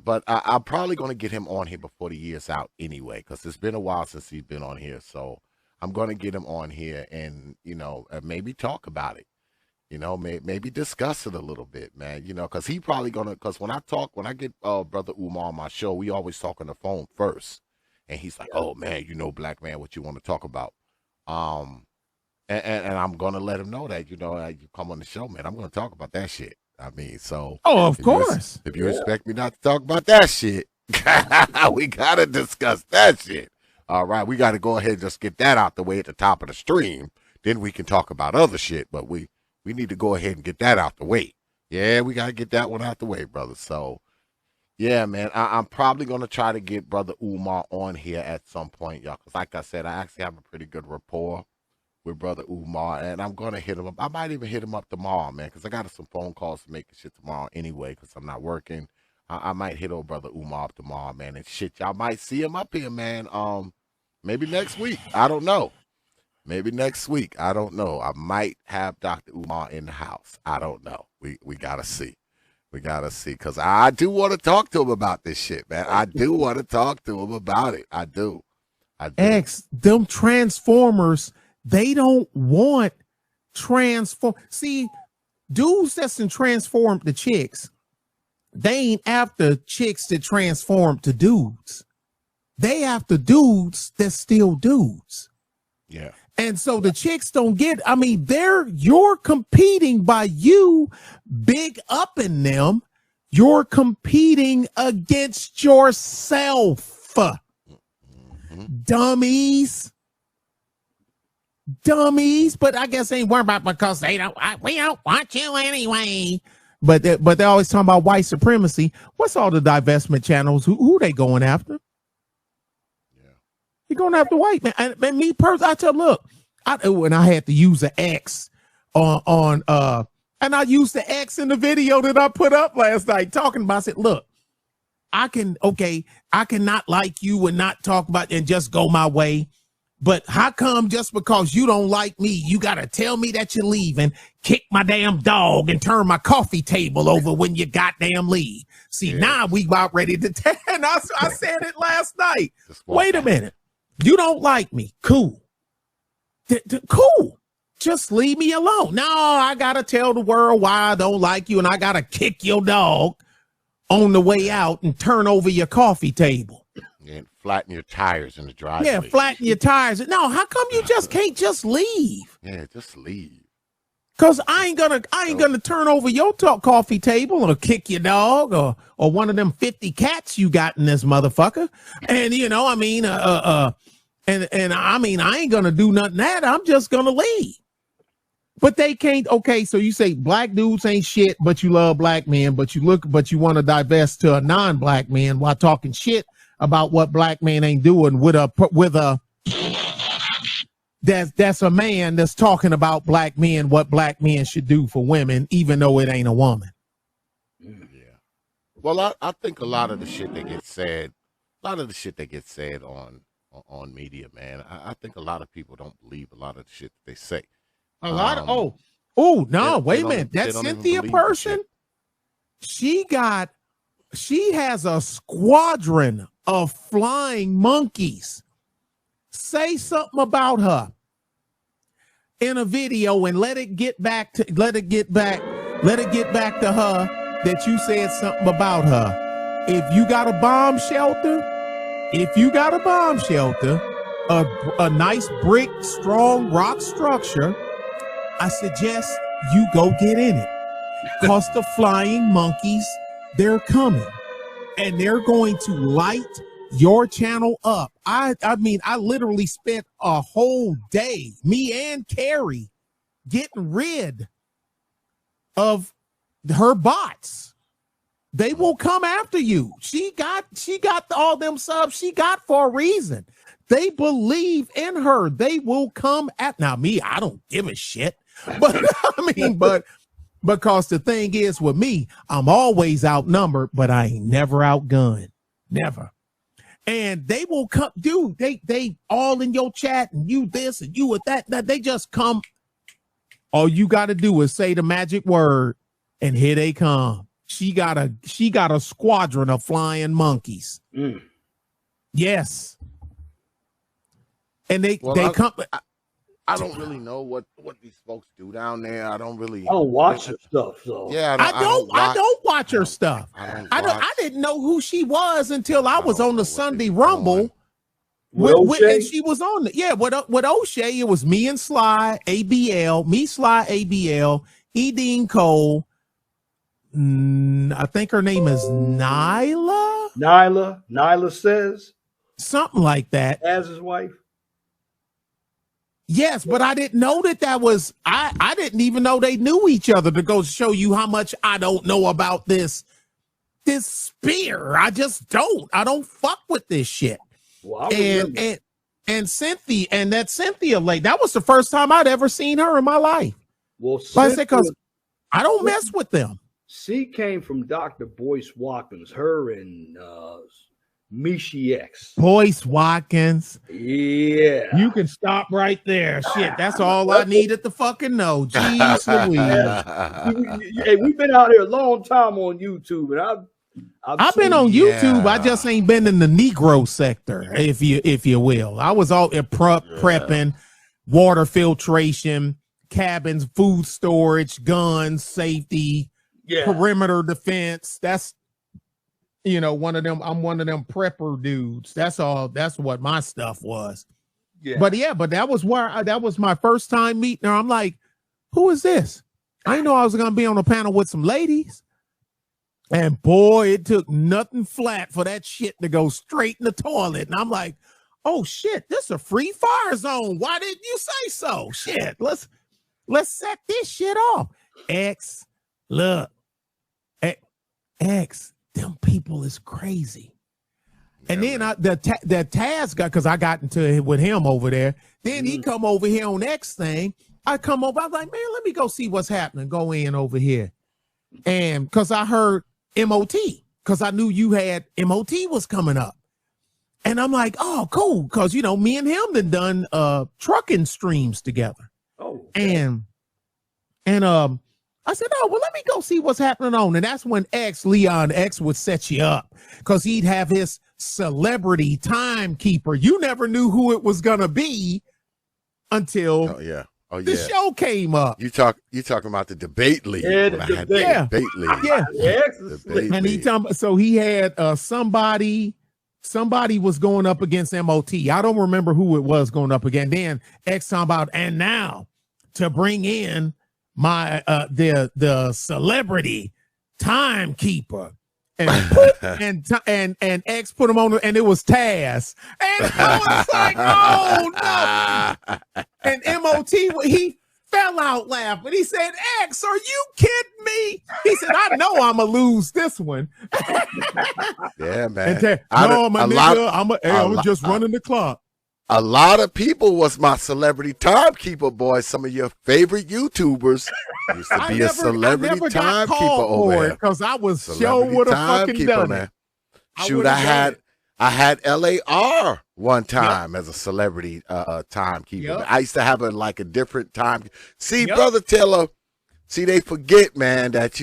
But I'm probably going to get him on here before the year's out anyway, because it's been a while since he's been on here. So I'm going to get him on here and, maybe talk about it, maybe discuss it a little bit, man, because he probably going to, because when I get Brother Umar on my show, we always talk on the phone first. And he's like, oh, man, Black man, what you want to talk about? And I'm going to let him know that, you come on the show, man, I'm going to talk about that shit. So. Oh, of course. If you expect me not to talk about that shit, we got to discuss that shit. All right. We got to go ahead and just get that out the way at the top of the stream. Then we can talk about other shit. But we need to go ahead and get that out the way. Yeah, we got to get that one out the way, brother. So, yeah, man, I'm probably going to try to get Brother Umar on here at some point, y'all. Because like I said, I actually have a pretty good rapport with Brother Umar, and I'm going to hit him up. I might even hit him up tomorrow, man, because I got some phone calls to make and shit tomorrow anyway, because I'm not working. I might hit old brother Umar up tomorrow, man, and shit. Y'all might see him up here, man. Maybe next week. I don't know. Maybe next week. I don't know. I might have Dr. Umar in the house. I don't know. We gotta see. We gotta see, because I do want to talk to him about this shit, man. I do want to talk to him about it. I do. Them Transformers, they don't want see, dudes that's in transform the chicks, they ain't after chicks that transform to dudes. They after dudes that's still dudes. Yeah. And so the chicks don't get, I mean, you're competing by you big up in them. You're competing against yourself. Dummies. But I guess they ain't worried about because we don't want you anyway. But they're always talking about white supremacy. What's all the divestment channels? Who they going after? You're going after white man. And me personally, I tell them, look, when I had to use an X and I used the X in the video that I put up last night talking about, I said, look, I cannot like you and not talk about and just go my way. But how come just because you don't like me, you got to tell me that you're leaving, kick my damn dog and turn my coffee table over when you goddamn leave? See, now we about ready to and I said it last night. Wait a minute. You don't like me. Cool. Cool. Just leave me alone. No, I got to tell the world why I don't like you, and I got to kick your dog on the way out and turn over your coffee table. And flatten your tires in the driveway. Yeah, flatten your tires. No, how come you just can't just leave? Yeah, just leave. Cause I ain't gonna turn over your coffee table or kick your dog or one of them 50 cats you got in this motherfucker. And I mean, and I mean, I ain't gonna do nothing that. I'm just gonna leave. But they can't. Okay, so you say black dudes ain't shit, but you love black men, but you want to divest to a non-black man while talking shit about what black men ain't doing with a. That's a man that's talking about black men, what black men should do for women, even though it ain't a woman. Yeah. Well, I think a lot of the shit that gets said, on media, man, I think a lot of people don't believe a lot of the shit that they say. A lot of wait a minute. That Cynthia person, she has a squadron of flying monkeys. Say something about her in a video and let it get back to her that you said something about her. If you got a bomb shelter, a nice brick, strong rock structure, I suggest you go get in it. Cause the flying monkeys, they're coming and they're going to light your channel up. I mean, I literally spent a whole day, me and Carrie, getting rid of her bots. They will come after you. She got all them subs she got for a reason. They believe in her. They will come at now. Me, I don't give a shit. But I mean, but because the thing is with me, I'm always outnumbered, but I ain't never outgunned. Never. And they will come, dude. They all in your chat and you this and you with that. They just come. All you got to do is say the magic word, and here they come. She got a squadron of flying monkeys. Mm. Yes. And they come. I don't really know what these folks do down there. I don't watch her stuff, though. Yeah, I don't watch her stuff. I didn't know who she was until I was on the Sunday Rumble. And she was on with O'Shea. It was me and Sly ABL, Sly ABL, Dean Cole. I think her name is Nyla. Nyla says something like that. As his wife. Yes, but I didn't know that was, I didn't even know they knew each other, to go show you how much I don't know about this spear. I don't fuck with this shit. Well, and Cynthia, and that Cynthia lady, that was the first time I'd ever seen her in my life. Well, I said, because I don't mess with them. C came from Dr. Boyce Watkins, her and Mishi X. Boyce Watkins. Yeah. You can stop right there. Shit, that's all I needed to fucking know. Jeez Louise. Hey, we've been out here a long time on YouTube, and I've been on YouTube. I just ain't been in the Negro sector, if you will. I was out there prepping, water filtration, cabins, food storage, guns, safety, perimeter defense. That's one of them. I'm one of them prepper dudes. That's all. That's what my stuff was. Yeah. But that was that was my first time meeting her. I'm like, who is this? I didn't know I was gonna be on a panel with some ladies. And boy, it took nothing flat for that shit to go straight in the toilet. And I'm like, oh shit, this is a free fire zone. Why didn't you say so? Shit, let's set this shit off. X, look, X, them people is crazy. And then the Taz got, because I got into it with him over there. Then he come over here on X thing. I come over, I was like, man, let me go see what's happening. Go in over here. And because I heard MOT, because I knew you had MOT was coming up. And I'm like, oh, cool. Because, me and him done trucking streams together. Oh. Okay. And I said, oh, well, let me go see what's happening on. And that's when Leon X would set you up, because he'd have his celebrity timekeeper. You never knew who it was going to be until the show came up. You talking about the debate league. Yeah, debate league. Yeah. And he had somebody was going up against MOT. I don't remember who it was going up against. Then X talking about, and now to bring in my the celebrity timekeeper, and and X put him on, and it was Taz, and I was like, oh no. And MOT, he fell out laughing. He said, X, are you kidding me? He said, I know I'm gonna lose this one. Yeah, man. No, my nigga, I'm just running the clock. A lot of people was my celebrity timekeeper, boy. Some of your favorite YouTubers used to be a celebrity timekeeper over there. Because I was sure would have fucking done it. Shoot, I had LAR one time as a celebrity timekeeper. Yep. I used to have a different time. See, Brother Taylor, they forget, man, that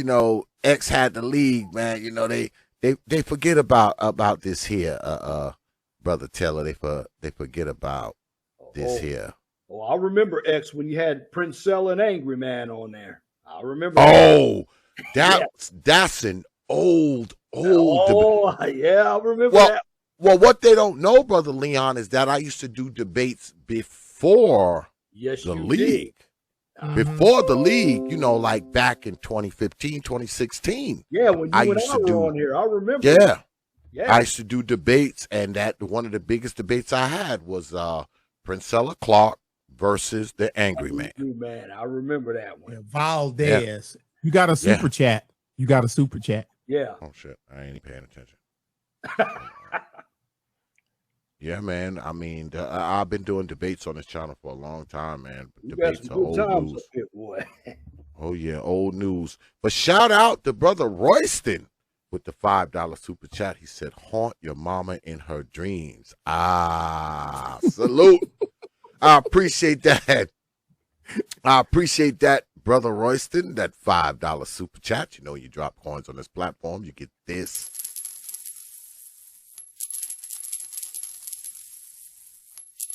X had the league, man. They forget about this here. Brother Taylor, they forget about this here. Oh, I remember X when you had Princella and Angry Man on there. I remember. Oh, that's an old. Oh, yeah, I remember that. Well, what they don't know, Brother Leon, is that I used to do debates before the league. Before the league, like back in 2015, 2016. Yeah, when you and I were on here, I remember. Yeah. I used to do debates, and one of the biggest debates I had was Princella Clark versus the Angry Man. Man, I remember that one. Yeah, Valdez. Yeah. You got a super chat. You got a super chat. Yeah. Oh shit, I ain't paying attention. Yeah, man. I mean, I've been doing debates on this channel for a long time, man. Debates are old news. Boy. Oh yeah, old news. But shout out to Brother Royston with the $5 super chat. He said, haunt your mama in her dreams. Salute. I appreciate that. Brother Royston, that $5 super chat. You drop coins on this platform, you get this.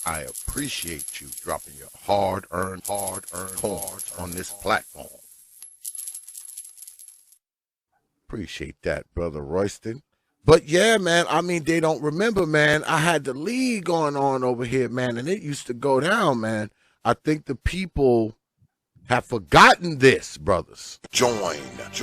I appreciate you dropping your hard-earned coins on this platform. Appreciate that, Brother Royston. But yeah, man, I mean, they don't remember, man. I had the league going on over here, man, and it used to go down, man. I think the people have forgotten this, brothers. Join the league.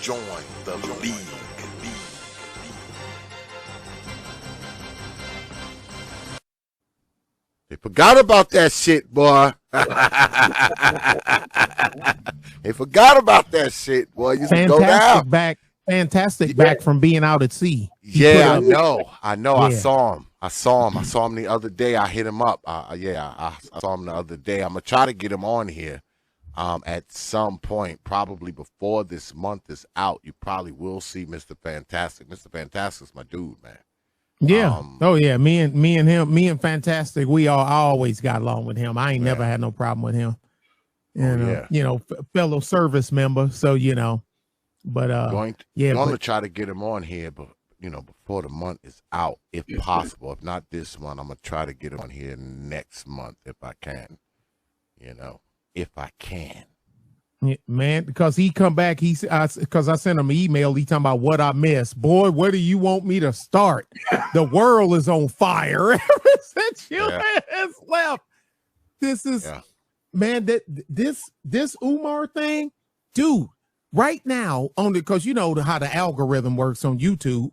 Join the league. They Forgot about that shit, boy. They forgot about that shit, boy. You should go down. Fantastic back from being out at sea. Yeah, I know. Yeah. I saw him. I saw him the other day. I hit him up. I saw him the other day. I'm gonna try to get him on here. At some point, probably before this month is out, you probably will see Mr. Fantastic. Mr. Fantastic's my dude, man. Yeah. Me and Fantastic, I always got along with him. I ain't never had no problem with him. And fellow service member. So but going to try to get him on here, but before the month is out, if possible. If not this month, I'm gonna try to get him on here next month if I can. If I can. Yeah, man, because he come back, because I sent him an email, he talking about what I missed. Boy, where do you want me to start? The world is on fire ever since you has left. This is, man, this Umar thing, dude, right now, only because you know how the algorithm works on YouTube.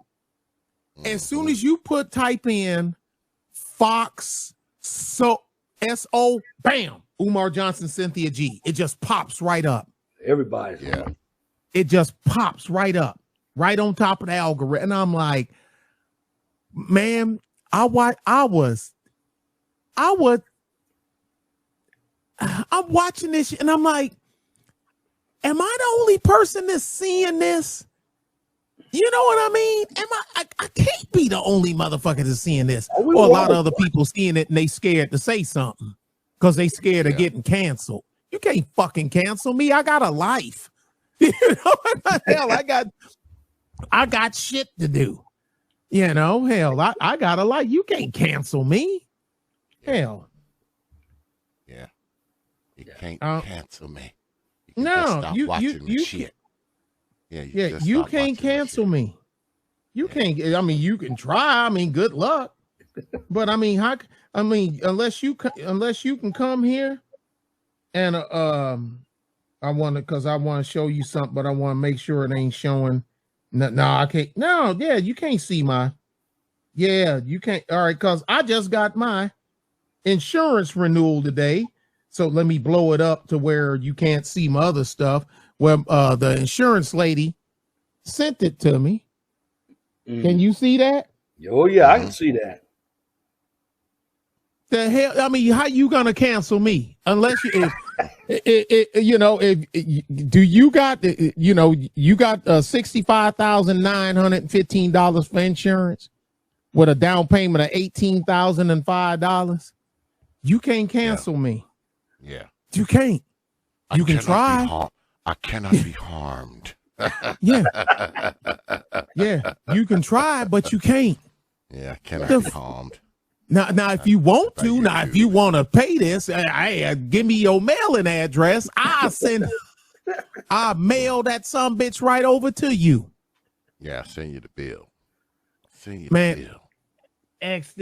As soon as you type in Fox, S-O, bam, Umar Johnson, Cynthia G. It just pops right up. Everybody's It just pops right up, right on top of the algorithm. And I'm like, man, I'm watching this and I'm like, am I the only person that's seeing this? You know what I mean? I can't be the only motherfucker that's seeing this. Or a lot of other people seeing it and they scared to say something because they scared of getting canceled. You can't fucking cancel me. I got a life. You know what the hell? I got shit to do. Hell, I got a life. You can't cancel me. Hell. Yeah. You can't cancel me. You shit. You can't cancel me. You can't. I mean, you can try. I mean, good luck. But I mean, unless you can come here, and I want to show you something, but I want to make sure it ain't showing. No, I can't. No, yeah, you can't see my. Yeah, you can't. All right, because I just got my insurance renewal today. So let me blow it up to where you can't see my other stuff. Well, the insurance lady sent it to me. Can you see that? Oh yeah, I can see that. The hell? I mean, how you gonna cancel me unless you you got $65,915 for insurance with a down payment of $18,005. You can't cancel me. Yeah, you can't. You can try. I cannot be harmed. Yeah, you can try, but you can't. Yeah, I cannot be harmed. Now, if you want to, if you want to pay this, give me your mailing address. I'll mail that some bitch right over to you. Yeah, I'll send you the bill. The bill. X,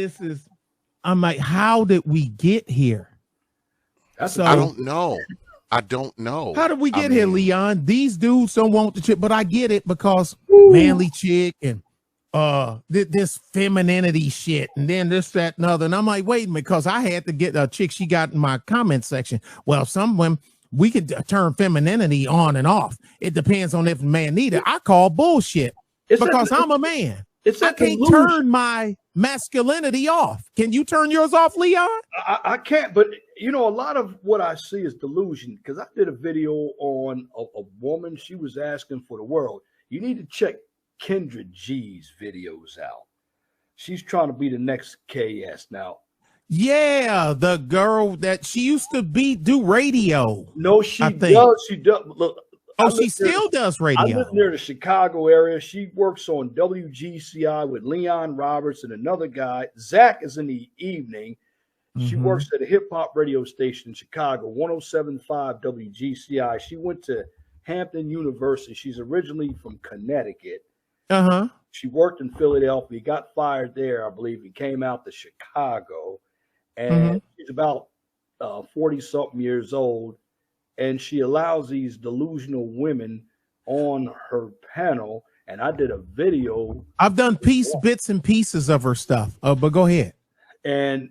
I'm like, how did we get here? I don't know. How did we get here, Leon? These dudes don't want the chick, but I get it because manly chick and this femininity shit, and then this, that, and other. And I'm like, wait a minute, because I had to get a chick she got in my comment section. Well, some women, we could turn femininity on and off. It depends on if a man need it. I call bullshit because I'm a man. I can't turn my masculinity off. Can you turn yours off, Leon? I can't, but a lot of what I see is delusion, because I did a video on a woman. She was asking for the world. You need to check Kendra G's videos out. She's trying to be the next KS now. Yeah, the girl that she used to do radio. No, she does. She does. Look. She still does radio. I live near the Chicago area. She works on WGCI with Leon Roberts and another guy. Zach is in the evening. She works at a hip hop radio station in Chicago, 107.5 WGCI. She went to Hampton University. She's originally from Connecticut. She worked in Philadelphia, got fired there, I believe. He came out to Chicago, and she's about 40-something years old. And she allows these delusional women on her panel. And I did a video. I've done bits and pieces of her stuff. But go ahead. And,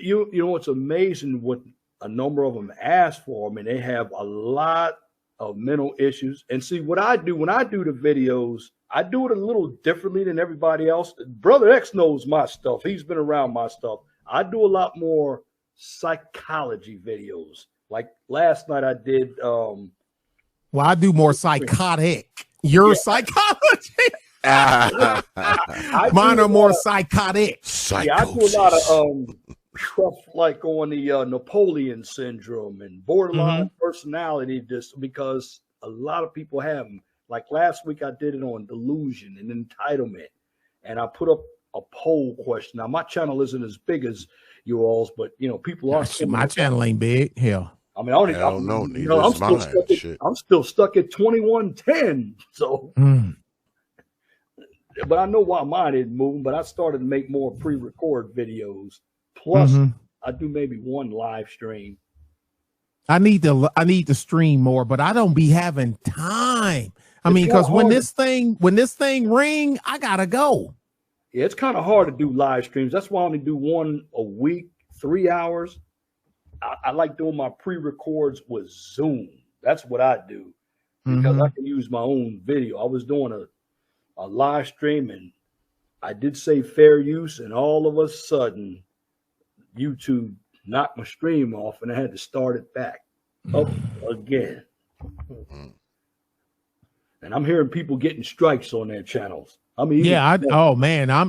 you know what's amazing? What a number of them ask for. I mean, they have a lot of mental issues. And see, what I do when I do the videos, I do it a little differently than everybody else. Brother X knows my stuff. He's been around my stuff. I do a lot more psychology videos. Like last night I did. Well, I do more psychotic. Your psychology. Mine are more psychotic. Yeah, I do a lot of stuff like on the Napoleon syndrome and borderline personality disorder, because a lot of people have them. Like last week I did it on delusion and entitlement, and I put up a poll question. Now my channel isn't as big as you all's, but you know, people are. My channel ain't big. Hell. I mean, I don't know. You know, I'm still stuck at 2110. So, but I know why mine isn't moving. But I started to make more pre-record videos. Plus, I do maybe one live stream. I need to stream more, but I don't be having time. I mean, because when this thing ring, I gotta go. Yeah, it's kind of hard to do live streams. That's why I only do one a week, 3 hours. I like doing my pre-records with Zoom. That's what I do, because I can use my own video. I was doing a live stream, and I did say fair use, and all of a sudden, YouTube knocked my stream off, and I had to start it back up again. And I'm hearing people getting strikes on their channels. I mean, yeah, oh man, I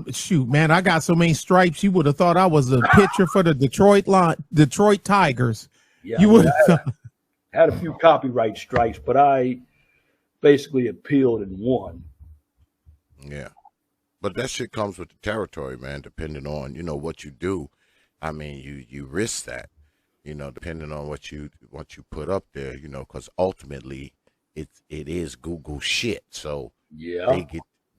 got so many stripes. You would have thought I was a pitcher for the Detroit Tigers. Yeah, you would have had a few copyright strikes, but I basically appealed and won. Yeah, but that shit comes with the territory, man. Depending on what you do, I mean, you risk that, depending on what you put up there, because ultimately it is Google shit. So yeah,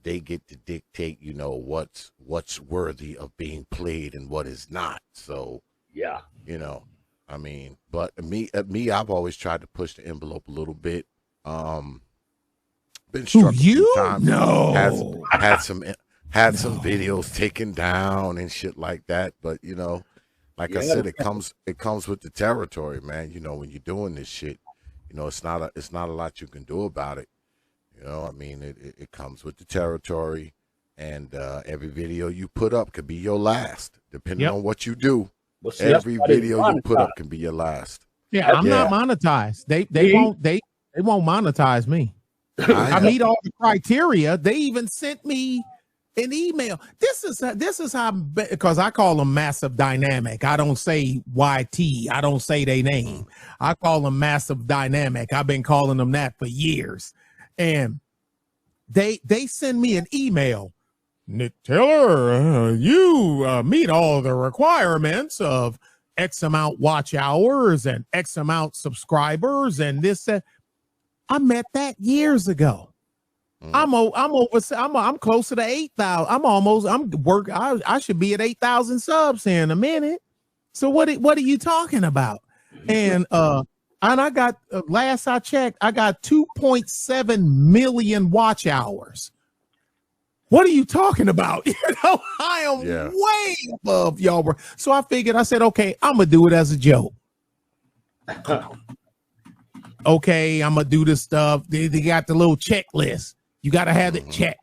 they get to dictate, what's worthy of being played and what is not. So yeah, I mean, but me, I've always tried to push the envelope a little bit. Been struck a few times. No, had some videos taken down and shit like that. But like I said, it comes with the territory, man. When you're doing this shit, it's not a lot you can do about it. I mean, it comes with the territory, and every video you put up could be your last, depending on what you do. Well, see, every video you put up can be your last. Yeah, I'm not monetized. They won't monetize me. I meet all the criteria. They even sent me an email. This is how, because I call them Massive Dynamic. I don't say YT. I don't say their name. I call them Massive Dynamic. I've been calling them that for years. And they send me an email. Nick Taylor, you meet all the requirements of X amount watch hours and X amount subscribers and this. I met that years ago. I'm closer to 8,000. I should be at 8,000 subs here in a minute. So what are you talking about? And I got, last I checked, I got 2.7 million watch hours. What are you talking about? I am way above y'all. So I figured, I said, okay, I'm going to do it as a joke. Okay, I'm going to do this stuff. They got the little checklist. You got to have it checked.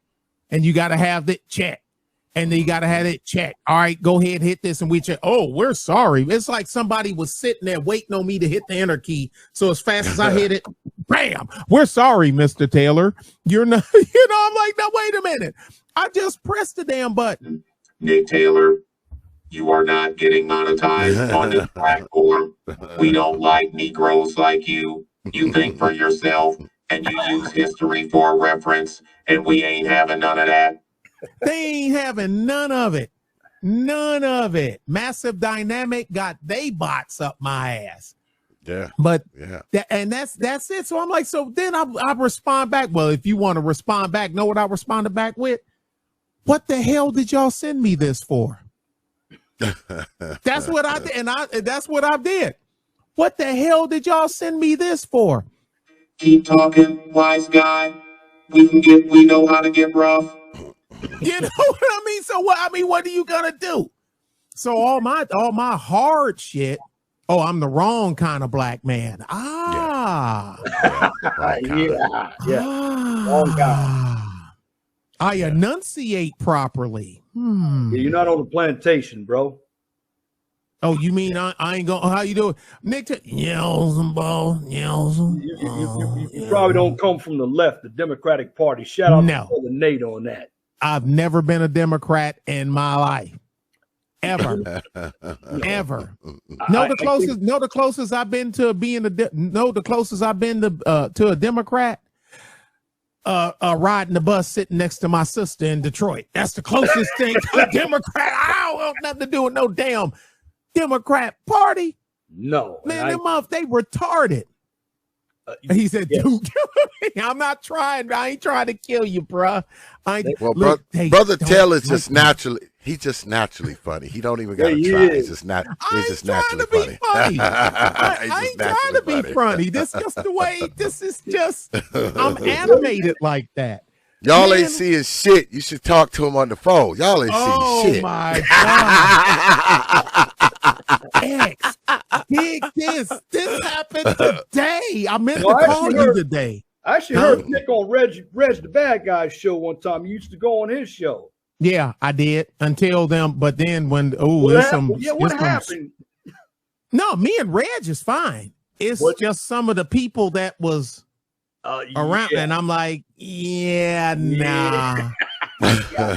And you got to have it checked. And then you got to have it checked. All right, go ahead, hit this, and we check. Oh, we're sorry. It's like somebody was sitting there waiting on me to hit the enter key. So as fast as I hit it, bam, we're sorry, Mr. Taylor. You're not, I'm like, no, wait a minute. I just pressed the damn button. Nick Taylor, you are not getting monetized on this platform. We don't like Negroes like you. You think for yourself, and you use history for reference, and we ain't having none of that. They ain't having none of it. None of it. Massive Dynamic got they bots up my ass. Yeah. But yeah. That's it. So I'm like, so then I respond back. Well, if you want to respond back, know what I responded back with? What the hell did y'all send me this for? That's what I did. And that's what I did. What the hell did y'all send me this for? Keep talking, wise guy. We know how to get rough. You know what I mean? So what are you gonna do? So all my hard shit. Oh, I'm the wrong kind of black man. Ah. Wrong guy. I enunciate properly. You're not on the plantation, bro. Oh, you mean I ain't going? How you doing, Nick? Yells and balls, yells. You probably don't come from the left, the Democratic Party. Shout out to Brother Nate on that. I've never been a Democrat in my life, ever, ever. The closest I've been to being the closest I've been to a Democrat. Riding the bus sitting next to my sister in Detroit. That's the closest thing to a Democrat. I don't want nothing to do with no damn Democrat Party. No, man, they retarded. He said, dude, I'm not trying. I ain't trying to kill you, bruh. Brother Taylor is just naturally. He's just naturally funny. He don't even got to try. He's just naturally funny. I ain't trying to be funny. This is just the way. This is just. I'm animated like that. Y'all ain't seeing shit. You should talk to him on the phone. Y'all ain't seeing shit. Oh my God. X, dig this. This happened today. I meant to call you today. I actually heard Nick on Reg the Bad Guy's show one time. You used to go on his show. Yeah, I did until them. But then when what happened? No, me and Reg is fine. It's just some of the people that was around, and I'm like, nah.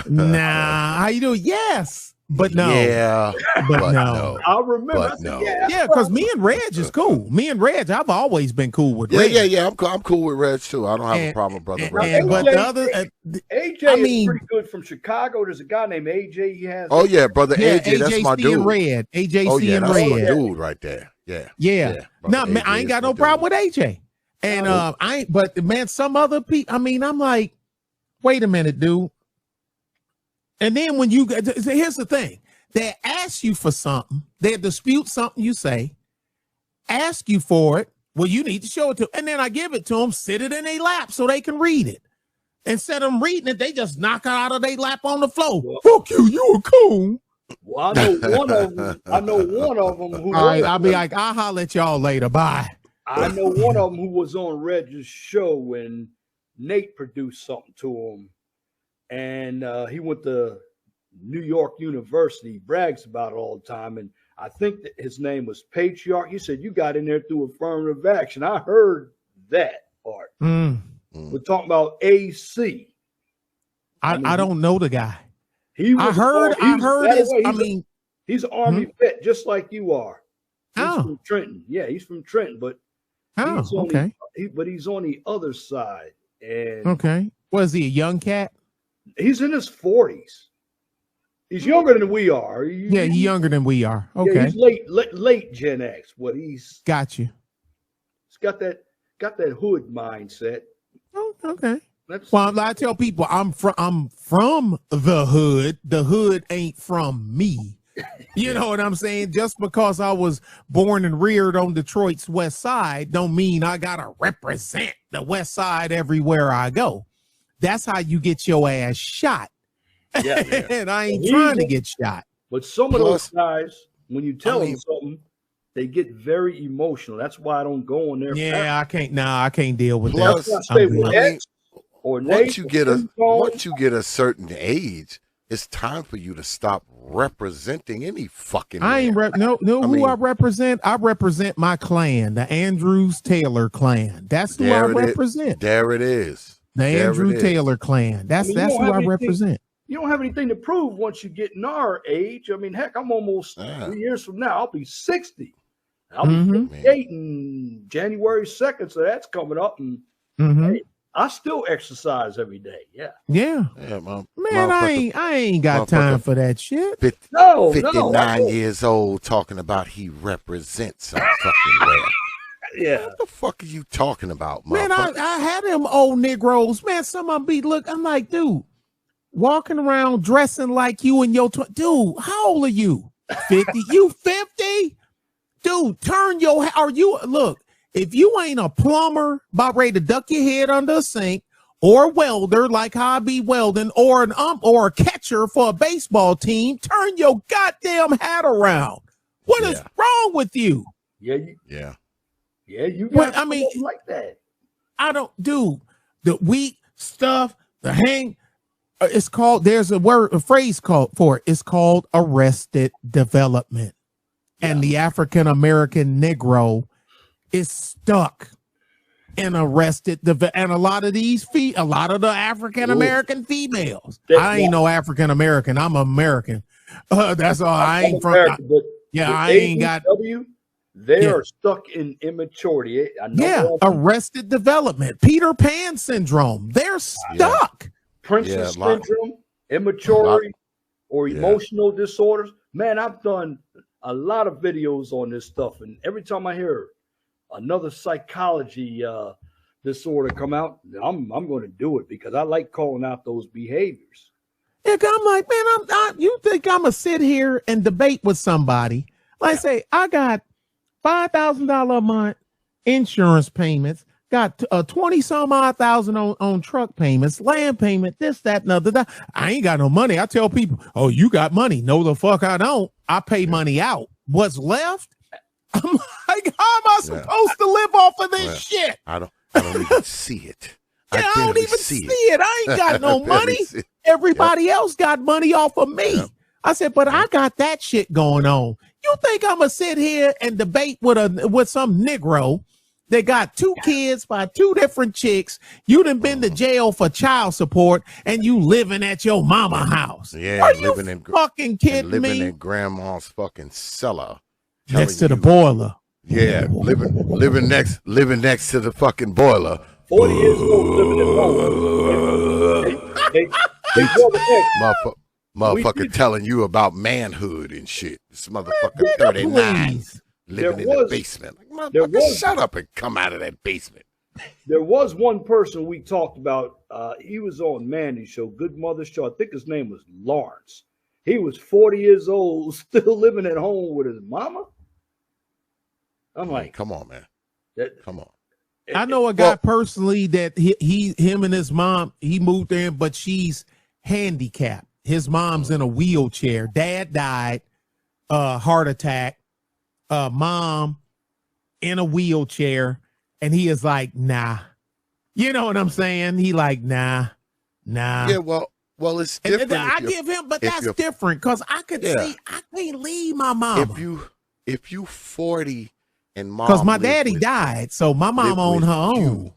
Nah. How you doing? Yes. But no. Yeah. But no. I remember. Yeah, because me and Reg is cool. Me and Reg, I've always been cool with Reg. Yeah. I'm cool with Reg too. I don't have a problem, brother. Reg. But the other AJ is pretty good from Chicago. There's a guy named AJ. He has. Oh yeah, brother AJ. That's my dude. And Red. AJC oh, yeah, and that's Red. my dude right there. Yeah. No, man, I ain't got no problem with AJ. And I ain't. But man, some other people. I mean, I'm like, wait a minute, dude. And then when you here's the thing. They ask you for something. They dispute something you say, ask you for it. Well, you need to show it to them. And then I give it to them, sit it in their lap so they can read it. Instead of them reading it, they just knock it out of their lap on the floor. Well, fuck you a coon. Well, I know one of them. Who all right, I'll be like, I'll holler at y'all later. Bye. I know one of them who was on Reg's show when Nate produced something to him. And he went to New York University. He brags about it all the time, and I think that his name was Patriarch. He said you got in there through affirmative action. I heard that part. We're talking about AC. I don't know the guy. He's an Army vet just like you are. He's from Trenton. Yeah, he's from Trenton, but he's on the other side. And was he a young cat? He's in his 40s. He's younger than we are. He's younger than we are. Okay. Yeah, he's late Gen X. What he's got you. He's got that hood mindset. Oh, okay. Well, I tell people I'm from the hood. The hood ain't from me. You know what I'm saying? Just because I was born and reared on Detroit's west side don't mean I gotta represent the west side everywhere I go. That's how you get your ass shot. Yeah. And I ain't trying to get shot. But some of those guys, when you tell them something, they get very emotional. That's why I don't go on there. Yeah, I can't. Nah, I can't deal with that. Once you get a certain age, it's time for you to stop representing any fucking. I represent. I represent my clan, the Andrews Taylor clan. That's who I represent. There it is. The Andrew Taylor clan. That's who I represent. You don't have anything to prove once you get in our age. I mean, heck, I'm almost 3 years from now. I'll be 60. I'll be 58 in January 2nd, so that's coming up. And hey, I still exercise every day. Yeah, man. I ain't got time for that shit. 59 years old, talking about he represents some fucking way. Yeah. What the fuck are you talking about, man? I had them old Negroes, man. Some of them be I'm like, dude. Walking around dressing like you in your dude, how old are you? 50? You 50? Dude, turn look, if you ain't a plumber about ready to duck your head under a sink, or welder like how I be welding, or an or a catcher for a baseball team, turn your goddamn hat around. What is wrong with you? Yeah, you got like that. I don't do the weak stuff, the hang. It's called, there's a phrase called for it. It's called arrested development. And the African American Negro is stuck in arrested and a lot of these a lot of the African American females. I ain't no African American. I'm American. That's all. I ain't from. I ain't got. They are stuck in immaturity. Arrested development, Peter Pan syndrome. They're stuck. Princess syndrome, immaturity, or emotional disorders. Man, I've done a lot of videos on this stuff, and every time I hear another psychology disorder come out, I'm going to do it because I like calling out those behaviors. Yeah, I'm like, man, you think I'm gonna sit here and debate with somebody? Like, say, I got $5,000 a month insurance payments, got 20-some odd thousand on truck payments, land payment, this, that, and other. That. I ain't got no money. I tell people, oh, you got money. No, the fuck I don't. I pay money out. What's left? I'm like, how am I supposed to live off of this shit? I don't even see it. I don't even see it. I ain't got no money. Everybody else got money off of me. I said, but I got that shit going on. You think I'm gonna sit here and debate with some Negro that got 2 kids by 2 different chicks? You done been to jail for child support, and you living at your mama house. Yeah, are you fucking kidding me? Living in grandma's fucking cellar, next to the boiler. Yeah, living next to the fucking boiler. 40 years old living at home. Motherfucker telling you about manhood and shit. This motherfucker 39 living in the basement. Like, motherfucker, shut up and come out of that basement. There was one person we talked about. He was on Mandy's show, Good Mother Show. I think his name was Lawrence. He was 40 years old, still living at home with his mama. I'm like, come on, man. Come on. I know a guy personally that him and his mom, he moved in, but she's handicapped. His mom's in a wheelchair. Dad died, heart attack. Mom in a wheelchair, and he is like, nah. You know what I'm saying? He like, nah. Yeah, well, it's different. And I give him, but that's different because I could see I can't leave my mama. If you 40 and mom, because my daddy died, so my mom on her own.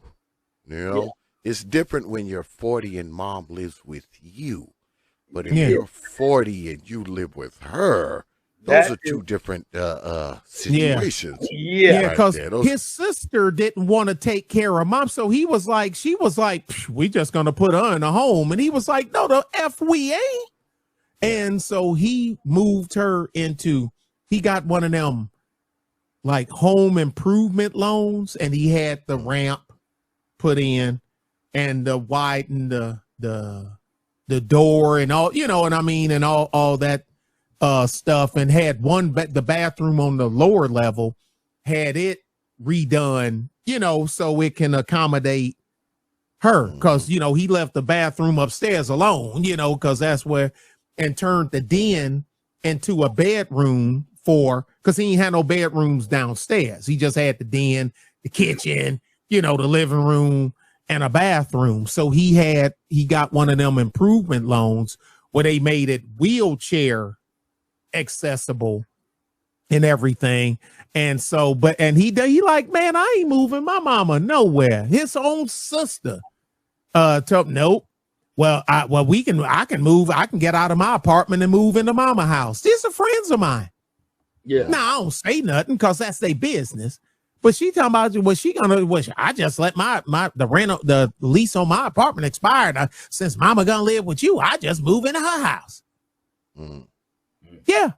You know, it's different when you're 40 and mom lives with you. But if you're 40 and you live with her, those are 2 different situations. Yeah, because his sister didn't want to take care of mom. So she was like, we just going to put her in a home. And he was like, no, the F we ain't. And so he moved her he got one of them like home improvement loans, and he had the ramp put in and widened the door and all, you know what I mean, and all that stuff, and had the bathroom on the lower level, had it redone, you know, so it can accommodate her, because you know he left the bathroom upstairs alone, you know, because that's where, and turned the den into a bedroom because he ain't had no bedrooms downstairs. He just had the den, the kitchen, you know, the living room, and a bathroom. So he got one of them improvement loans where they made it wheelchair accessible and everything. And so, he like, man, I ain't moving my mama nowhere. His own sister told, nope. Well, I can move. I can get out of my apartment and move into mama house. These are friends of mine. Yeah. Now I don't say nothing because that's their business. But she talking about I just let the lease on my apartment expired. Since mama gonna live with you, I just move into her house. Yeah.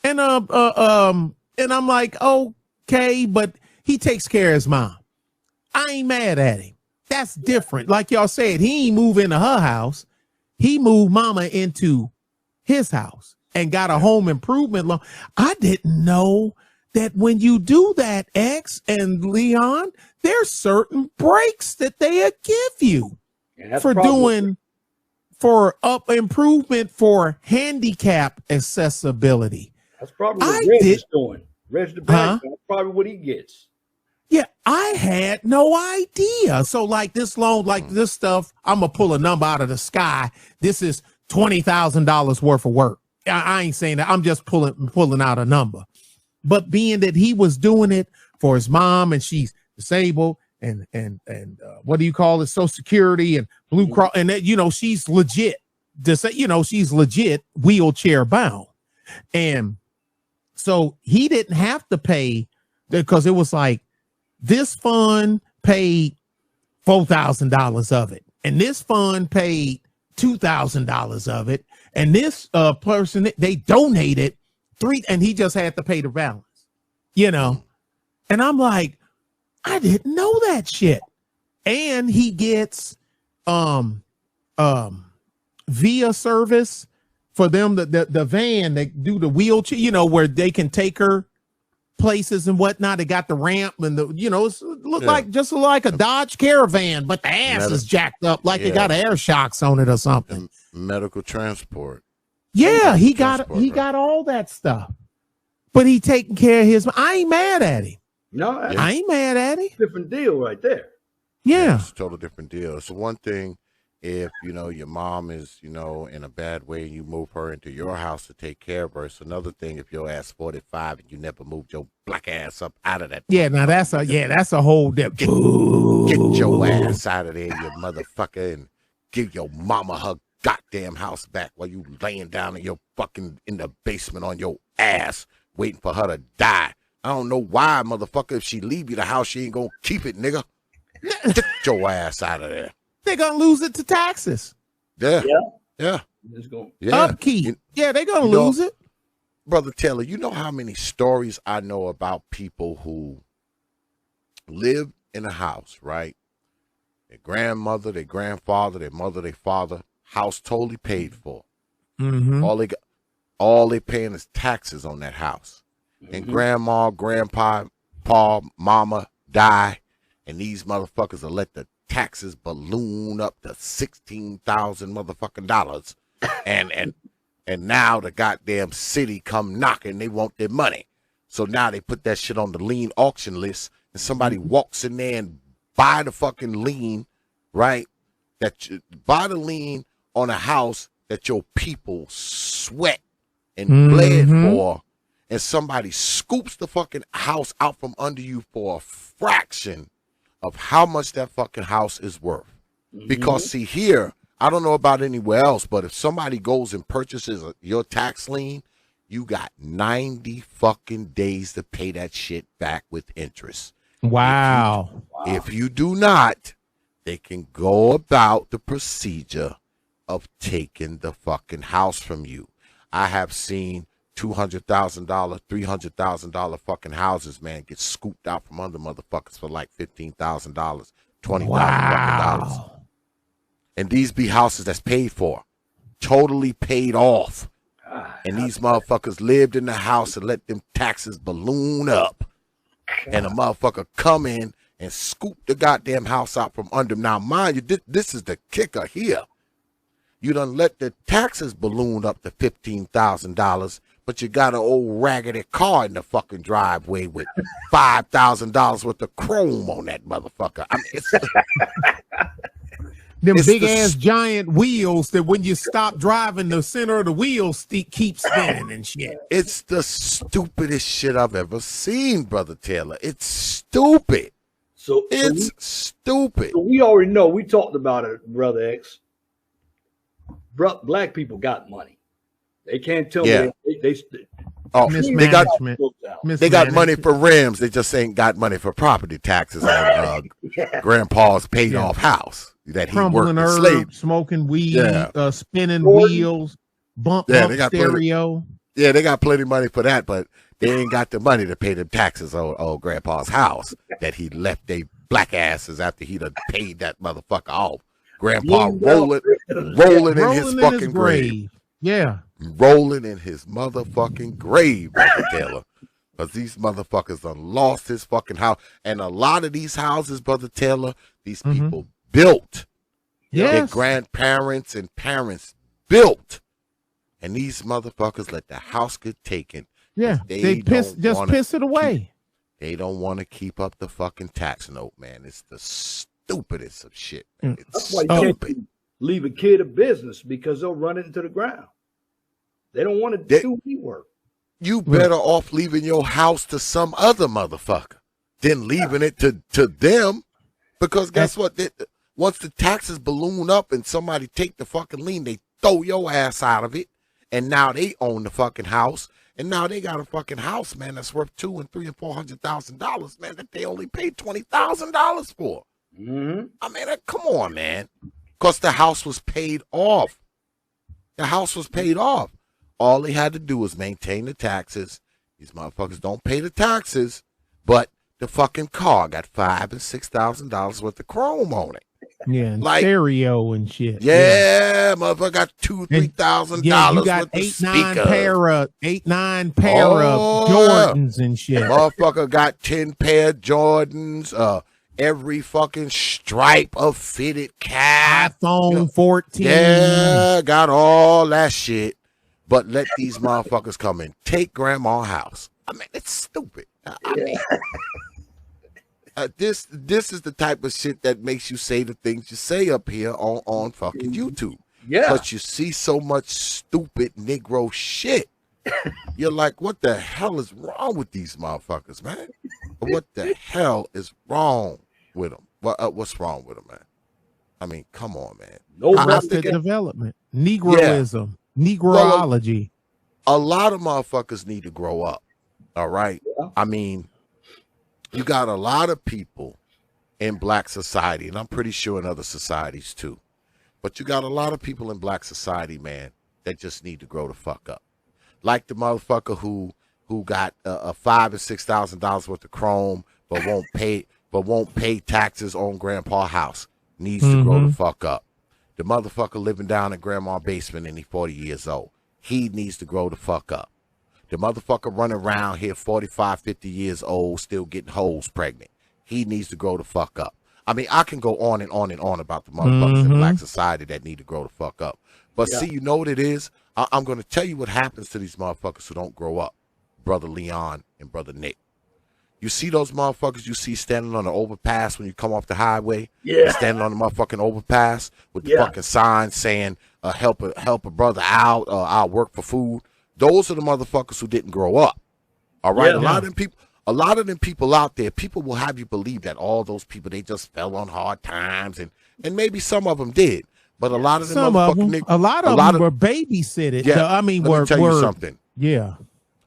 And I'm like, okay, but he takes care of his mom. I ain't mad at him. That's different. Like y'all said, he ain't move into her house. He moved mama into his house and got a home improvement loan. I didn't know that when you do that, X and Leon, there's certain breaks that they give you for doing for improvement for handicap accessibility. That's probably what Reg is doing. Reg the Bad, that's probably what he gets. Yeah, I had no idea. So like this loan, like this stuff, I'm gonna pull a number out of the sky. This is $20,000 worth of work. I ain't saying that. I'm just pulling out a number. But being that he was doing it for his mom and she's disabled and what do you call it? Social Security and Blue Cross, and that, you know, she's legit. She's legit wheelchair bound, and so he didn't have to pay because it was like this fund paid $4,000 of it, and this fund paid $2,000 of it, and this person they donated $3,000, and he just had to pay the balance, you know. And I'm like, I didn't know that shit. And he gets via service for them, the van that do the wheelchair, you know, where they can take her places and whatnot. They got the ramp and the, you know, it looked like a Dodge Caravan, but the ass is jacked up like it got air shocks on it or something. And medical transport. Yeah, he got all that stuff. But he taking care of his. I ain't mad at him. No, I ain't mad at him. Different deal right there. Yeah, it's a total different deal. So one thing, if you know your mom is, you know, in a bad way, you move her into your house to take care of her. It's another thing if your ass 45 and you never moved your black ass up out of that. Yeah, now that's a whole different. Get your ass out of there, you motherfucker, and give your mama her goddamn house back while you laying down in your fucking in the basement on your ass waiting for her to die. I don't know why, motherfucker. If she leave you the house, she ain't gonna keep it, nigga. Get your ass out of there. They're gonna lose it to taxes. Yeah. Upkeep. They're gonna lose it. Brother Taylor, you know how many stories I know about people who live in a house, right? Their grandmother, their grandfather, their mother, their father, house totally paid for. Mm-hmm. All they paying is taxes on that house. And grandma, grandpa, mama die, and these motherfuckers will let the taxes balloon up to $16,000 motherfucking dollars, and now the goddamn city come knocking, they want their money. So now they put that shit on the lien auction list, and somebody walks in there and buy the fucking lien, right? Buy the lien on a house that your people sweat and bled for. And somebody scoops the fucking house out from under you for a fraction of how much that fucking house is worth. Because see here, I don't know about anywhere else, but if somebody goes and purchases your tax lien, you got 90 fucking days to pay that shit back with interest. Wow. If you do not, they can go about the procedure of taking the fucking house from you. I have seen $200,000, $300,000 fucking houses, man, get scooped out from under motherfuckers for like $15,000, $20,000 fucking. And these be houses that's paid for, totally paid off. And these motherfuckers lived in the house and let them taxes balloon up. And a motherfucker come in and scoop the goddamn house out from under them. Now, mind you, this is the kicker here. You done let the taxes balloon up to $15,000, but you got an old raggedy car in the fucking driveway with $5,000 worth of chrome on that motherfucker. I mean, them big ass giant wheels that when you stop driving, the center of the wheels keeps spinning and shit. It's the stupidest shit I've ever seen, Brother Taylor. It's stupid. It's stupid. So we already know. We talked about it, Brother X. Black people got money. They can't tell me they got money for rims. They just ain't got money for property taxes on grandpa's paid off house that he worked in slave, smoking weed, spinning wheels, bump stereo. They got plenty of money for that, but they ain't got the money to pay them taxes on old grandpa's house that he left they black asses after he done paid that motherfucker off. Grandpa rolling in his fucking grave. Yeah. Rolling in his motherfucking grave, Mr. Taylor. Because these motherfuckers done lost his fucking house. And a lot of these houses, Brother Taylor, these people built. Their grandparents and parents built. And these motherfuckers let the house get taken. Yeah, they piss it away. They don't want to keep up the fucking tax note, man. It's the stupidest of shit. It's That's why you can't leave a kid a business, because they'll run it into the ground. They don't want to do any work. You better off leaving your house to some other motherfucker than leaving it to them. Because guess what? Once the taxes balloon up and somebody take the fucking lien, they throw your ass out of it. And now they own the fucking house. And now they got a fucking house, man, that's worth $200,000 and $300,000 and $400,000, man, that they only paid $20,000 for. I mean, come on, man. Because the house was paid off. The house was paid off. All they had to do was maintain the taxes. These motherfuckers don't pay the taxes, but the fucking car got $5,000 and $6,000 worth of chrome on it. Yeah, and like stereo and shit. Yeah, motherfucker got $2,000-$3,000 you got worth of speakers. 8-9 pair of Jordans and shit. Motherfucker got 10 pair of Jordans. Every fucking stripe of fitted cap. iPhone 14. Yeah, got all that shit. But let these motherfuckers come and take grandma's house. I mean, it's stupid. I mean, this is the type of shit that makes you say the things you say up here on fucking YouTube. Yeah. But you see so much stupid Negro shit. You're like, what the hell is wrong with these motherfuckers, man? What the hell is wrong with them? What's wrong with them, man? I mean, come on, man. No development. Negroism. Negroology. A lot of motherfuckers need to grow up. All right. Yeah. I mean, you got a lot of people in black society, and I'm pretty sure in other societies too. But you got a lot of people in black society, man, that just need to grow the fuck up. Like the motherfucker who got a $5,000 and $6,000 worth of chrome, but won't pay taxes on grandpa's house. Needs to grow the fuck up. The motherfucker living down in grandma's basement and he's 40 years old. He needs to grow the fuck up. The motherfucker running around here 45, 50 years old, still getting hoes pregnant. He needs to grow the fuck up. I mean, I can go on and on and on about the motherfuckers in black society that need to grow the fuck up. But see, you know what it is? I'm going to tell you what happens to these motherfuckers who don't grow up, Brother Leon and Brother Nick. You see those motherfuckers you see standing on the overpass when you come off the highway? Yeah. Standing on the motherfucking overpass with the fucking sign saying, help a brother out, I'll work for food. Those are the motherfuckers who didn't grow up. All right? A lot of them people out there, people will have you believe that all those people, they just fell on hard times, and maybe some of them did. But a lot of them a lot of them were babysitted. Yeah, I mean, let me tell you something. Yeah.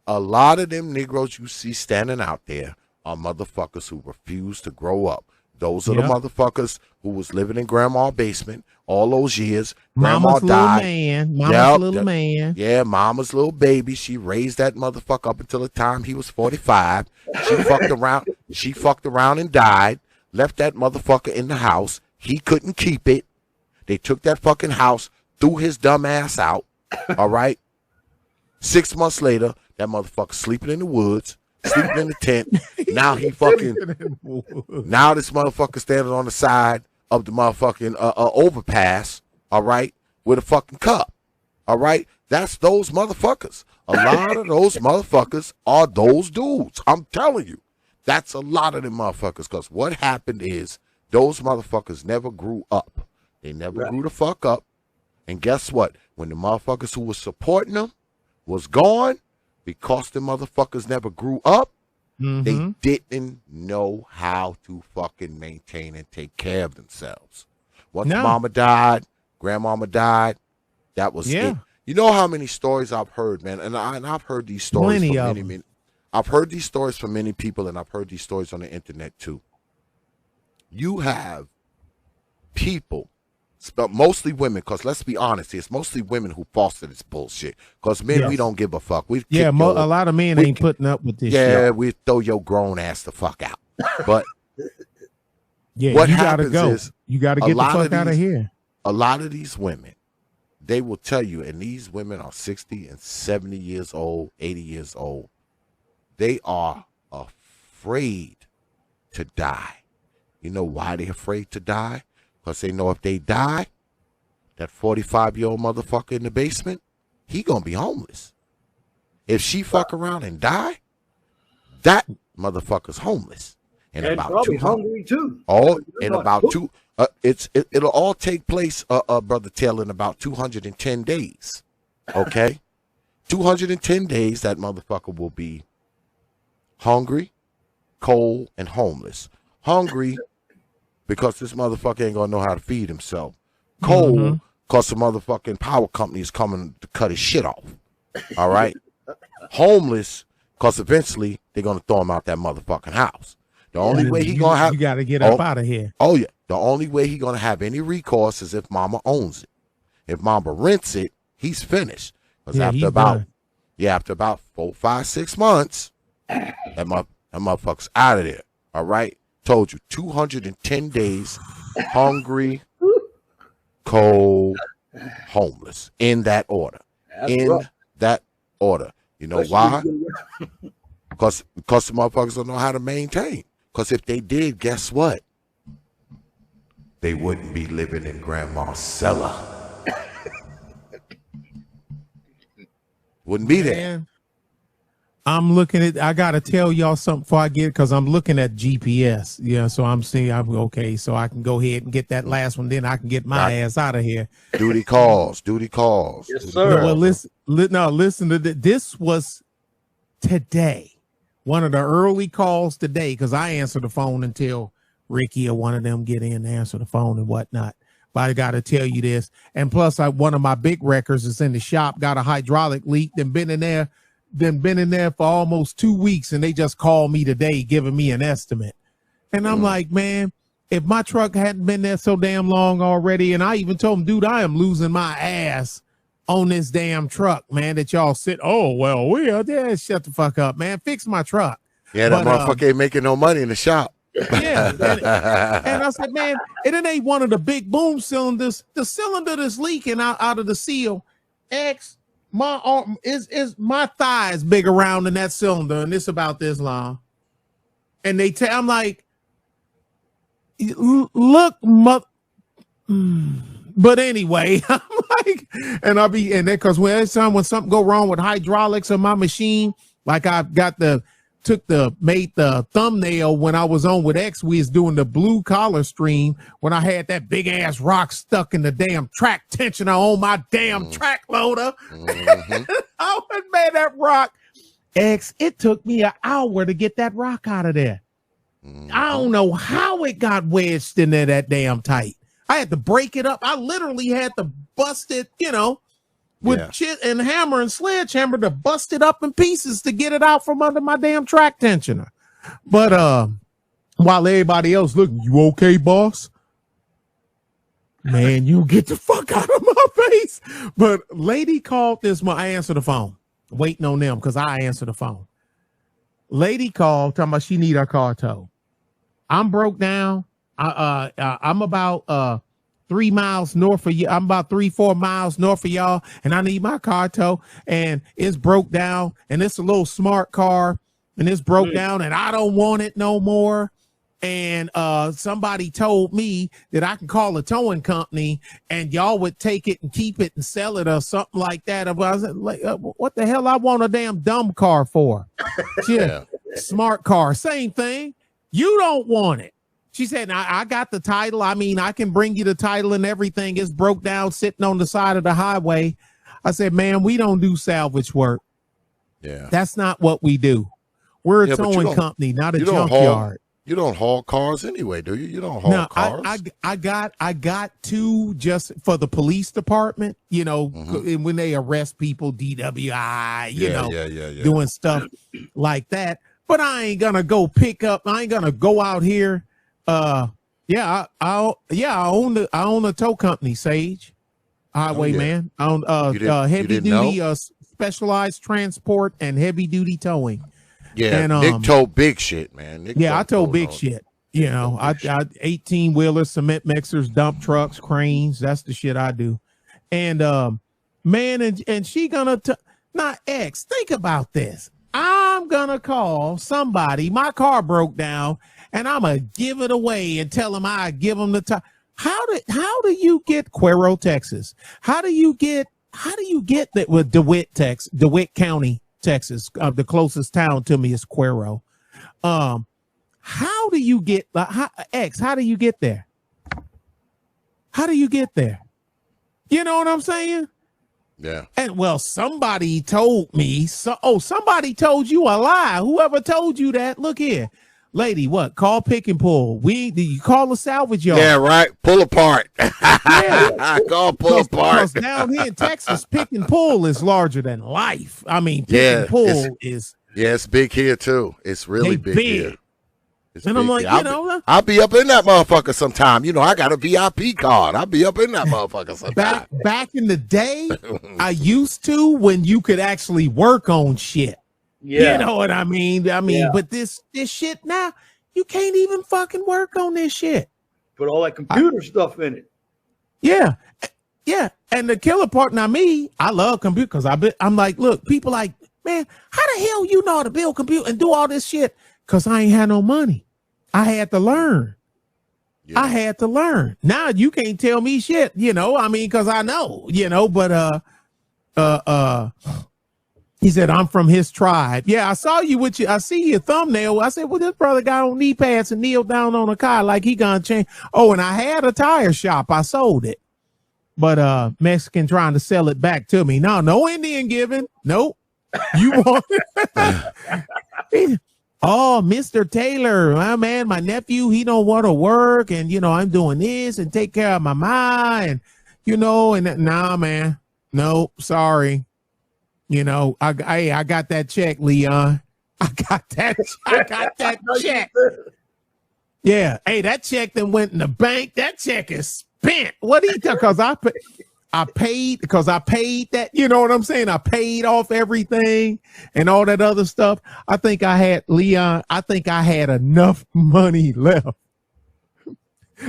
A lot of them Negroes you see standing out there are motherfuckers who refuse to grow up. Those are the motherfuckers who was living in grandma's basement all those years. Mama's little man. Yeah, mama's little baby. She raised that motherfucker up until the time he was 45. She fucked around and died. Left that motherfucker in the house. He couldn't keep it. They took that fucking house, threw his dumb ass out. All right. 6 months later, that motherfucker sleeping in the woods, sleeping in the tent. Now he fucking. Now this motherfucker standing on the side of the motherfucking overpass. All right, with a fucking cup. All right, that's those motherfuckers. A lot of those motherfuckers are those dudes. I'm telling you, that's a lot of them motherfuckers. Because what happened is those motherfuckers never grew up. They never grew the fuck up. And guess what? When the motherfuckers who was supporting them was gone, because the motherfuckers never grew up, they didn't know how to fucking maintain and take care of themselves. Once mama died, grandmama died, that was it. You know how many stories I've heard, man, and I've heard these stories from many. I've heard these stories from many people, and I've heard these stories on the internet too. You have people, mostly women, because let's be honest, it's mostly women who foster this bullshit. Because men, we don't give a fuck. A lot of men ain't putting up with this shit. Yeah, we throw your grown ass the fuck out. But what happens is you got to get the fuck out of here. A lot of these women, they will tell you, and these women are 60 and 70 years old, 80 years old. they are afraid to die. You know why they're afraid to die? Because they know if they die, that 45-year-old motherfucker in the basement, he gonna be homeless. If she fuck around and die, that motherfucker's homeless. And probably hungry too. In about it'll all take place, Brother Taylor, in about 210 days. Okay? 210 days, that motherfucker will be hungry, cold, and homeless. Hungry because this motherfucker ain't gonna know how to feed himself. Cold because the motherfucking power company is coming to cut his shit off. All right? Homeless because eventually they're gonna throw him out that motherfucking house. The only way he gonna have, you gotta get up out of here. Oh yeah, the only way he gonna have any recourse is if Mama owns it. If Mama rents it, he's finished. Because after about 4, 5, 6 months, that motherfucker's out of there. All right, told you 210 days, hungry, cold, homeless, in that order. That order. You know why? Because the motherfuckers don't know how to maintain. Because if they did, guess what? They wouldn't be living in grandma's cellar. Wouldn't be there. Man, I'm looking at, I got to tell y'all something before I get it, because I'm looking at GPS. Yeah, so I'm seeing, okay, so I can go ahead and get that last one, then I can get my ass out of here. Duty calls. Yes, sir. Well, listen to this. This was today. One of the early calls today, because I answer the phone until Ricky or one of them get in and answer the phone and whatnot. But I got to tell you this. And plus, one of my big wreckers is in the shop, got a hydraulic leak, been in there for almost 2 weeks, and they just called me today giving me an estimate. And I'm like, man, if my truck hadn't been there so damn long already, and I even told him, dude, I am losing my ass on this damn truck, man, that y'all sit. Oh, well, we are there. Shut the fuck up, man. Fix my truck. Yeah, that motherfucker ain't making no money in the shop. Yeah. And I said, man, it ain't one of the big boom cylinders. The cylinder that's leaking out of the seal. My arm is my thigh is big around in that cylinder, and it's about this long. And I'm like, look, but anyway, I'm like, and because when something go wrong with hydraulics on my machine, like I've got made the thumbnail when I was on with X, we was doing the blue collar stream when I had that big ass rock stuck in the damn track tensioner on my damn track loader. I made that rock. X, it took me an hour to get that rock out of there. I don't know how it got wedged in there that damn tight. I had to break it up. I literally had to bust it, with shit and hammer and sledgehammer to bust it up in pieces to get it out from under my damn track tensioner. But while everybody else looking, you okay, boss? Man, you get the fuck out of my face. But lady called this month. I answered the phone, waiting on them because I answered the phone. Lady called, talking about she need her car towed. I'm broke down. I'm about 3 miles north of you. I'm about 3-4 miles north of y'all, and I need my car towed, and it's broke down, and it's a little smart car, and it's broke down, and I don't want it no more. And somebody told me that I can call a towing company and y'all would take it and keep it and sell it or something like that. I was like, what the hell I want a damn dumb car for? Yeah. Smart car, same thing. You don't want it. She said, I got the title. I mean, I can bring you the title and everything. It's broke down sitting on the side of the highway. I said, man, we don't do salvage work. Yeah. That's not what we do. We're a towing company, not a junkyard. You don't haul cars anyway, do you? You don't haul cars. I got two just for the police department, when they arrest people, DWI, doing stuff like that. But I ain't gonna go pick up. I ain't gonna go out here. I own a tow company, Sage Highwayman. I own heavy duty specialized transport and heavy duty towing. Yeah, and, Nick tow big shit, man. I tow big shit. I 18-wheelers, cement mixers, dump trucks, cranes. That's the shit I do. And man, and she gonna now X, think about this. I'm I'm gonna call somebody. My car broke down, and I'm gonna give it away and tell them I give them the time. How do you get Cuero, Texas? How do you get that with DeWitt County, Texas? The closest town to me is Cuero. How do you get how do you get there? How do you get there? You know what I'm saying? Yeah. And well, somebody told me. Somebody told you a lie. Whoever told you that? Look here, lady. What? Call Pick and Pull. You call a salvage yard? Yeah, right. Pull apart. Yeah. Call pull apart. Because down here in Texas, Pick and Pull is larger than life. I mean, Pick and Pull is. Yeah, it's big here too. It's really big here. And I'm like, I'll be up in that motherfucker sometime. You know, I got a VIP card. I'll be up in that motherfucker sometime. Back in the day, I used to, when you could actually work on shit. Yeah. You know what I mean? But this shit now, you can't even fucking work on this shit. Put all that computer stuff in it. Yeah. Yeah. And the killer part, now me, I love computer because I'm like, look, people like, man, how the hell you know how to build computer and do all this shit? Because I ain't had no money. I had to learn. Yeah. I had to learn. Now you can't tell me shit, because I know, but he said, I'm from his tribe. Yeah, I saw you I see your thumbnail. I said, well, this brother got on knee pads and kneeled down on a car like he gonna change. Oh, and I had a tire shop. I sold it. But Mexican trying to sell it back to me. No Indian giving. Nope. You want Oh, Mr. Taylor, my nephew, he don't want to work, and I'm doing this and take care of my ma, and nah, man, no, sorry, I got that check, Leon, I got that check. Yeah, hey, that check that went in the bank, that check is spent. What do you think? Because I paid that, you know what I'm saying? I paid off everything and all that other stuff. I think I had enough money left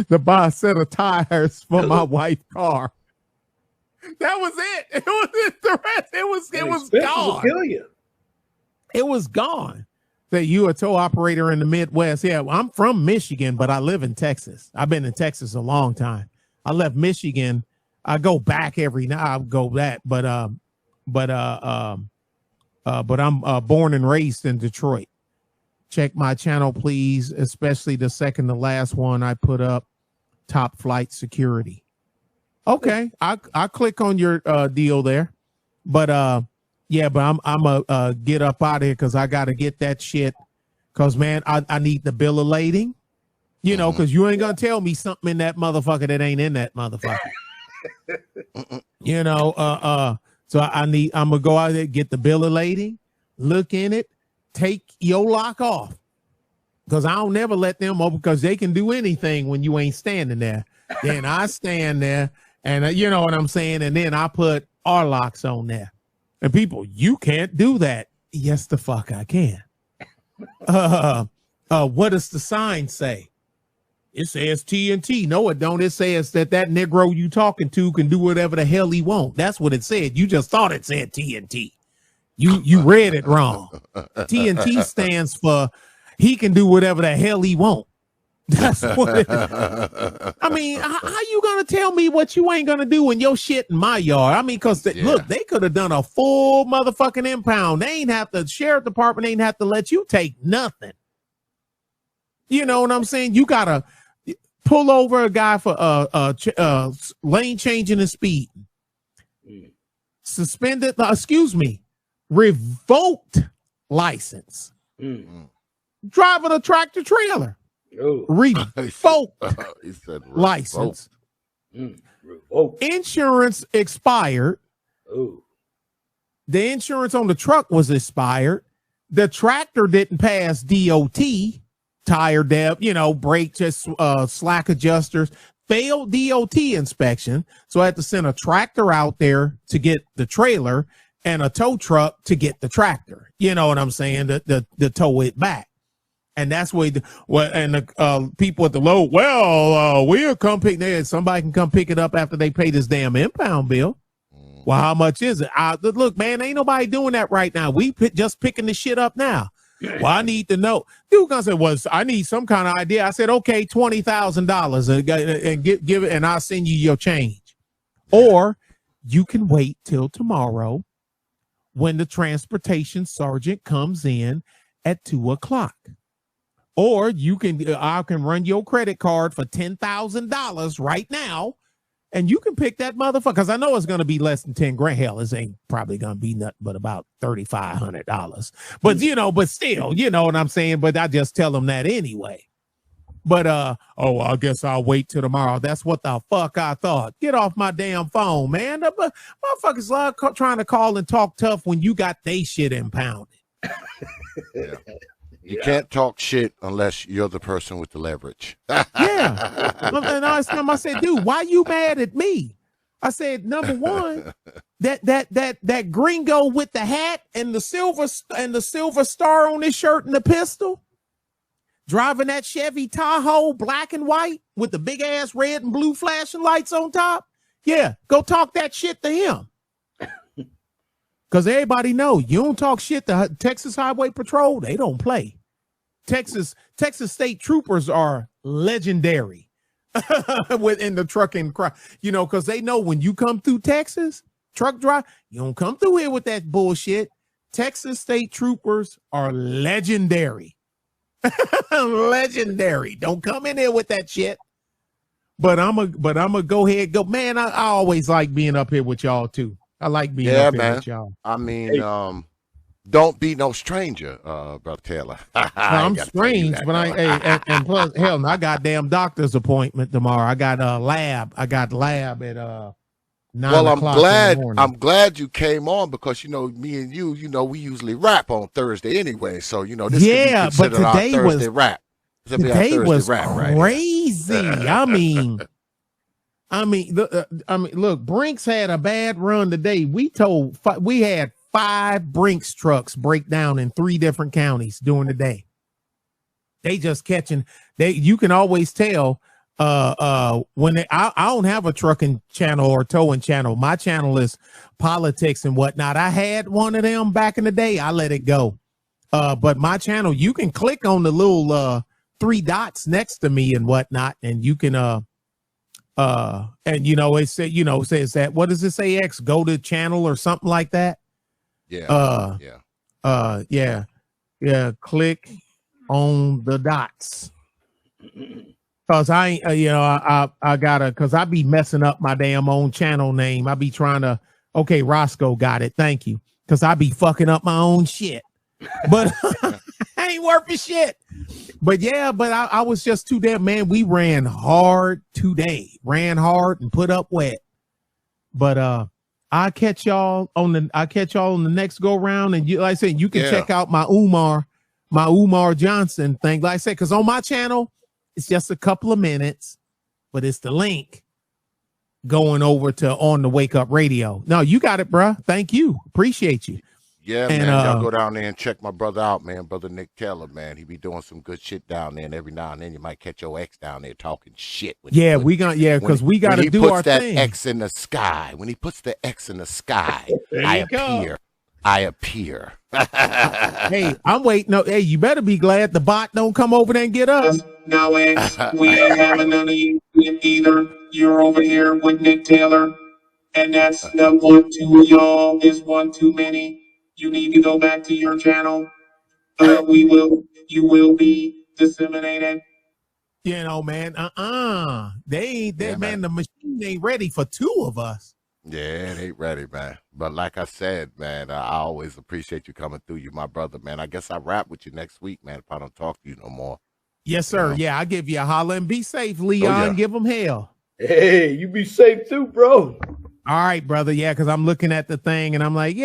to buy a set of tires for my wife's car. That was it. It was the rest. It was gone. Kill you. It was gone. That you a tow operator in the Midwest. Yeah, well, I'm from Michigan, but I live in Texas. I've been in Texas a long time. I left Michigan. I go back every now. I'll go that, but I'm born and raised in Detroit. Check my channel, please, especially the second to last one I put up, Top Flight Security. Okay, I click on your deal there, but I'm a get up out of here because I got to get that shit. Because man, I need the bill of lading, because you ain't gonna tell me something in that motherfucker that ain't in that motherfucker. So I'm gonna go out there, get the bill of lading, look in it, take your lock off, because I don't never let them open because they can do anything when you ain't standing there. Then I stand there, and you know what I'm saying, and then I put our locks on there. And people, you can't do that. Yes, the fuck I can. What does the sign say? It says TNT. No, it don't. It says that Negro you talking to can do whatever the hell he want. That's what it said. You just thought it said TNT. You read it wrong. TNT stands for he can do whatever the hell he want. That's what it is. I mean, how you gonna tell me what you ain't gonna do when your shit in my yard? I mean, because look, they could have done a full motherfucking impound. They ain't have to, sheriff department ain't have to let you take nothing. You know what I'm saying? You gotta pull over a guy for lane changing and speeding. Suspended, revoked license. Driving a tractor trailer. Revoked license. Revoked. Insurance expired. The insurance on the truck was expired. The tractor didn't pass DOT. Tire depth, brake just slack adjusters, failed DOT inspection. So I had to send a tractor out there to get the trailer and a tow truck to get the tractor. You know what I'm saying? To tow it back. And that's where the people at the load, we'll come pick it. Somebody can come pick it up after they pay this damn impound bill. Well, how much is it? Look, man, ain't nobody doing that right now. We just picking the shit up now. Well, I need to know. Dude gonna say, well, I need some kind of idea. I said, okay, $20,000 and give it, and I'll send you your change. Or you can wait till tomorrow when the transportation sergeant comes in at 2:00. Or I can run your credit card for $10,000 right now. And you can pick that motherfucker, because I know it's going to be less than 10 grand. Hell, this ain't probably going to be nothing but about $3,500. But, but still, you know what I'm saying? But I just tell them that anyway. But, I guess I'll wait till tomorrow. That's what the fuck I thought. Get off my damn phone, man. The motherfuckers love trying to call and talk tough when you got they shit impounded. Yeah. You can't talk shit unless you're the person with the leverage. Yeah. And I said, dude, why you mad at me? I said, number one, that gringo with the hat and the silver star on his shirt and the pistol, driving that Chevy Tahoe black and white with the big ass red and blue flashing lights on top. Yeah, go talk that shit to him. Because everybody know you don't talk shit to Texas Highway Patrol. They don't play. Texas state troopers are legendary within the trucking crowd, because they know when you come through Texas, truck drive, you don't come through here with that bullshit. Texas state troopers are legendary. Legendary. Don't come in here with that shit. But I'm a go ahead, go. Man, I always like being up here with y'all too. I like being up here with y'all. I mean, don't be no stranger, Brother Taylor. I'm strange, but and plus, hell, I got damn doctor's appointment tomorrow. I got lab at 9 o'clock. I'm glad you came on, because me and you, we usually rap on Thursday anyway. So this could be but today our Thursday was rap. Today was rap crazy. Right. I mean, look, Brinks had a bad run today. We had 5 Brinks trucks break down in 3 different counties during the day. They just catching. You can always tell when I don't have a trucking channel or towing channel. My channel is politics and whatnot. I had one of them back in the day. I let it go. But my channel, you can click on the little 3 dots next to me and whatnot, and you can and it says that, what does it say, X, go to channel or something like that? Click on the dots, because I gotta, because I be messing up my damn own channel name. I be trying to, okay, Roscoe got it, thank you, because I be fucking up my own shit, but ain't worth a shit. But I was just too damn, man. We ran hard today, and put up wet. But I'll catch y'all on the next go round. And like I said, you can check out my Umar Johnson thing. Like I said, because on my channel, it's just a couple of minutes, but it's the link going over to On the Wake Up Radio. No, you got it, bruh. Thank you. Appreciate you. Yeah, and, man, y'all go down there and check my brother out, man. Brother Nick Taylor, man. He be doing some good shit down there, and every now and then you might catch your ex down there talking shit. Because we got to do our thing. X in the sky. When he puts the X in the sky, I appear. Hey, I'm waiting. No, hey, you better be glad the bot don't come over there and get us. No, X, we ain't having none of you either. You're over here with Nick Taylor, and that's the 1, 2 of y'all is one too many. You need to go back to your channel. You will be disseminated. Man. Man, the machine ain't ready for 2 of us. Yeah, it ain't ready, man. But like I said, man, I always appreciate you coming through. You, my brother, man. I guess I rap with you next week, man, if I don't talk to you no more. Yes, sir. Yeah, I'll give you a holler, and be safe, Leon. Give them hell. Hey, you be safe too, bro. All right, brother. Yeah, because I'm looking at the thing and I'm like, he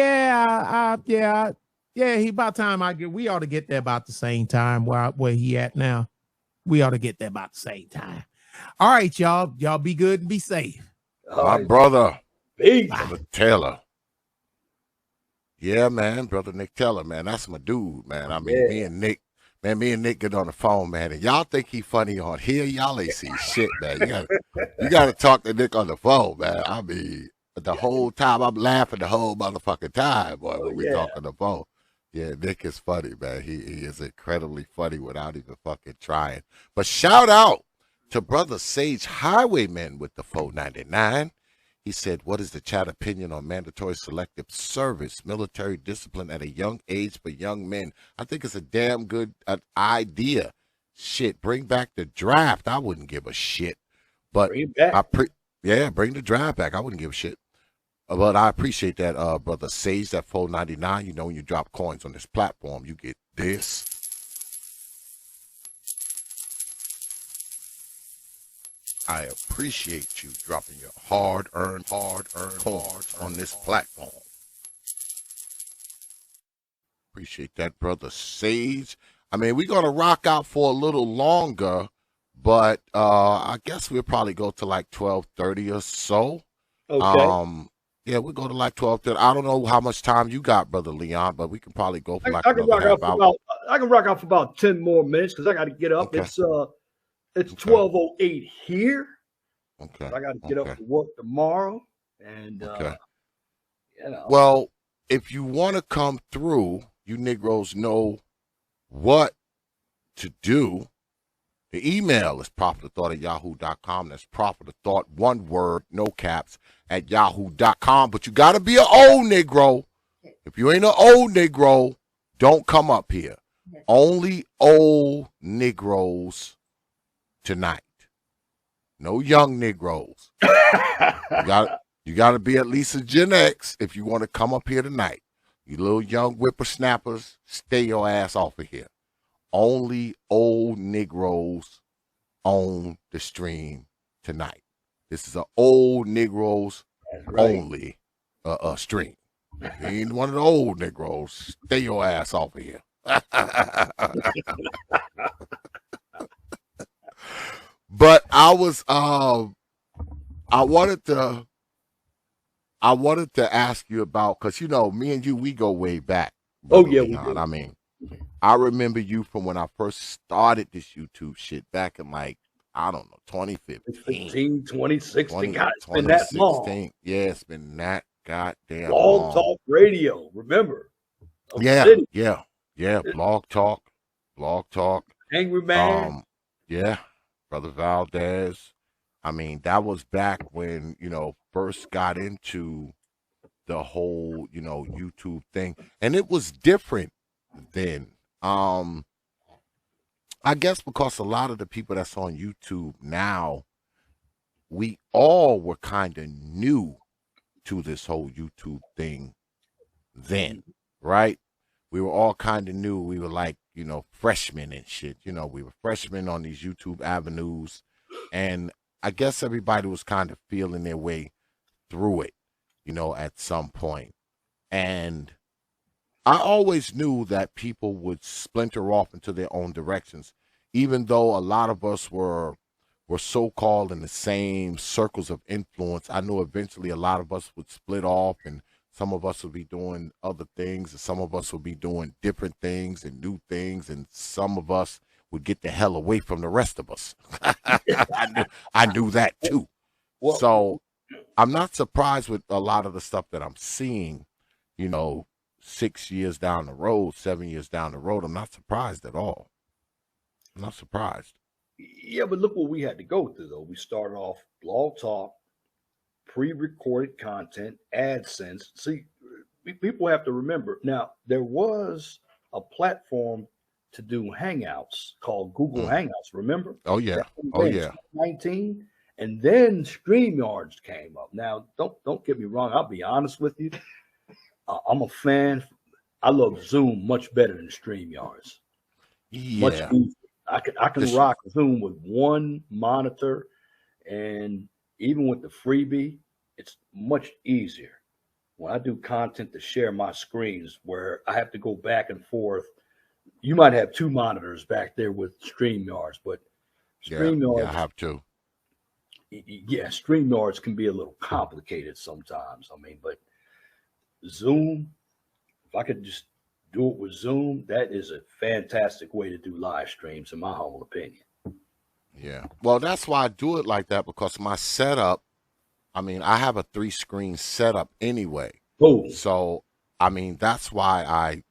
about time we ought to get there about the same time where he at now. We ought to get there about the same time. All right, y'all. Y'all be good and be safe. My brother, Peace. Brother Taylor. Yeah, man, Brother Nick Taylor, man. That's my dude, man. I mean, me and Nick get on the phone, man, and y'all think he funny on here. Y'all ain't see shit, man. You gotta talk to Nick on the phone, man. I mean, the whole time. I'm laughing the whole motherfucking time, boy, when we talk on the phone. Yeah, Nick is funny, man. He is incredibly funny without even fucking trying. But shout out to Brother Sage Highwayman with the 499. He said, what is the chat opinion on mandatory selective service, military discipline at a young age for young men? I think it's a damn good idea. Shit, bring back the draft. I wouldn't give a shit. But bring it back. Bring the draft back. I wouldn't give a shit. But I appreciate that, Brother Sage, that 499. You know, when you drop coins on this platform, you get this. I appreciate you dropping your hard-earned coins on this platform. Appreciate that, Brother Sage. I mean, we're going to rock out for a little longer, but I guess we'll probably go to like 12:30 or so. Okay. Yeah, we'll go to like 12:30. I don't know how much time you got, Brother Leon, but we can probably go for like I can another half hour. I can rock out for about 10 more minutes because I got to get up. Okay. It's 12:08 here. Okay. I got to get up to work tomorrow. And, you know. Well, if you want to come through, you Negroes know what to do. The email is prophetofthought@yahoo.com. That's prophetofthought, one word, no caps, at yahoo.com. But you got to be an old Negro. If you ain't an old Negro, don't come up here. Only old Negroes tonight. No young Negroes. You got to be at least a Gen X if you want to come up here tonight. You little young whippersnappers, stay your ass off of here. Only old Negroes on the stream tonight. This is an old Negroes only stream. If you ain't one of the old Negroes, stay your ass off of here. But I wanted to ask you about, because you know, me and you, we go way back. Oh yeah, we do. I mean, I remember you from when I first started this YouTube shit back in like, I don't know, 2015, 2016. God, it's been that long. Yeah, it's been that goddamn long. Talk Radio, remember? Yeah. Blog Talk. Angry Man. Yeah, Brother Valdez. I mean, that was back when, you know, first got into the whole, you know, YouTube thing. And it was different then. I guess because a lot of the people that's on YouTube now, we all were kind of new to this whole YouTube thing then, right? We were all kind of new. We were like, you know, freshmen and shit. You know, we were freshmen on these YouTube avenues. And I guess everybody was kind of feeling their way through it, you know, at some point. And I always knew that people would splinter off into their own directions, even though a lot of us were so-called in the same circles of influence. I knew eventually a lot of us would split off, and some of us would be doing other things, and some of us would be doing different things and new things, and some of us would get the hell away from the rest of us. I knew that too. Well, so I'm not surprised with a lot of the stuff that I'm seeing, you know, 6 years down the road, 7 years down the road. I'm not surprised at all. I'm not surprised. Yeah, but look what we had to go through, though. We started off Blog Talk, pre-recorded content, AdSense. See, people have to remember. Now, there was a platform to do Hangouts called Google Hangouts, remember? Oh, yeah. Oh, yeah. 2019, and then StreamYards came up. Now, don't get me wrong. I'll be honest with you. I'm a fan. I love Zoom much better than StreamYards. Yeah. Much easier. I can rock Zoom with one monitor, and even with the freebie, it's much easier. When I do content to share my screens where I have to go back and forth, you might have two monitors back there with StreamYards, but StreamYards, yeah, I have to. Yeah, StreamYards can be a little complicated sometimes. I mean, but Zoom, if I could just do it with Zoom, that is a fantastic way to do live streams, in my humble opinion. Yeah. Well, that's why I do it like that, because my setup, I mean, I have a 3-screen setup anyway. Oh. So, I mean, that's why I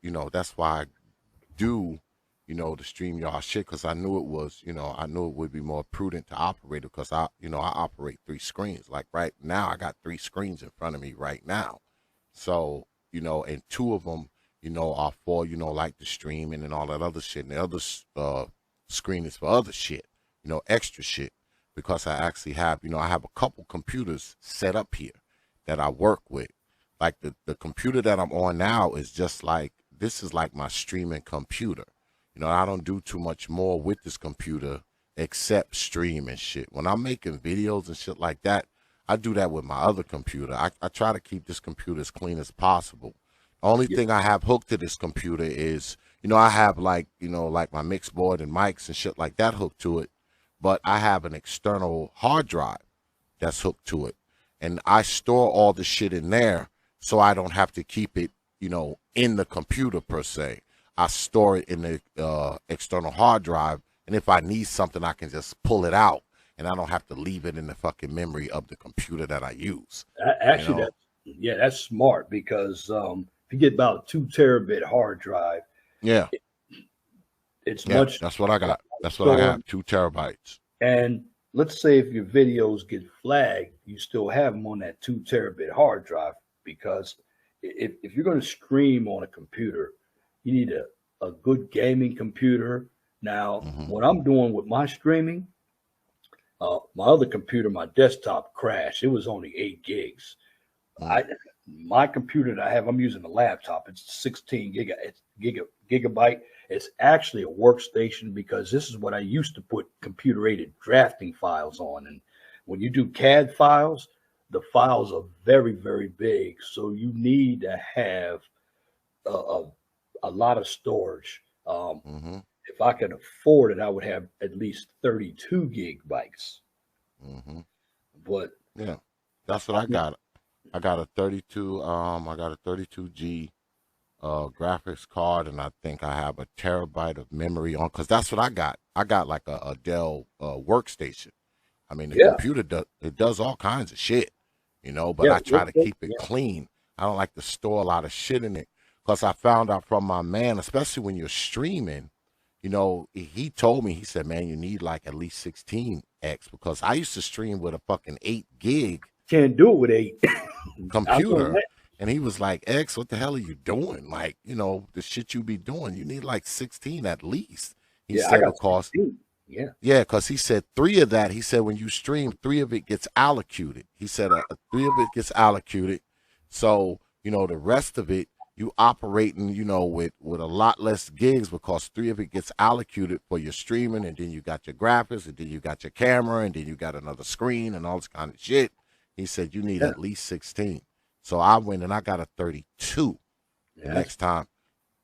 do, the StreamYard shit, because I knew it was, I knew it would be more prudent to operate it because I operate 3 screens. Like right now, I got 3 screens in front of me right now. So, and 2 of them, are for, like the streaming and all that other shit. And the other screen is for other shit, extra shit. Because I actually have, I have a couple computers set up here that I work with. Like the computer that I'm on now is just like, this is like my streaming computer. I don't do too much more with this computer except stream and shit. When I'm making videos and shit like that, I do that with my other computer. I try to keep this computer as clean as possible. The only thing I have hooked to this computer is, I have like, like my mix board and mics and shit like that hooked to it. But I have an external hard drive that's hooked to it. And I store all the shit in there so I don't have to keep it, in the computer per se. I store it in the external hard drive. And if I need something, I can just pull it out. And I don't have to leave it in the fucking memory of the computer that I use. Actually, that's smart because if you get about a 2 terabit hard drive, it's much. That's what I got. That's what I have, 2 terabytes. And let's say if your videos get flagged, you still have them on that 2 terabit hard drive, because if you're going to stream on a computer, you need a good gaming computer. Now, what I'm doing with my streaming, my other computer, my desktop crashed. It was only 8 gigs. My computer that I have, I'm using a laptop. It's 16 gigabyte. It's actually a workstation because this is what I used to put computer-aided drafting files on. And when you do CAD files, the files are very, very big. So you need to have a lot of storage. If I could afford it, I would have at least 32 gigabytes. But yeah, that's what I got. I got a 32G graphics card, and I think I have a terabyte of memory on, because that's what I got. I got like a Dell workstation. I mean, the computer does all kinds of shit, but I try to keep it clean. I don't like to store a lot of shit in it, because I found out from my man, especially when you're streaming, he told me, he said, man, you need like at least 16X, because I used to stream with a fucking 8 gig. Can't do it with 8 computer. And he was like, X, what the hell are you doing? Like, the shit you be doing, you need like 16 at least. He said, because, because he said 3 of that, he said, when you stream, 3 of it gets allocated. He said 3 of it gets allocated. So, the rest of it, you operating, with a lot less gigs, because 3 of it gets allocated for your streaming, and then you got your graphics, and then you got your camera, and then you got another screen and all this kind of shit. He said, you need at least 16. So I went and I got a 32 the next time.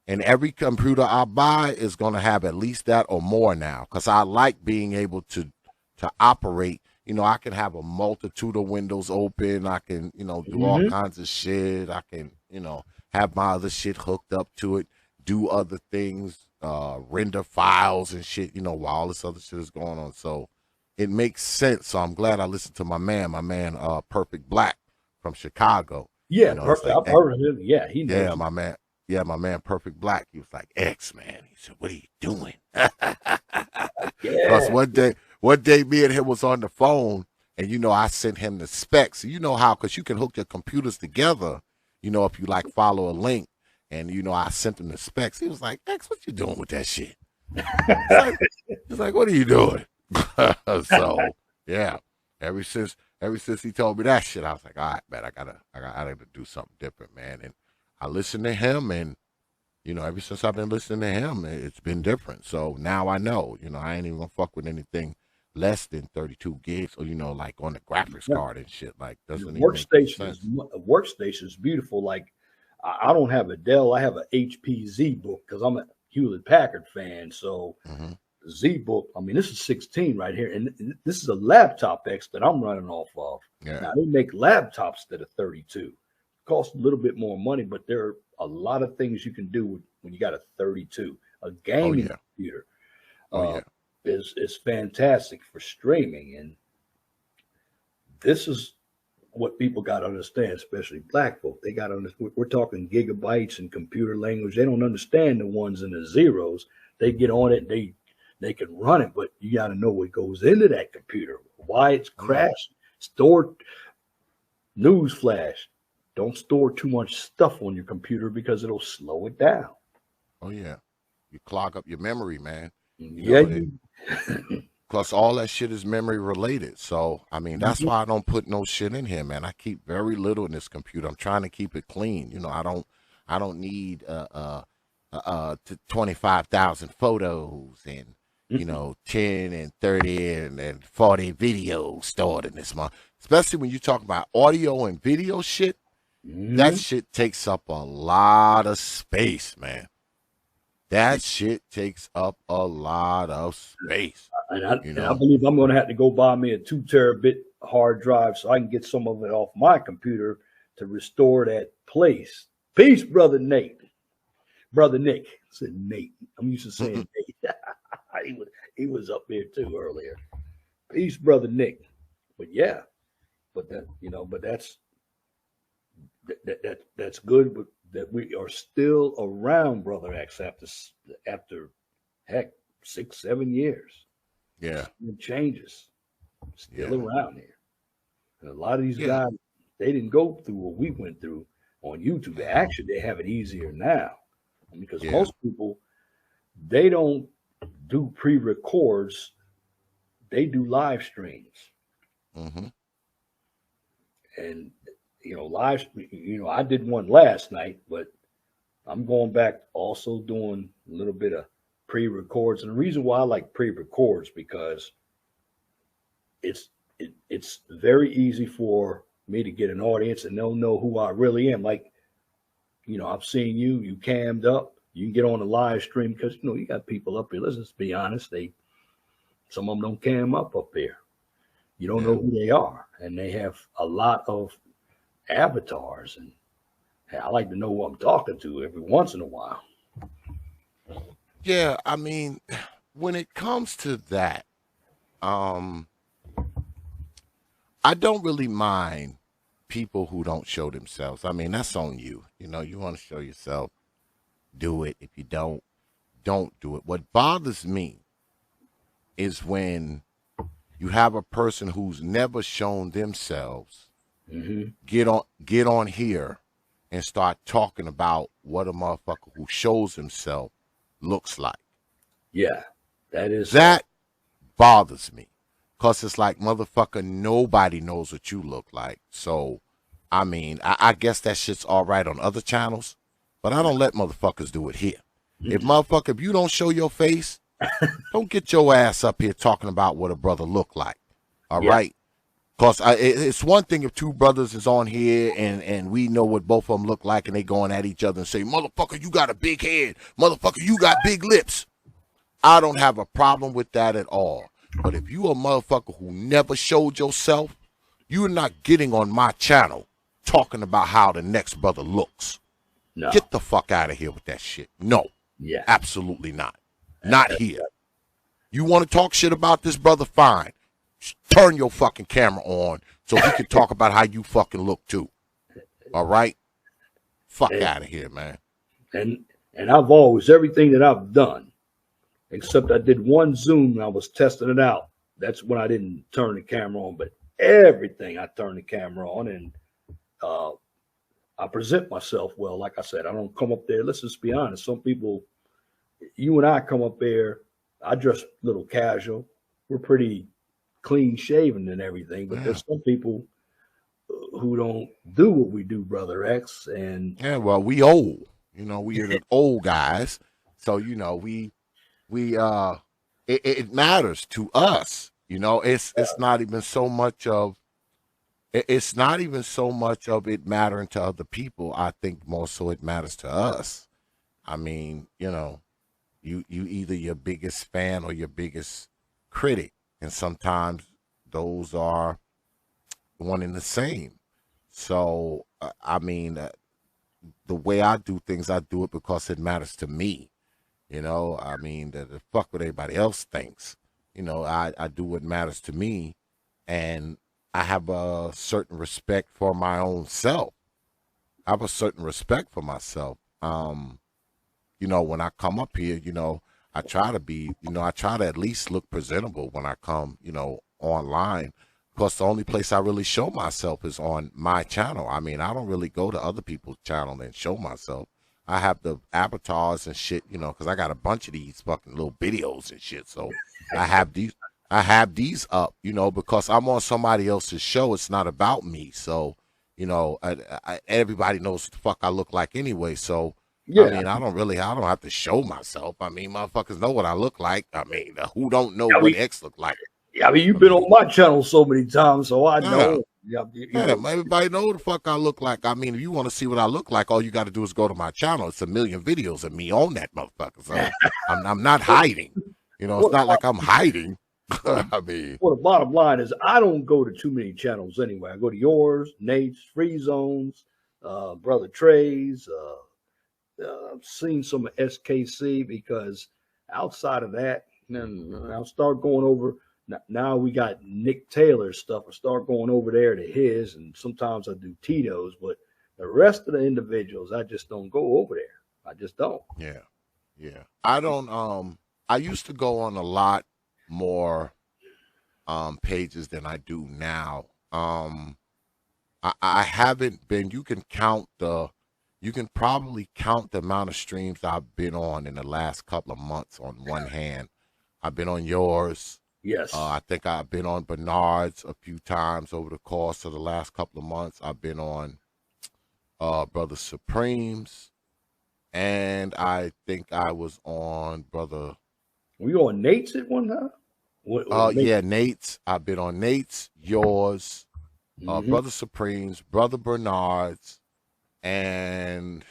And every computer I buy is going to have at least that or more now, because I like being able to operate. I can have a multitude of windows open. I can, do all kinds of shit. I can, have my other shit hooked up to it, do other things, render files and shit, while all this other shit is going on. So it makes sense. So I'm glad I listened to my man, Perfect Black from Chicago. Yeah, Perfect. Like, I've heard of him. Yeah, he knows. Yeah, my man. Yeah, my man, Perfect Black. He was like, X, man. He said, what are you doing? Because one day me and him was on the phone, and, I sent him the specs. You know how, because you can hook your computers together, if you, like, follow a link. And, I sent him the specs. He was like, X, what you doing with that shit? He's like, what are you doing? So, yeah, ever since he told me that shit, I was like, all right, man, I gotta do something different, man. And I listened to him, and ever since I've been listening to him, it's been different. So now I know, I ain't even gonna fuck with anything less than 32 gigs, or like on the graphics card and shit. Like, doesn't even make sense. Workstation is beautiful. Like, I don't have a Dell, I have an HP ZBook because I'm a Hewlett Packard fan. So. ZBook, I mean, this is 16 right here, and this is a laptop X that I'm running off of. Now, they make laptops that are 32. Cost a little bit more money, but there are a lot of things you can do when you got a 32. A gaming computer is fantastic for streaming, and this is what people got to understand, especially black folk. They got to understand. We're talking gigabytes and computer language. They don't understand the ones and the zeros. They get on it. They can run it, but you got to know what goes into that computer. Why it's crashed. Store news flash. Don't store too much stuff on your computer because it'll slow it down. Oh yeah, you clog up your memory, man. Plus, all that shit is memory related. So, I mean, that's why I don't put no shit in here, man. I keep very little in this computer. I'm trying to keep it clean. You know, I don't need 25,000 photos and 10 and 30 and 40 videos stored in this month. Especially when you talk about audio and video shit, that shit takes up a lot of space, man. That shit takes up a lot of space. And I believe I'm going to have to go buy me a 2 terabit hard drive so I can get some of it off my computer to restore that place. Peace, brother Nate. Brother Nick. I said Nate. I'm used to saying Nate. he was up there too earlier. Peace, brother Nick. But yeah, but that's good. But that we are still around, Brother X, after heck 6-7 years. Yeah, it changes. Still around here. And a lot of these guys, they didn't go through what we went through on YouTube. They have it easier now because most people, they don't do pre-records. They do live streams. And I did one last night, but I'm going back also doing a little bit of pre-records. And the reason why I like pre-records because it's very easy for me to get an audience and they'll know who I really am. Like, I've seen you cammed up, you can get on a live stream because, you got people up here. Let's be honest. Some of them don't cam up there. You don't know who they are. And they have a lot of avatars. And I like to know who I'm talking to every once in a while. Yeah, I mean, when it comes to that, I don't really mind people who don't show themselves. I mean, that's on you. You want to show yourself, do it. If you don't do it. What bothers me is when you have a person who's never shown themselves get on here and start talking about what a motherfucker who shows himself looks like. Yeah, that bothers me. Because it's like, motherfucker, nobody knows what you look like. So, I mean, I guess that shit's all right on other channels, but I don't let motherfuckers do it here. If you don't show your face, don't get your ass up here talking about what a brother look like. All right? Because it's one thing if two brothers is on here and we know what both of them look like and they going at each other and say, motherfucker, you got a big head. Motherfucker, you got big lips. I don't have a problem with that at all. But if you a motherfucker who never showed yourself, you're not getting on my channel talking about how the next brother looks. No. Get the fuck out of here with that shit. No. Yeah. Absolutely not. Not here. You want to talk shit about this brother? Fine. Turn your fucking camera on so we can talk about how you fucking look too. All right? Fuck out of here, man. And I've always, everything that I've done, except I did one Zoom and I was testing it out. That's when I didn't turn the camera on, but everything I turn the camera on and I present myself well. Like I said, I don't come up there. Let's just be honest. Some people, you and I come up there, I dress a little casual. We're pretty clean shaven and everything, but there's some people who don't do what we do, Brother X. And well, we old. We are the old guys. So, it matters to us. It's not even so much of it mattering to other people. I think more so it matters to us. I mean, you either your biggest fan or your biggest critic, and sometimes those are one and the same. So I mean, the way I do things, I do it because it matters to me. I mean, the fuck what everybody else thinks. I do what matters to me, and I have a certain respect for my own self. I have a certain respect for myself. You know, when I come up here, you know, I try to be, you know, I try to at least look presentable when I come, you know, online. Because the only place I really show myself is on my channel. I mean, I don't really go to other people's channel and show myself. I have the avatars and shit, you know, because I got a bunch of these fucking little videos and shit. So I have these up, you know, because I'm on somebody else's show. It's not about me. So, you know, everybody knows what the fuck I look like anyway. So, yeah. I mean, I don't have to show myself. I mean, motherfuckers know what I look like. I mean, who don't know what X look like? Yeah, I mean, you've been on my channel so many times, so I know. Yeah, everybody know what the fuck I look like. I mean, if you want to see what I look like, all you got to do is go to my channel. It's a million videos of me on that motherfucker. So I'm not hiding. You know, it's not like I'm hiding. I mean, well, the bottom line is I don't go to too many channels anyway. I go to yours, Nate's, Free Zones, Brother Trey's. I've seen some of SKC, because outside of that, then I'll start going over. Now we got Nick Taylor's stuff. I start going over there to his, and sometimes I do T.T.O.O.N's, but the rest of the individuals, I just don't go over there. I just don't. Yeah. I don't. I used to go on a lot more pages than I do now. I haven't been. You can probably count the amount of streams I've been on in the last couple of months on one hand. I've been on yours. Yes. I think I've been on Bernard's a few times over the course of the last couple of months. I've been on Brother Supreme's, and I think I was on Brother. Were you on Nate's at one time? Yeah, Nate's. I've been on Nate's, yours, Brother Supreme's, Brother Bernard's, and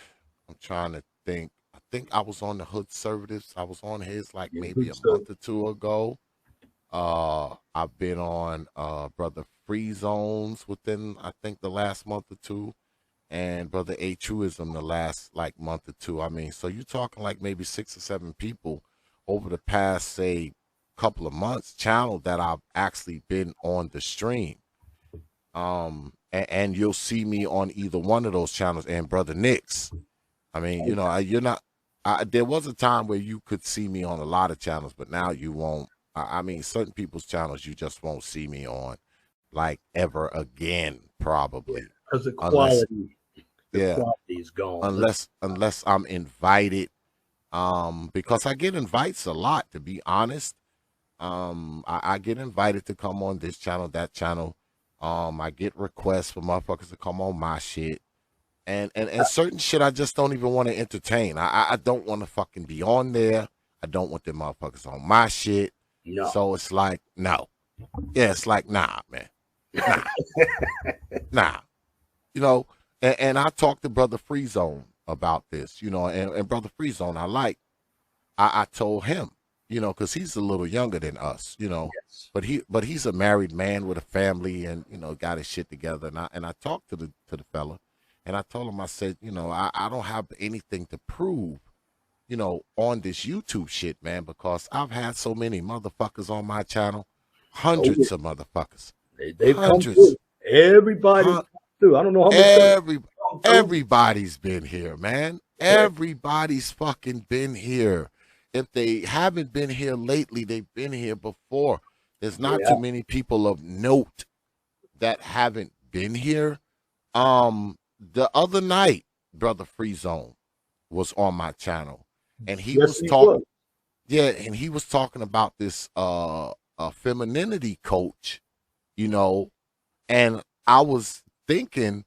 I'm trying to think. I think I was on the Hood Conservatives. I was on his like maybe a month or two ago. I've been on Brother Free Zones within I think the last month or two, and Brother A Truism the last like month or two. I mean, so you're talking like maybe 6 or 7 people over the past say couple of months channel that I've actually been on the stream. And you'll see me on either one of those channels, and Brother Nick's. I mean, you know, you're not. There was a time where you could see me on a lot of channels, but now you won't. I mean, certain people's channels you just won't see me on, like ever again, probably. Because the quality, quality is gone. Unless I'm invited, because I get invites a lot. To be honest, I get invited to come on this channel, that channel. I get requests for motherfuckers to come on my shit, and certain shit I just don't even want to entertain. I don't want to fucking be on there. I don't want them motherfuckers on my shit. No. So it's like, no. Yeah, it's like, nah, man. Nah. Nah. You know, and I talked to Brother Free Zone about this, you know, and Brother Free Zone, I told him, you know, because he's a little younger than us, you know, yes. but he's a married man with a family and, you know, got his shit together. And I talked to the fella, and I told him, I said, you know, I don't have anything to prove, you know, on this YouTube shit, man, because I've had so many motherfuckers on my channel, hundreds of motherfuckers. They've come through. Everybody come through. I don't know how many. Everybody's been here, man. Everybody's fucking been here. If they haven't been here lately, they've been here before. There's not too many people of note that haven't been here. The other night, Brother Free Zone was on my channel. And he was talking, and he was talking about this femininity coach, you know, and I was thinking,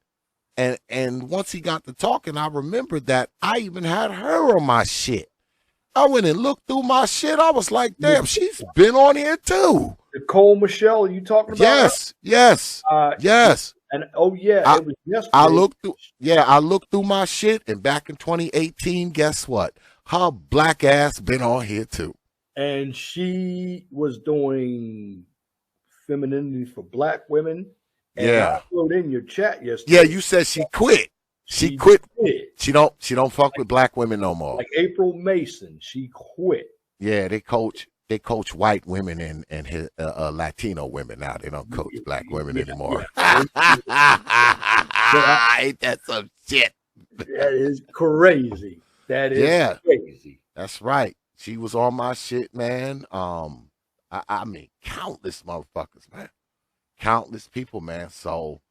and once he got to talking, I remembered that I even had her on my shit. I went and looked through my shit. I was like, damn, she's been on here too. Nicole Michelle, are you talking about? Yes, her? Yes. And it was yesterday. I looked through my shit, and back in 2018, guess what? Her black ass been on here too. And she was doing femininity for black women. And I wrote in your chat yesterday. Yeah, you said she quit. She quit. She don't fuck with black women no more. Like April Mason, she quit. Yeah, they coach. they coach white women and his, Latino women now. They don't coach black women anymore. Ain't that some shit? That is crazy. That is crazy. That's right. She was on my shit, man. I mean, countless motherfuckers, man. Countless people, man. So,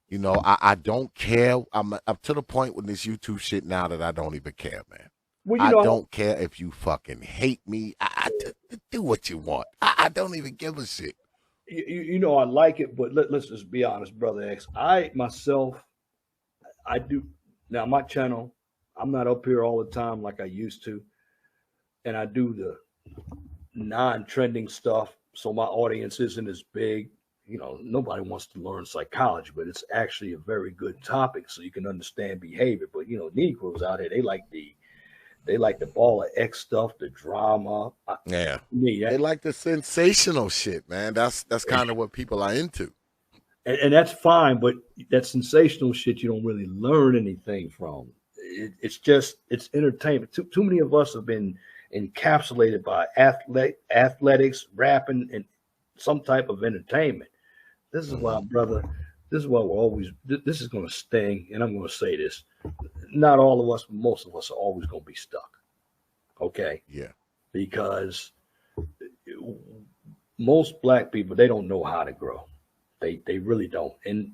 you know, I don't care. I'm to the point with this YouTube shit now that I don't even care, man. Well, I don't care if you fucking hate me. I do what you want. I don't even give a shit. You know, I like it, but let's just be honest, Brother X. I do. Now, my channel, I'm not up here all the time like I used to. And I do the non-trending stuff, so my audience isn't as big. You know, nobody wants to learn psychology, but it's actually a very good topic so you can understand behavior. But, you know, Negroes out here, they like the ball of X stuff, the drama. They like the sensational shit, man. That's kind of what people are into. And that's fine, but that sensational shit you don't really learn anything from. It's entertainment. Too many of us have been encapsulated by athletics, rapping, and some type of entertainment. This is why, brother, this is why this is going to sting, and I'm going to say this. Not all of us, but most of us are always going to be stuck. Okay? Yeah. Because most black people, they don't know how to grow. They really don't. And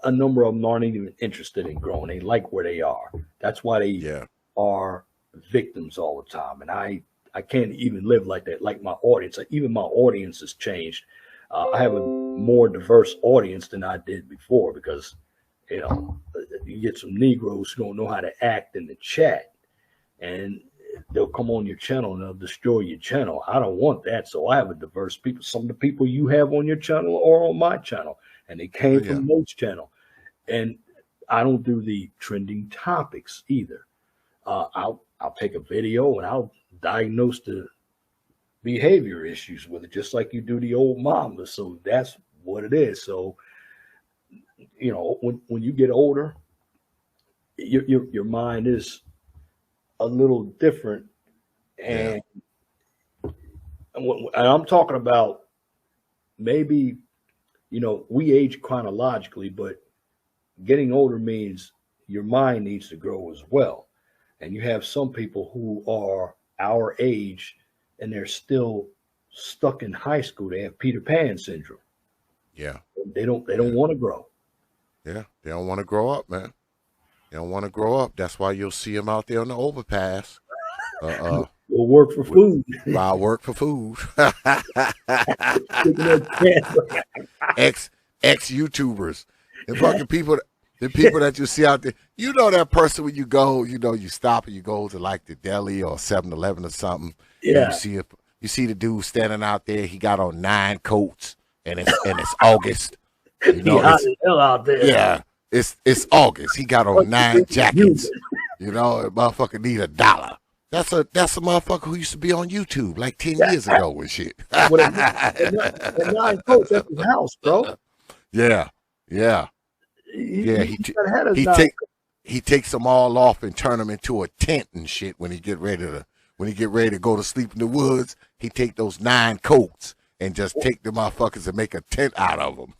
a number of them aren't even interested in growing. They like where they are. That's why they are victims all the time. And I can't even live like that. Like my audience, even my audience has changed. I have a more diverse audience than I did before because, you know, you get some Negroes who don't know how to act in the chat, and they'll come on your channel and they'll destroy your channel. I don't want that. So I have a diverse people. Some of the people you have on your channel are on my channel, and they came from Mo's channel. And I don't do the trending topics either. I'll take a video and I'll diagnose the behavior issues with it, just like you do the old mama. So that's what it is. So, you know, when you get older, your mind is a little different. And I'm talking about maybe, you know, we age chronologically, but getting older means your mind needs to grow as well. And you have some people who are our age and they're still stuck in high school. They have Peter Pan syndrome. Yeah. They don't want to grow. Yeah. They don't want to grow up, man. They don't want to grow up. That's why you'll see them out there on the overpass. We'll work for food. I'll work for food. Ex YouTubers. The fucking people, the people that you see out there, you know that person when you go, you know, you stop and you go to like the deli or 7-Eleven or something. Yeah. You see the dude standing out there. He got on 9 coats and it's August. You know, hot as hell out there. Yeah, it's August. He got on 9 jackets. You know, a motherfucker need $1. That's a motherfucker who used to be on YouTube like 10 years ago and shit. And 9 coats at his house, bro. Yeah. He takes them all off and turn them into a tent and shit when he get ready to go to sleep in the woods. He take those 9 coats and just take the motherfuckers and make a tent out of them.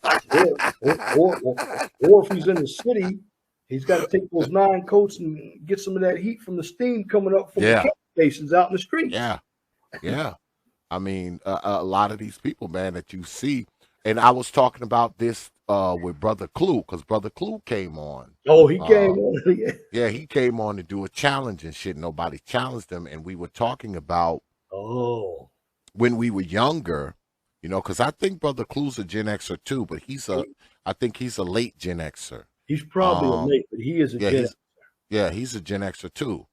or if he's in the city, he's got to take those 9 coats and get some of that heat from the steam coming up from the camp stations out in the street. Yeah. I mean, a lot of these people, man, that you see, and I was talking about this with Brother Clue, because Brother Clue came on. Oh, he came on. Yeah, he came on to do a challenge and shit. Nobody challenged him, and we were talking about when we were younger, you know, because I think Brother Clue's a Gen Xer too, but I think he's a late Gen Xer. He's probably a late, but he is a Gen Xer. Yeah, he's a Gen Xer too.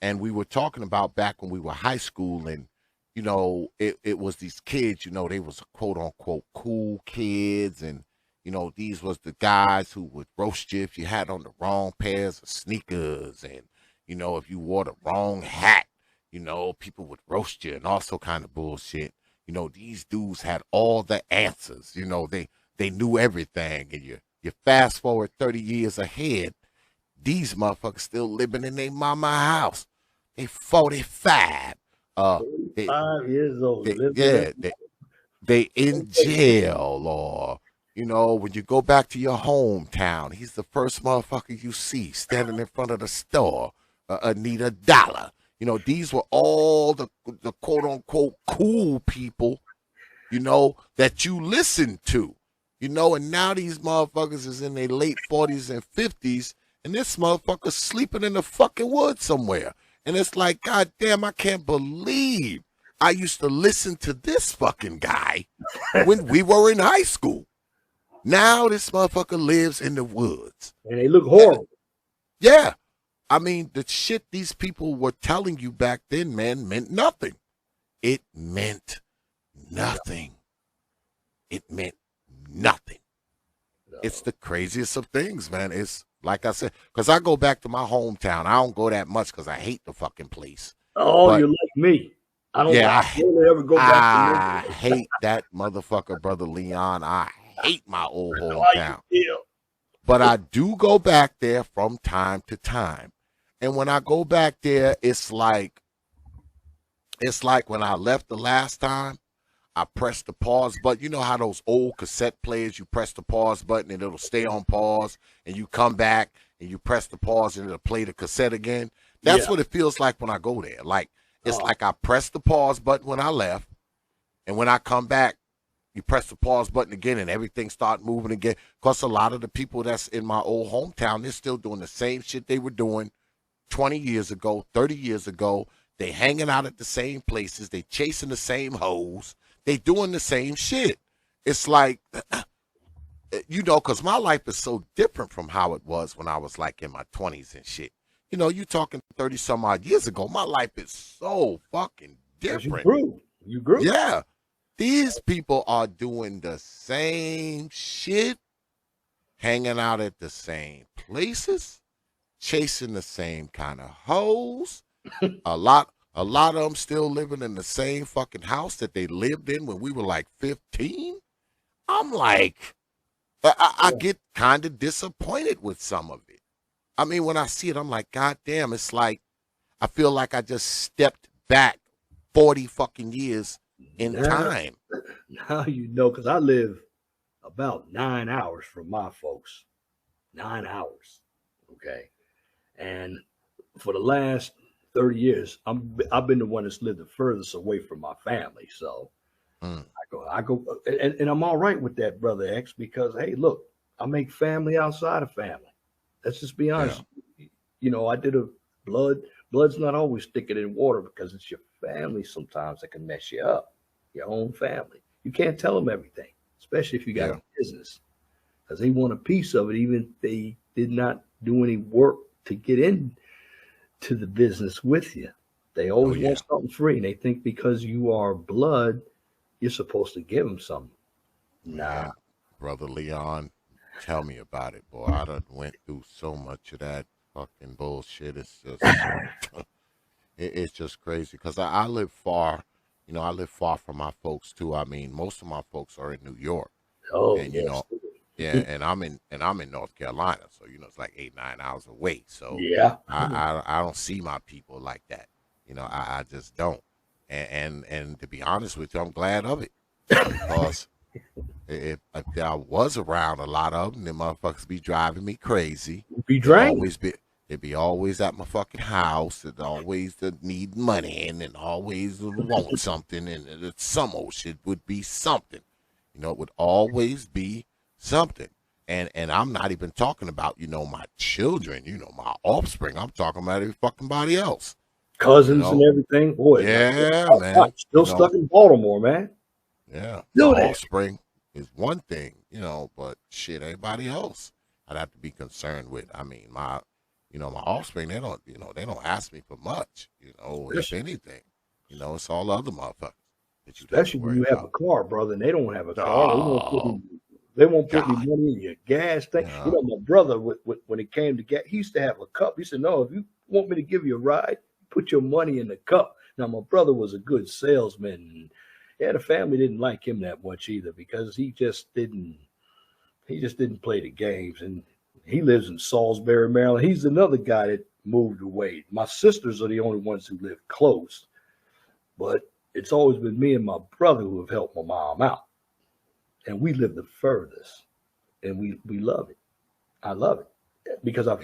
And we were talking about back when we were high school, and you know, it was these kids, you know, they was quote unquote cool kids, and you know, these was the guys who would roast you if you had on the wrong pairs of sneakers, and you know, if you wore the wrong hat, you know, people would roast you and also kind of bullshit. You know, these dudes had all the answers. You know, they knew everything, and you fast forward 30 years ahead, these motherfuckers still living in their mama house. They 45. 5 years old. They in jail, or you know, when you go back to your hometown, he's the first motherfucker you see standing in front of the store, need $1. You know, these were all the quote unquote cool people, you know, that you listened to, you know, and now these motherfuckers is in their late 40s and 50s, and this motherfucker's sleeping in the fucking woods somewhere. And it's like, God damn, I can't believe I used to listen to this fucking guy when we were in high school. Now this motherfucker lives in the woods. And they look horrible. Yeah. I mean, the shit these people were telling you back then, man, meant nothing. It meant nothing. It meant nothing. No. It's the craziest of things, man. It's like I said, because I go back to my hometown. I don't go that much because I hate the fucking place. Oh, but, you're like me. I don't really ever go back to I hate that motherfucker, Brother Leon. I hate my old hometown. But I do go back there from time to time. And when I go back there, it's like when I left the last time, I pressed the pause button. You know how those old cassette players, you press the pause button and it'll stay on pause, and you come back and you press the pause and it'll play the cassette again. That's what it feels like when I go there. Like, it's like I pressed the pause button when I left, and when I come back, you press the pause button again and everything start moving again. Because a lot of the people that's in my old hometown, they're still doing the same shit they were doing 20 years ago, 30 years ago. They hanging out at the same places. They chasing the same hoes. They doing the same shit. It's like, you know, because my life is so different from how it was when I was like in my 20s and shit. You know, you talking 30 some odd years ago. My life is so fucking different. You grew. Yeah. These people are doing the same shit, hanging out at the same places, chasing the same kind of hoes. A lot of them still living in the same fucking house that they lived in when we were like 15. I'm like, I get kind of disappointed with some of it. I mean, when I see it, I'm like, God damn, it's like, I feel like I just stepped back 40 fucking years in time. Now you know, because I live about 9 hours from my folks. 9 hours. Okay. And for the last 30 years, I've been the one that's lived the furthest away from my family. So I go, and I'm all right with that, Brother X, because hey, look, I make family outside of family. Let's just be honest. Yeah. You know, I did blood's not always thicker than water, because it's your family sometimes that can mess you up. Your own family. You can't tell them everything, especially if you got a business, because they want a piece of it, even if they did not do any work to get in to the business with you. They always want something free, and they think because you are blood, you're supposed to give them something. Nah. Brother Leon, tell me about it, boy. I done went through so much of that fucking bullshit. It's just, it's just crazy, because I live far. You know, I live far from my folks too. I mean, most of my folks are in New York. Oh, and you know, and I'm in North Carolina, so you know it's like 8-9 hours away. So I don't see my people like that. You know, I just don't. And to be honest with you, I'm glad of it, because if I was around a lot of them, the motherfuckers be driving me crazy. They'd be always at my fucking house. They'd always need money and always want something. And some old shit would be something. You know, it would always be something. And I'm not even talking about, you know, my children, you know, my offspring. I'm talking about every fucking body else. Cousins and everything. Boy, yeah, man. I'm still stuck in Baltimore, man. Yeah. My offspring is one thing, you know, but shit, everybody else I'd have to be concerned with. I mean, my offspring, they don't ask me for much, you know, if anything. You know, it's all the other motherfuckers. Especially when you have a car, brother, and they don't have a car. They won't put any money in your gas tank. You know, my brother, when it came to gas, he used to have a cup. He said, no, if you want me to give you a ride, put your money in the cup. Now, my brother was a good salesman. Yeah, the family didn't like him that much either, because he just didn't play the games. And he lives in Salisbury, Maryland. He's another guy that moved away. My sisters are the only ones who live close. But it's always been me and my brother who have helped my mom out. And we live the furthest. And we love it. I love it. Because I'm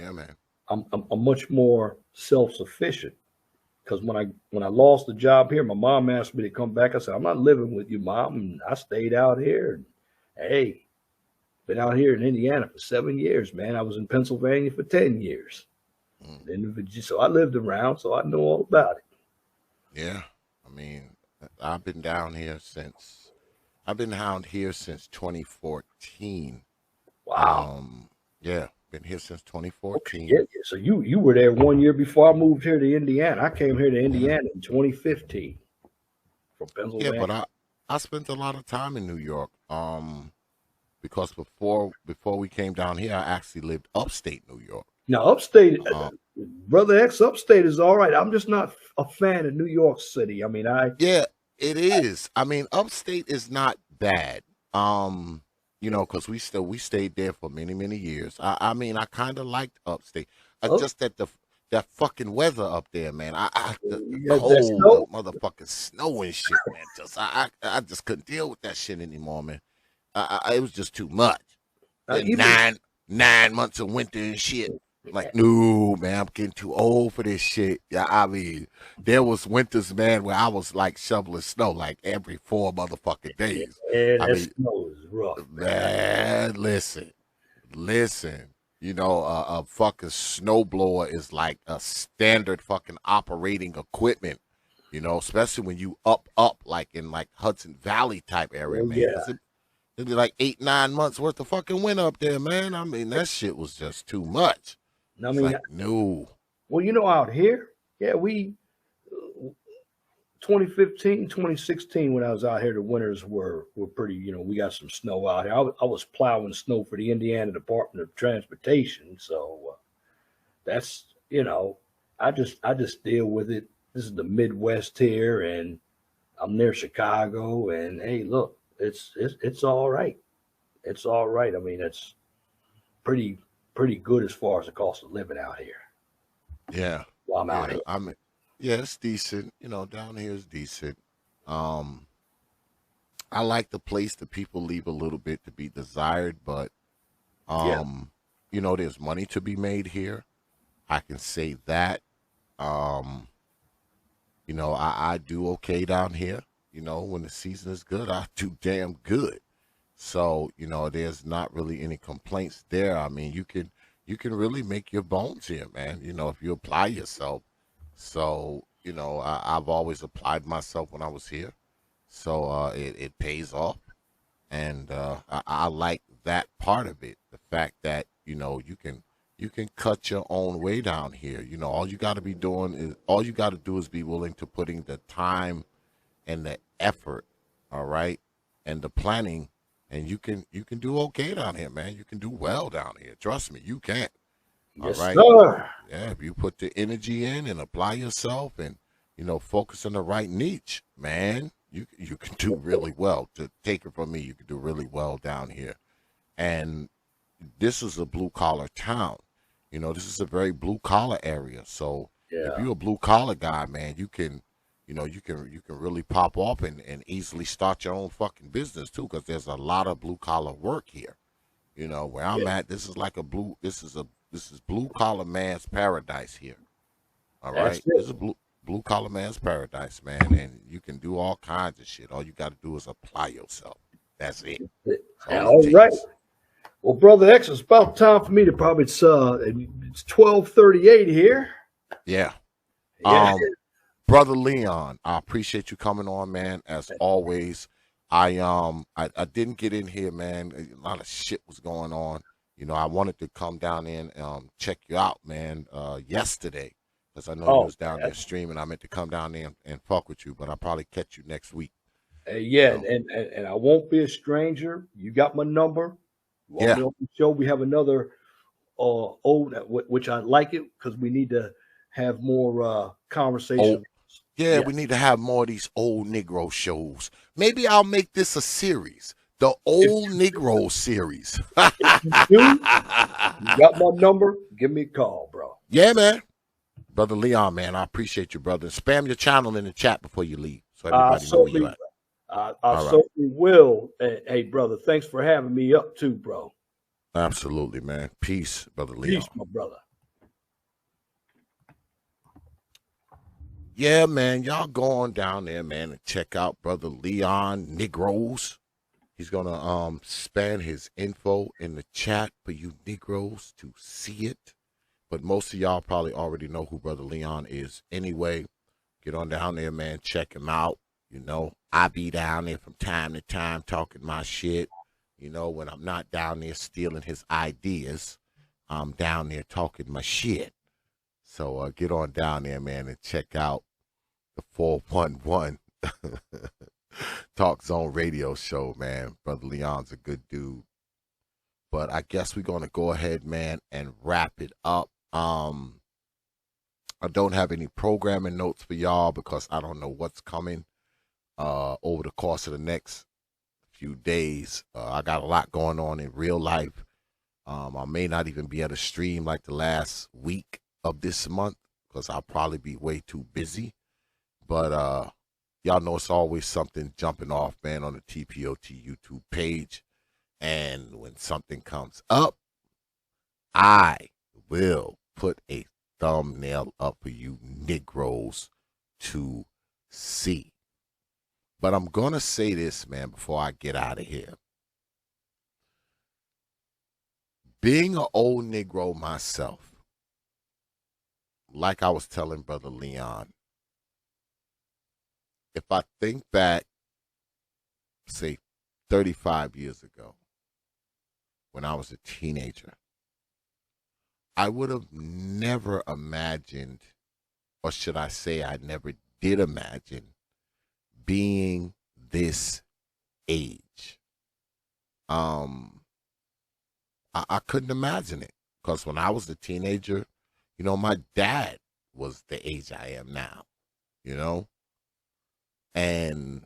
much more self-sufficient. Because when I lost the job here, my mom asked me to come back. I said, I'm not living with you, Mom. And I stayed out here. And hey, been out here in Indiana for 7 years, man. I was in Pennsylvania for 10 years. So I lived around, so I know all about it. Yeah. I mean, I've been down here since 2014. Wow. Yeah, been here since 2014. Okay, yeah. So you were there 1 year before I moved here to Indiana. I came here to Indiana in 2015 from Pennsylvania. Yeah, but I spent a lot of time in New York. Because before we came down here, I actually lived upstate New York. Now, upstate, Brother X, upstate is all right. I'm just not a fan of New York City. I mean, yeah, it is. I mean, upstate is not bad. You know, because we stayed there for many years. I mean, I kind of liked upstate. Just that that fucking weather up there, man. The cold, motherfucking snow and shit, man. I just couldn't deal with that shit anymore, man. It was just too much. 9 months of winter and shit. Like, no, man, I'm getting too old for this shit. Yeah, I mean, there was winters, man, where I was like shoveling snow like every 4 motherfucking days. Yeah, snow is rough. Man, listen. You know, a fucking snowblower is like a standard fucking operating equipment. You know, especially when you up like in like Hudson Valley type area, man. Yeah. It'd be like 8-9 months worth of fucking wind up there, man. I mean, that shit was just too much. I mean, like, no. Well, you know, out here, yeah, 2015, 2016, when I was out here, the winters were pretty, you know, we got some snow out here. I was plowing snow for the Indiana Department of Transportation. So that's, you know, I just deal with it. This is the Midwest here, and I'm near Chicago, and hey, look, it's all right. It's all right. I mean, it's pretty good as far as the cost of living out here. Yeah. While I'm out here. I mean, yeah, it's decent. You know, down here is decent. I like the place. The people leave a little bit to be desired, but you know, there's money to be made here. I can say that. You know, I do okay down here. You know, when the season is good, I do damn good. So, you know, there's not really any complaints there. I mean, you can really make your bones here, man, you know, if you apply yourself. So, you know, I've always applied myself when I was here. So it pays off. And I like that part of it, the fact that, you know, you can cut your own way down here. You know, all you got to do is be willing to putting the time and the effort, all right, and the planning. And you can do okay down here, man. You can do well down here. Trust me, you can. Yes, all right. Sir. Yeah, if you put the energy in and apply yourself and, you know, focus on the right niche, man, you can do really well. To take it from me, you can do really well down here. And this is a blue collar town. You know, this is a very blue collar area. So if you're a blue collar guy, man, you can really pop off and easily start your own fucking business too, because there's a lot of blue collar work here. You know, where I'm at, this is blue collar man's paradise here. All right, this is blue collar man's paradise, man, and you can do all kinds of shit. All you got to do is apply yourself. That's it. All right. Well, Brother X, it's about time for me to probably it's 12:38 here. Yeah. Brother Leon, I appreciate you coming on, man. As always, I didn't get in here, man. A lot of shit was going on. You know, I wanted to come down in check you out, man, yesterday, because I know you was down there streaming. I meant to come down there and fuck with you, but I'll probably catch you next week. And I won't be a stranger. You got my number. On the show, we have another which I like it because we need to have more conversation. Yeah, we need to have more of these old Negro shows. Maybe I'll make this a series, the Old Negro series. You got my number? Give me a call, bro. Yeah, man. Brother Leon, man, I appreciate you, brother. Spam your channel in the chat before you leave. so everybody know where you at. I certainly will. Hey, brother, thanks for having me up too, bro. Absolutely, man. Peace, Brother Leon. Peace, my brother. Yeah, man. Y'all go on down there, man, and check out Brother Leon NEGROS. He's gonna span his info in the chat for you Negroes to see it. But most of y'all probably already know who Brother Leon is anyway. Get on down there, man. Check him out. You know, I be down there from time to time talking my shit. You know, when I'm not down there stealing his ideas, I'm down there talking my shit. So get on down there, man, and check out the 411 Talk Zone radio show, man. Brother Leon's a good dude. But I guess we're going to go ahead, man, and wrap it up. I don't have any programming notes for y'all because I don't know what's coming over the course of the next few days. I got a lot going on in real life. I may not even be able to stream like the last week of this month because I'll probably be way too busy. But y'all know it's always something jumping off, man, on the T.P.O.T YouTube page. And when something comes up, I will put a thumbnail up for you Negroes to see. But I'm going to say this, man, before I get out of here. Being an old Negro myself, like I was telling Brother Leon, if I think back, say, 35 years ago, when I was a teenager, I would have never imagined, or should I say I never did imagine, being this age. I couldn't imagine it because when I was a teenager, you know, my dad was the age I am now, you know, and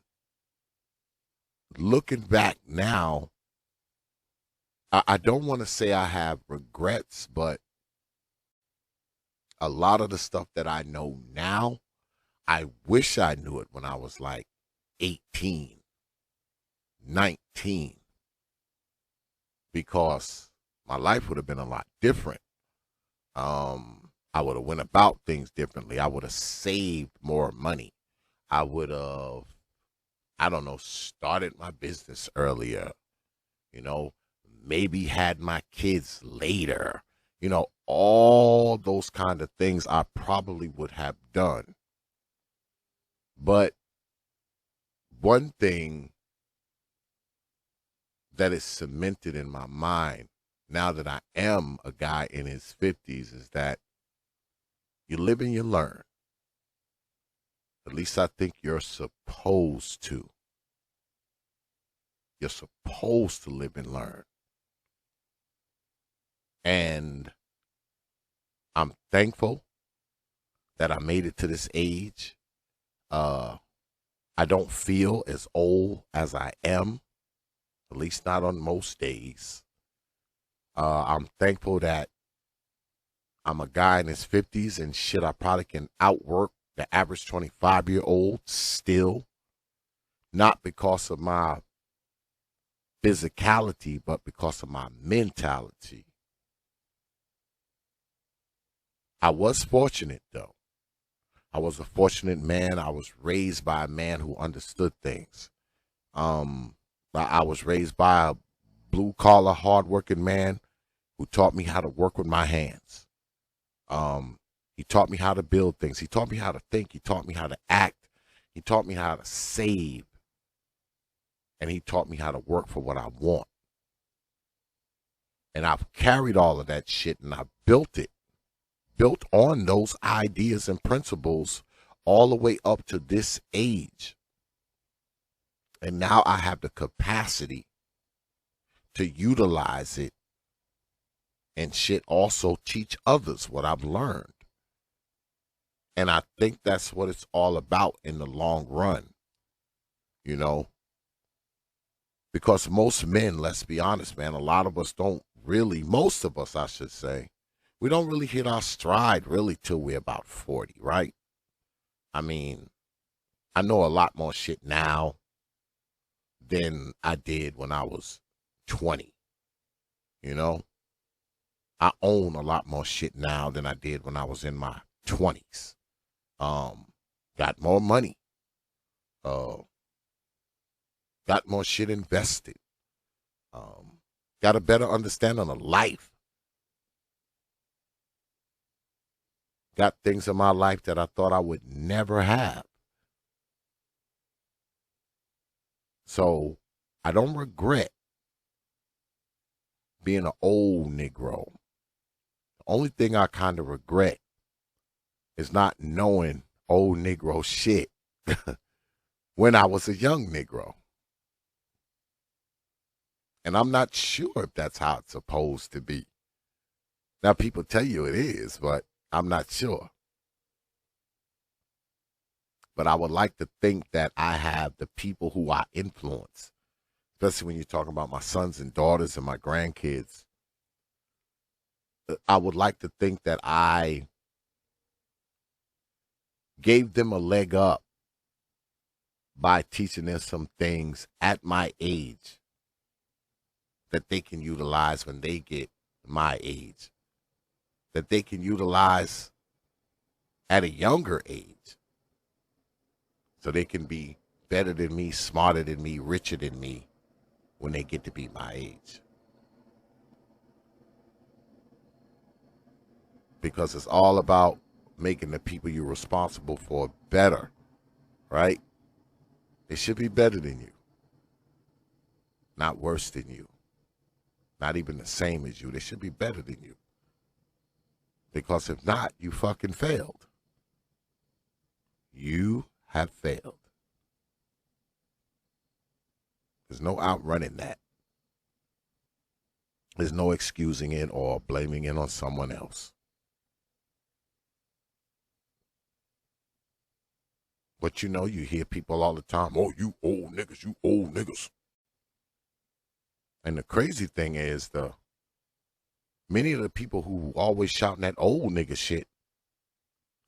looking back now, I don't want to say I have regrets, but a lot of the stuff that I know now, I wish I knew it when I was like 18, 19, because my life would have been a lot different. I would have went about things differently. I would have saved more money. I would have, I don't know, started my business earlier, you know, maybe had my kids later, you know, all those kind of things I probably would have done. But one thing that is cemented in my mind now that I am a guy in his 50s is that you live and you learn. At least I think you're supposed to. You're supposed to live and learn. And I'm thankful that I made it to this age. I don't feel as old as I am, at least not on most days. I'm thankful that I'm a guy in his 50s and shit, I probably can outwork the average 25-year-old still. Not because of my physicality, but because of my mentality. I was fortunate, though. I was a fortunate man. I was raised by a man who understood things. I was raised by a blue-collar, hard-working man who taught me how to work with my hands. He taught me how to build things. He taught me how to think. He taught me how to act. He taught me how to save. And he taught me how to work for what I want. And I've carried all of that shit and I built it. Built on those ideas and principles all the way up to this age. And now I have the capacity to utilize it and shit also teach others what I've learned. And I think that's what it's all about in the long run, you know, because most men, let's be honest, man, a lot of us don't really, most of us, I should say, we don't really hit our stride really till we're about 40, right? I mean, I know a lot more shit now than I did when I was 20. You know, I own a lot more shit now than I did when I was in my 20s. Got more money. Got more shit invested. Got a better understanding of life. Got things in my life that I thought I would never have. So I don't regret being an old Negro. The only thing I kind of regret is not knowing old Negro shit when I was a young Negro. And I'm not sure if that's how it's supposed to be. Now, people tell you it is, but I'm not sure. But I would like to think that I have the people who I influence, especially when you're talking about my sons and daughters and my grandkids. I would like to think that I gave them a leg up by teaching them some things at my age that they can utilize when they get my age, that they can utilize at a younger age, so they can be better than me, smarter than me, richer than me when they get to be my age. Because it's all about making the people you're responsible for better, right? They should be better than you, not worse than you, not even the same as you. They should be better than you. Because if not, you fucking failed. You have failed. There's no outrunning that. There's no excusing it or blaming it on someone else. But you know, you hear people all the time, oh, you old niggas, you old niggas. And the crazy thing is, many of the people who always shouting that old nigga shit,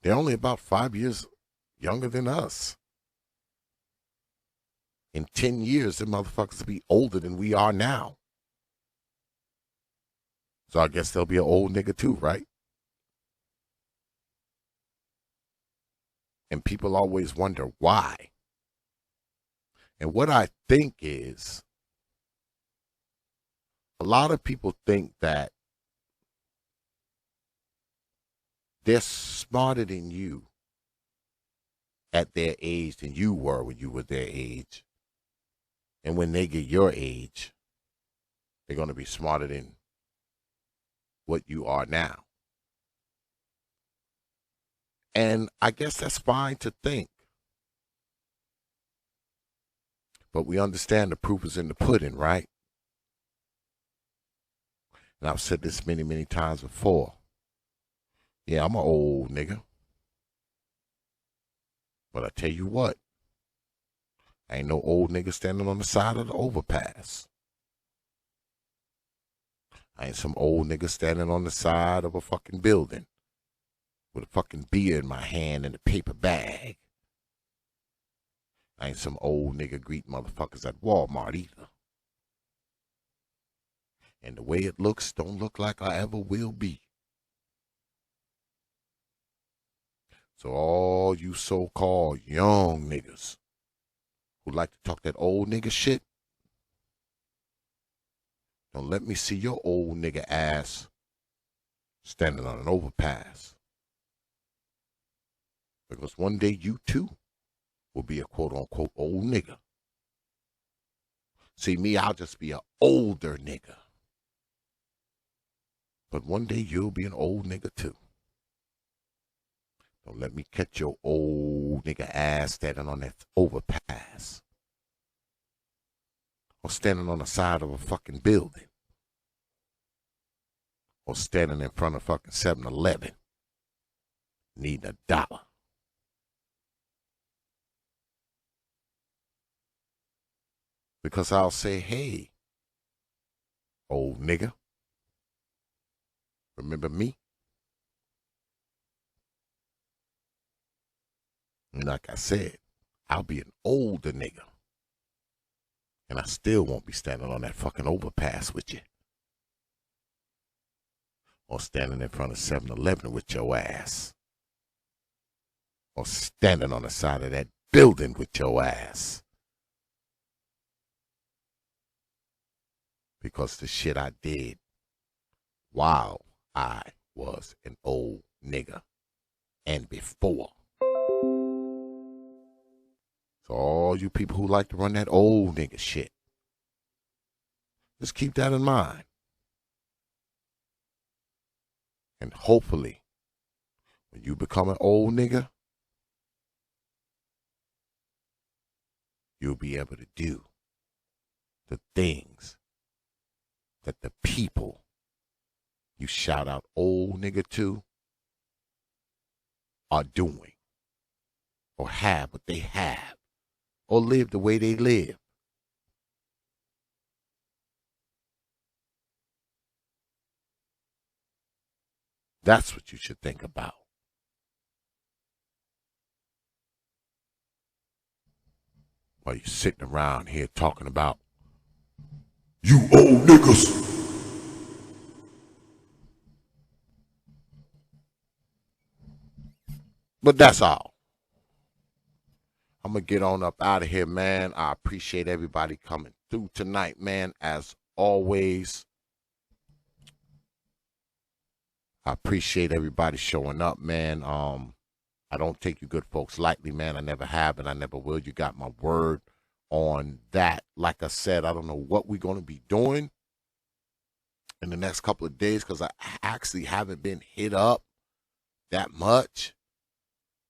they're only about 5 years younger than us. In 10 years, the motherfuckers will be older than we are now. So I guess they'll be an old nigga too, right? And people always wonder why. And what I think is, a lot of people think that they're smarter than you at their age than you were when you were their age. And when they get your age, they're going to be smarter than what you are now. And I guess that's fine to think. But we understand the proof is in the pudding, right? And I've said this many, many times before. Yeah, I'm an old nigga. But I tell you what, I ain't no old nigga standing on the side of the overpass. I ain't some old nigga standing on the side of a fucking building with a fucking beer in my hand and a paper bag. I ain't some old nigga greeting motherfuckers at Walmart either. And the way it looks don't look like I ever will be. So all you so-called young niggas who like to talk that old nigga shit, don't let me see your old nigga ass standing on an overpass. Because one day you too will be a quote-unquote old nigga. See, me, I'll just be an older nigga. But one day you'll be an old nigga too. Don't let me catch your old nigga ass standing on that overpass. Or standing on the side of a fucking building. Or standing in front of fucking 7-Eleven. Needing $1. Because I'll say, hey, old nigga, remember me? And like I said, I'll be an older nigga. And I still won't be standing on that fucking overpass with you. Or standing in front of 7-Eleven with your ass. Or standing on the side of that building with your ass. Because the shit I did while I was an old nigga and before. So all you people who like to run that old nigga shit, just keep that in mind. And hopefully, when you become an old nigga, you'll be able to do the things that the people you shout out old nigga to are doing, or have what they have, or live the way they live. That's what you should think about. While you're sitting around here talking about, you old niggas. But that's all. I'm going to get on up out of here, man. I appreciate everybody coming through tonight, man, as always. I appreciate everybody showing up, man. I don't take you good folks lightly, man. I never have and I never will. You got my word on that. Like I said, I don't know what we're going to be doing in the next couple of days because I actually haven't been hit up that much.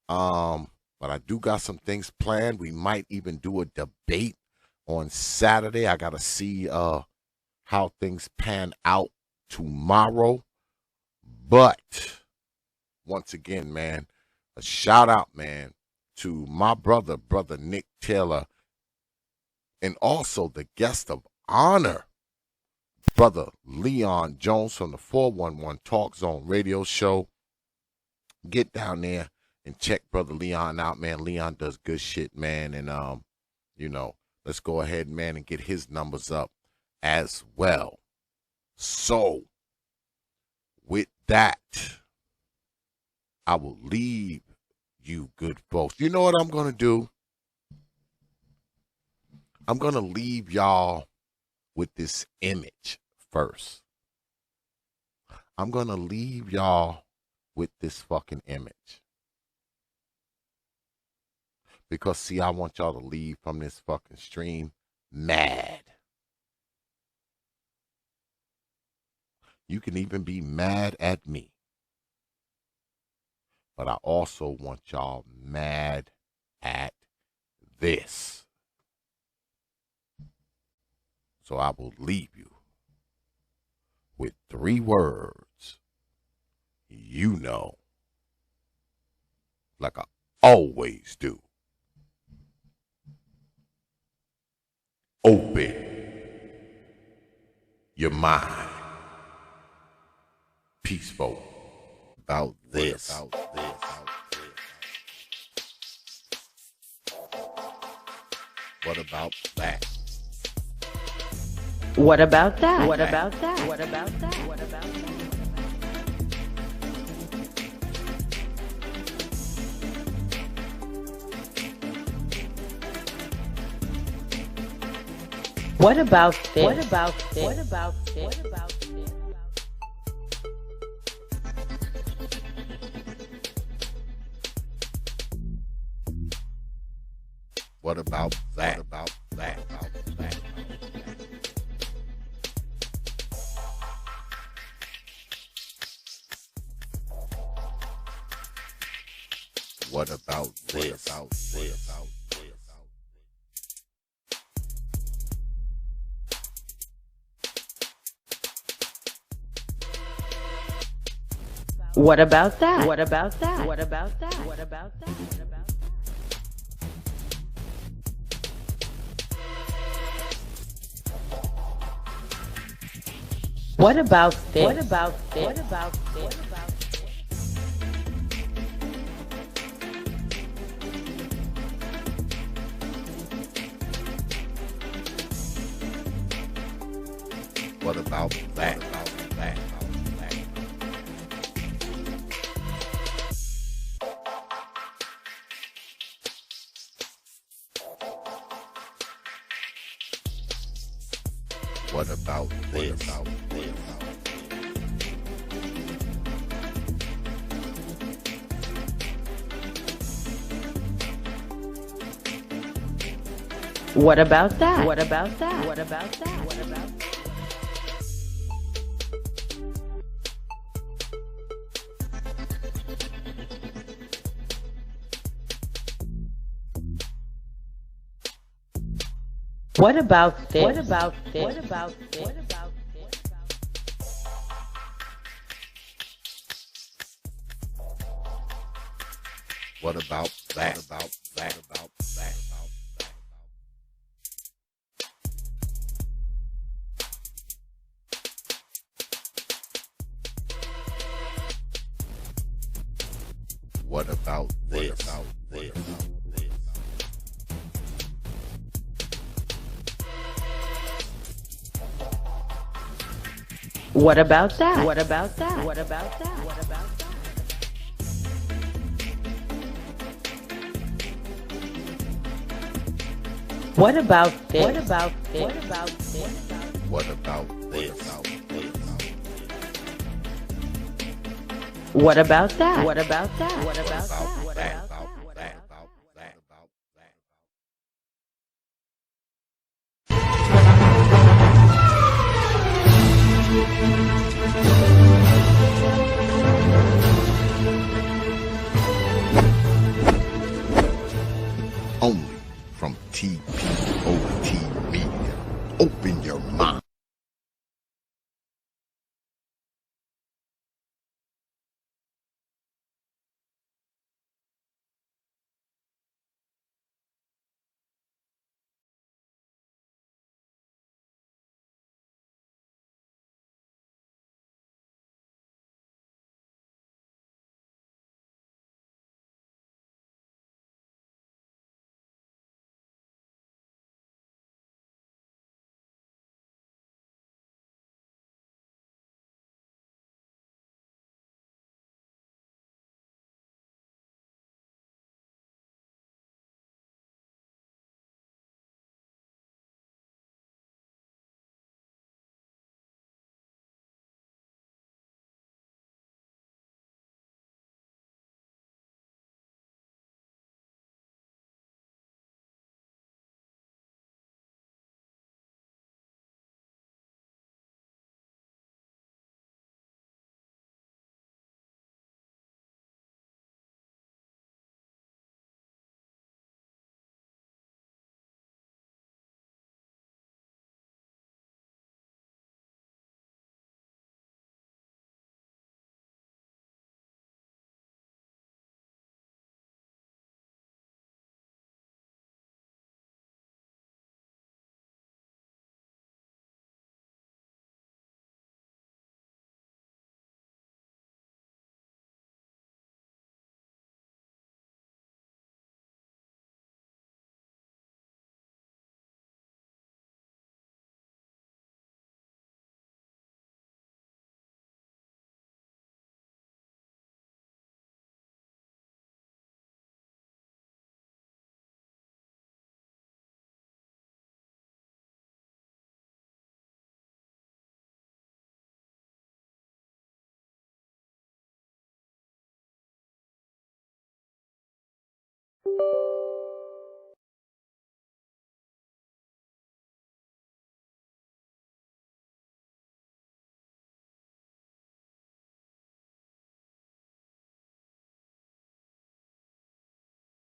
But I do got some things planned. We might even do a debate on Saturday. I got to see how things pan out tomorrow. But once again, man, a shout out, man, to my brother Nick Taylor, and also the guest of honor, Brother Leon Jones from the 411 Talk Zone Radio Show. Get down there and check Brother Leon out, man. Leon does good shit, man. And, you know, let's go ahead, man, and get his numbers up as well. So, with that, I will leave you good folks. You know what I'm going to do? I'm going to leave y'all with this image first. I'm going to leave y'all with this fucking image. Because, see, I want y'all to leave from this fucking stream mad. You can even be mad at me. But I also want y'all mad at this. So I will leave you with 3 words. You know, like I always do. Open your mind. Peaceful about this. What about that? What about that? What about that? What about that? What about that? What about this? What about this? What about this? What about this? What about that? What about that? About that? What about this? What about this? What about that? What about that? What about that? What about that? What about that? What about this? What about this? What about this? What about this? What about that? What about this? What about that? What about that? What about that? What about that? What about this? What about this? What about this? What about this? What about that? About that? About that? What about this? What about this? What about that? What about that? What about that? What about that? What about this? What about this? What about this? What about this? What about that? What about that? What about that? What about that? Only from T.P.O.T. Media. Open your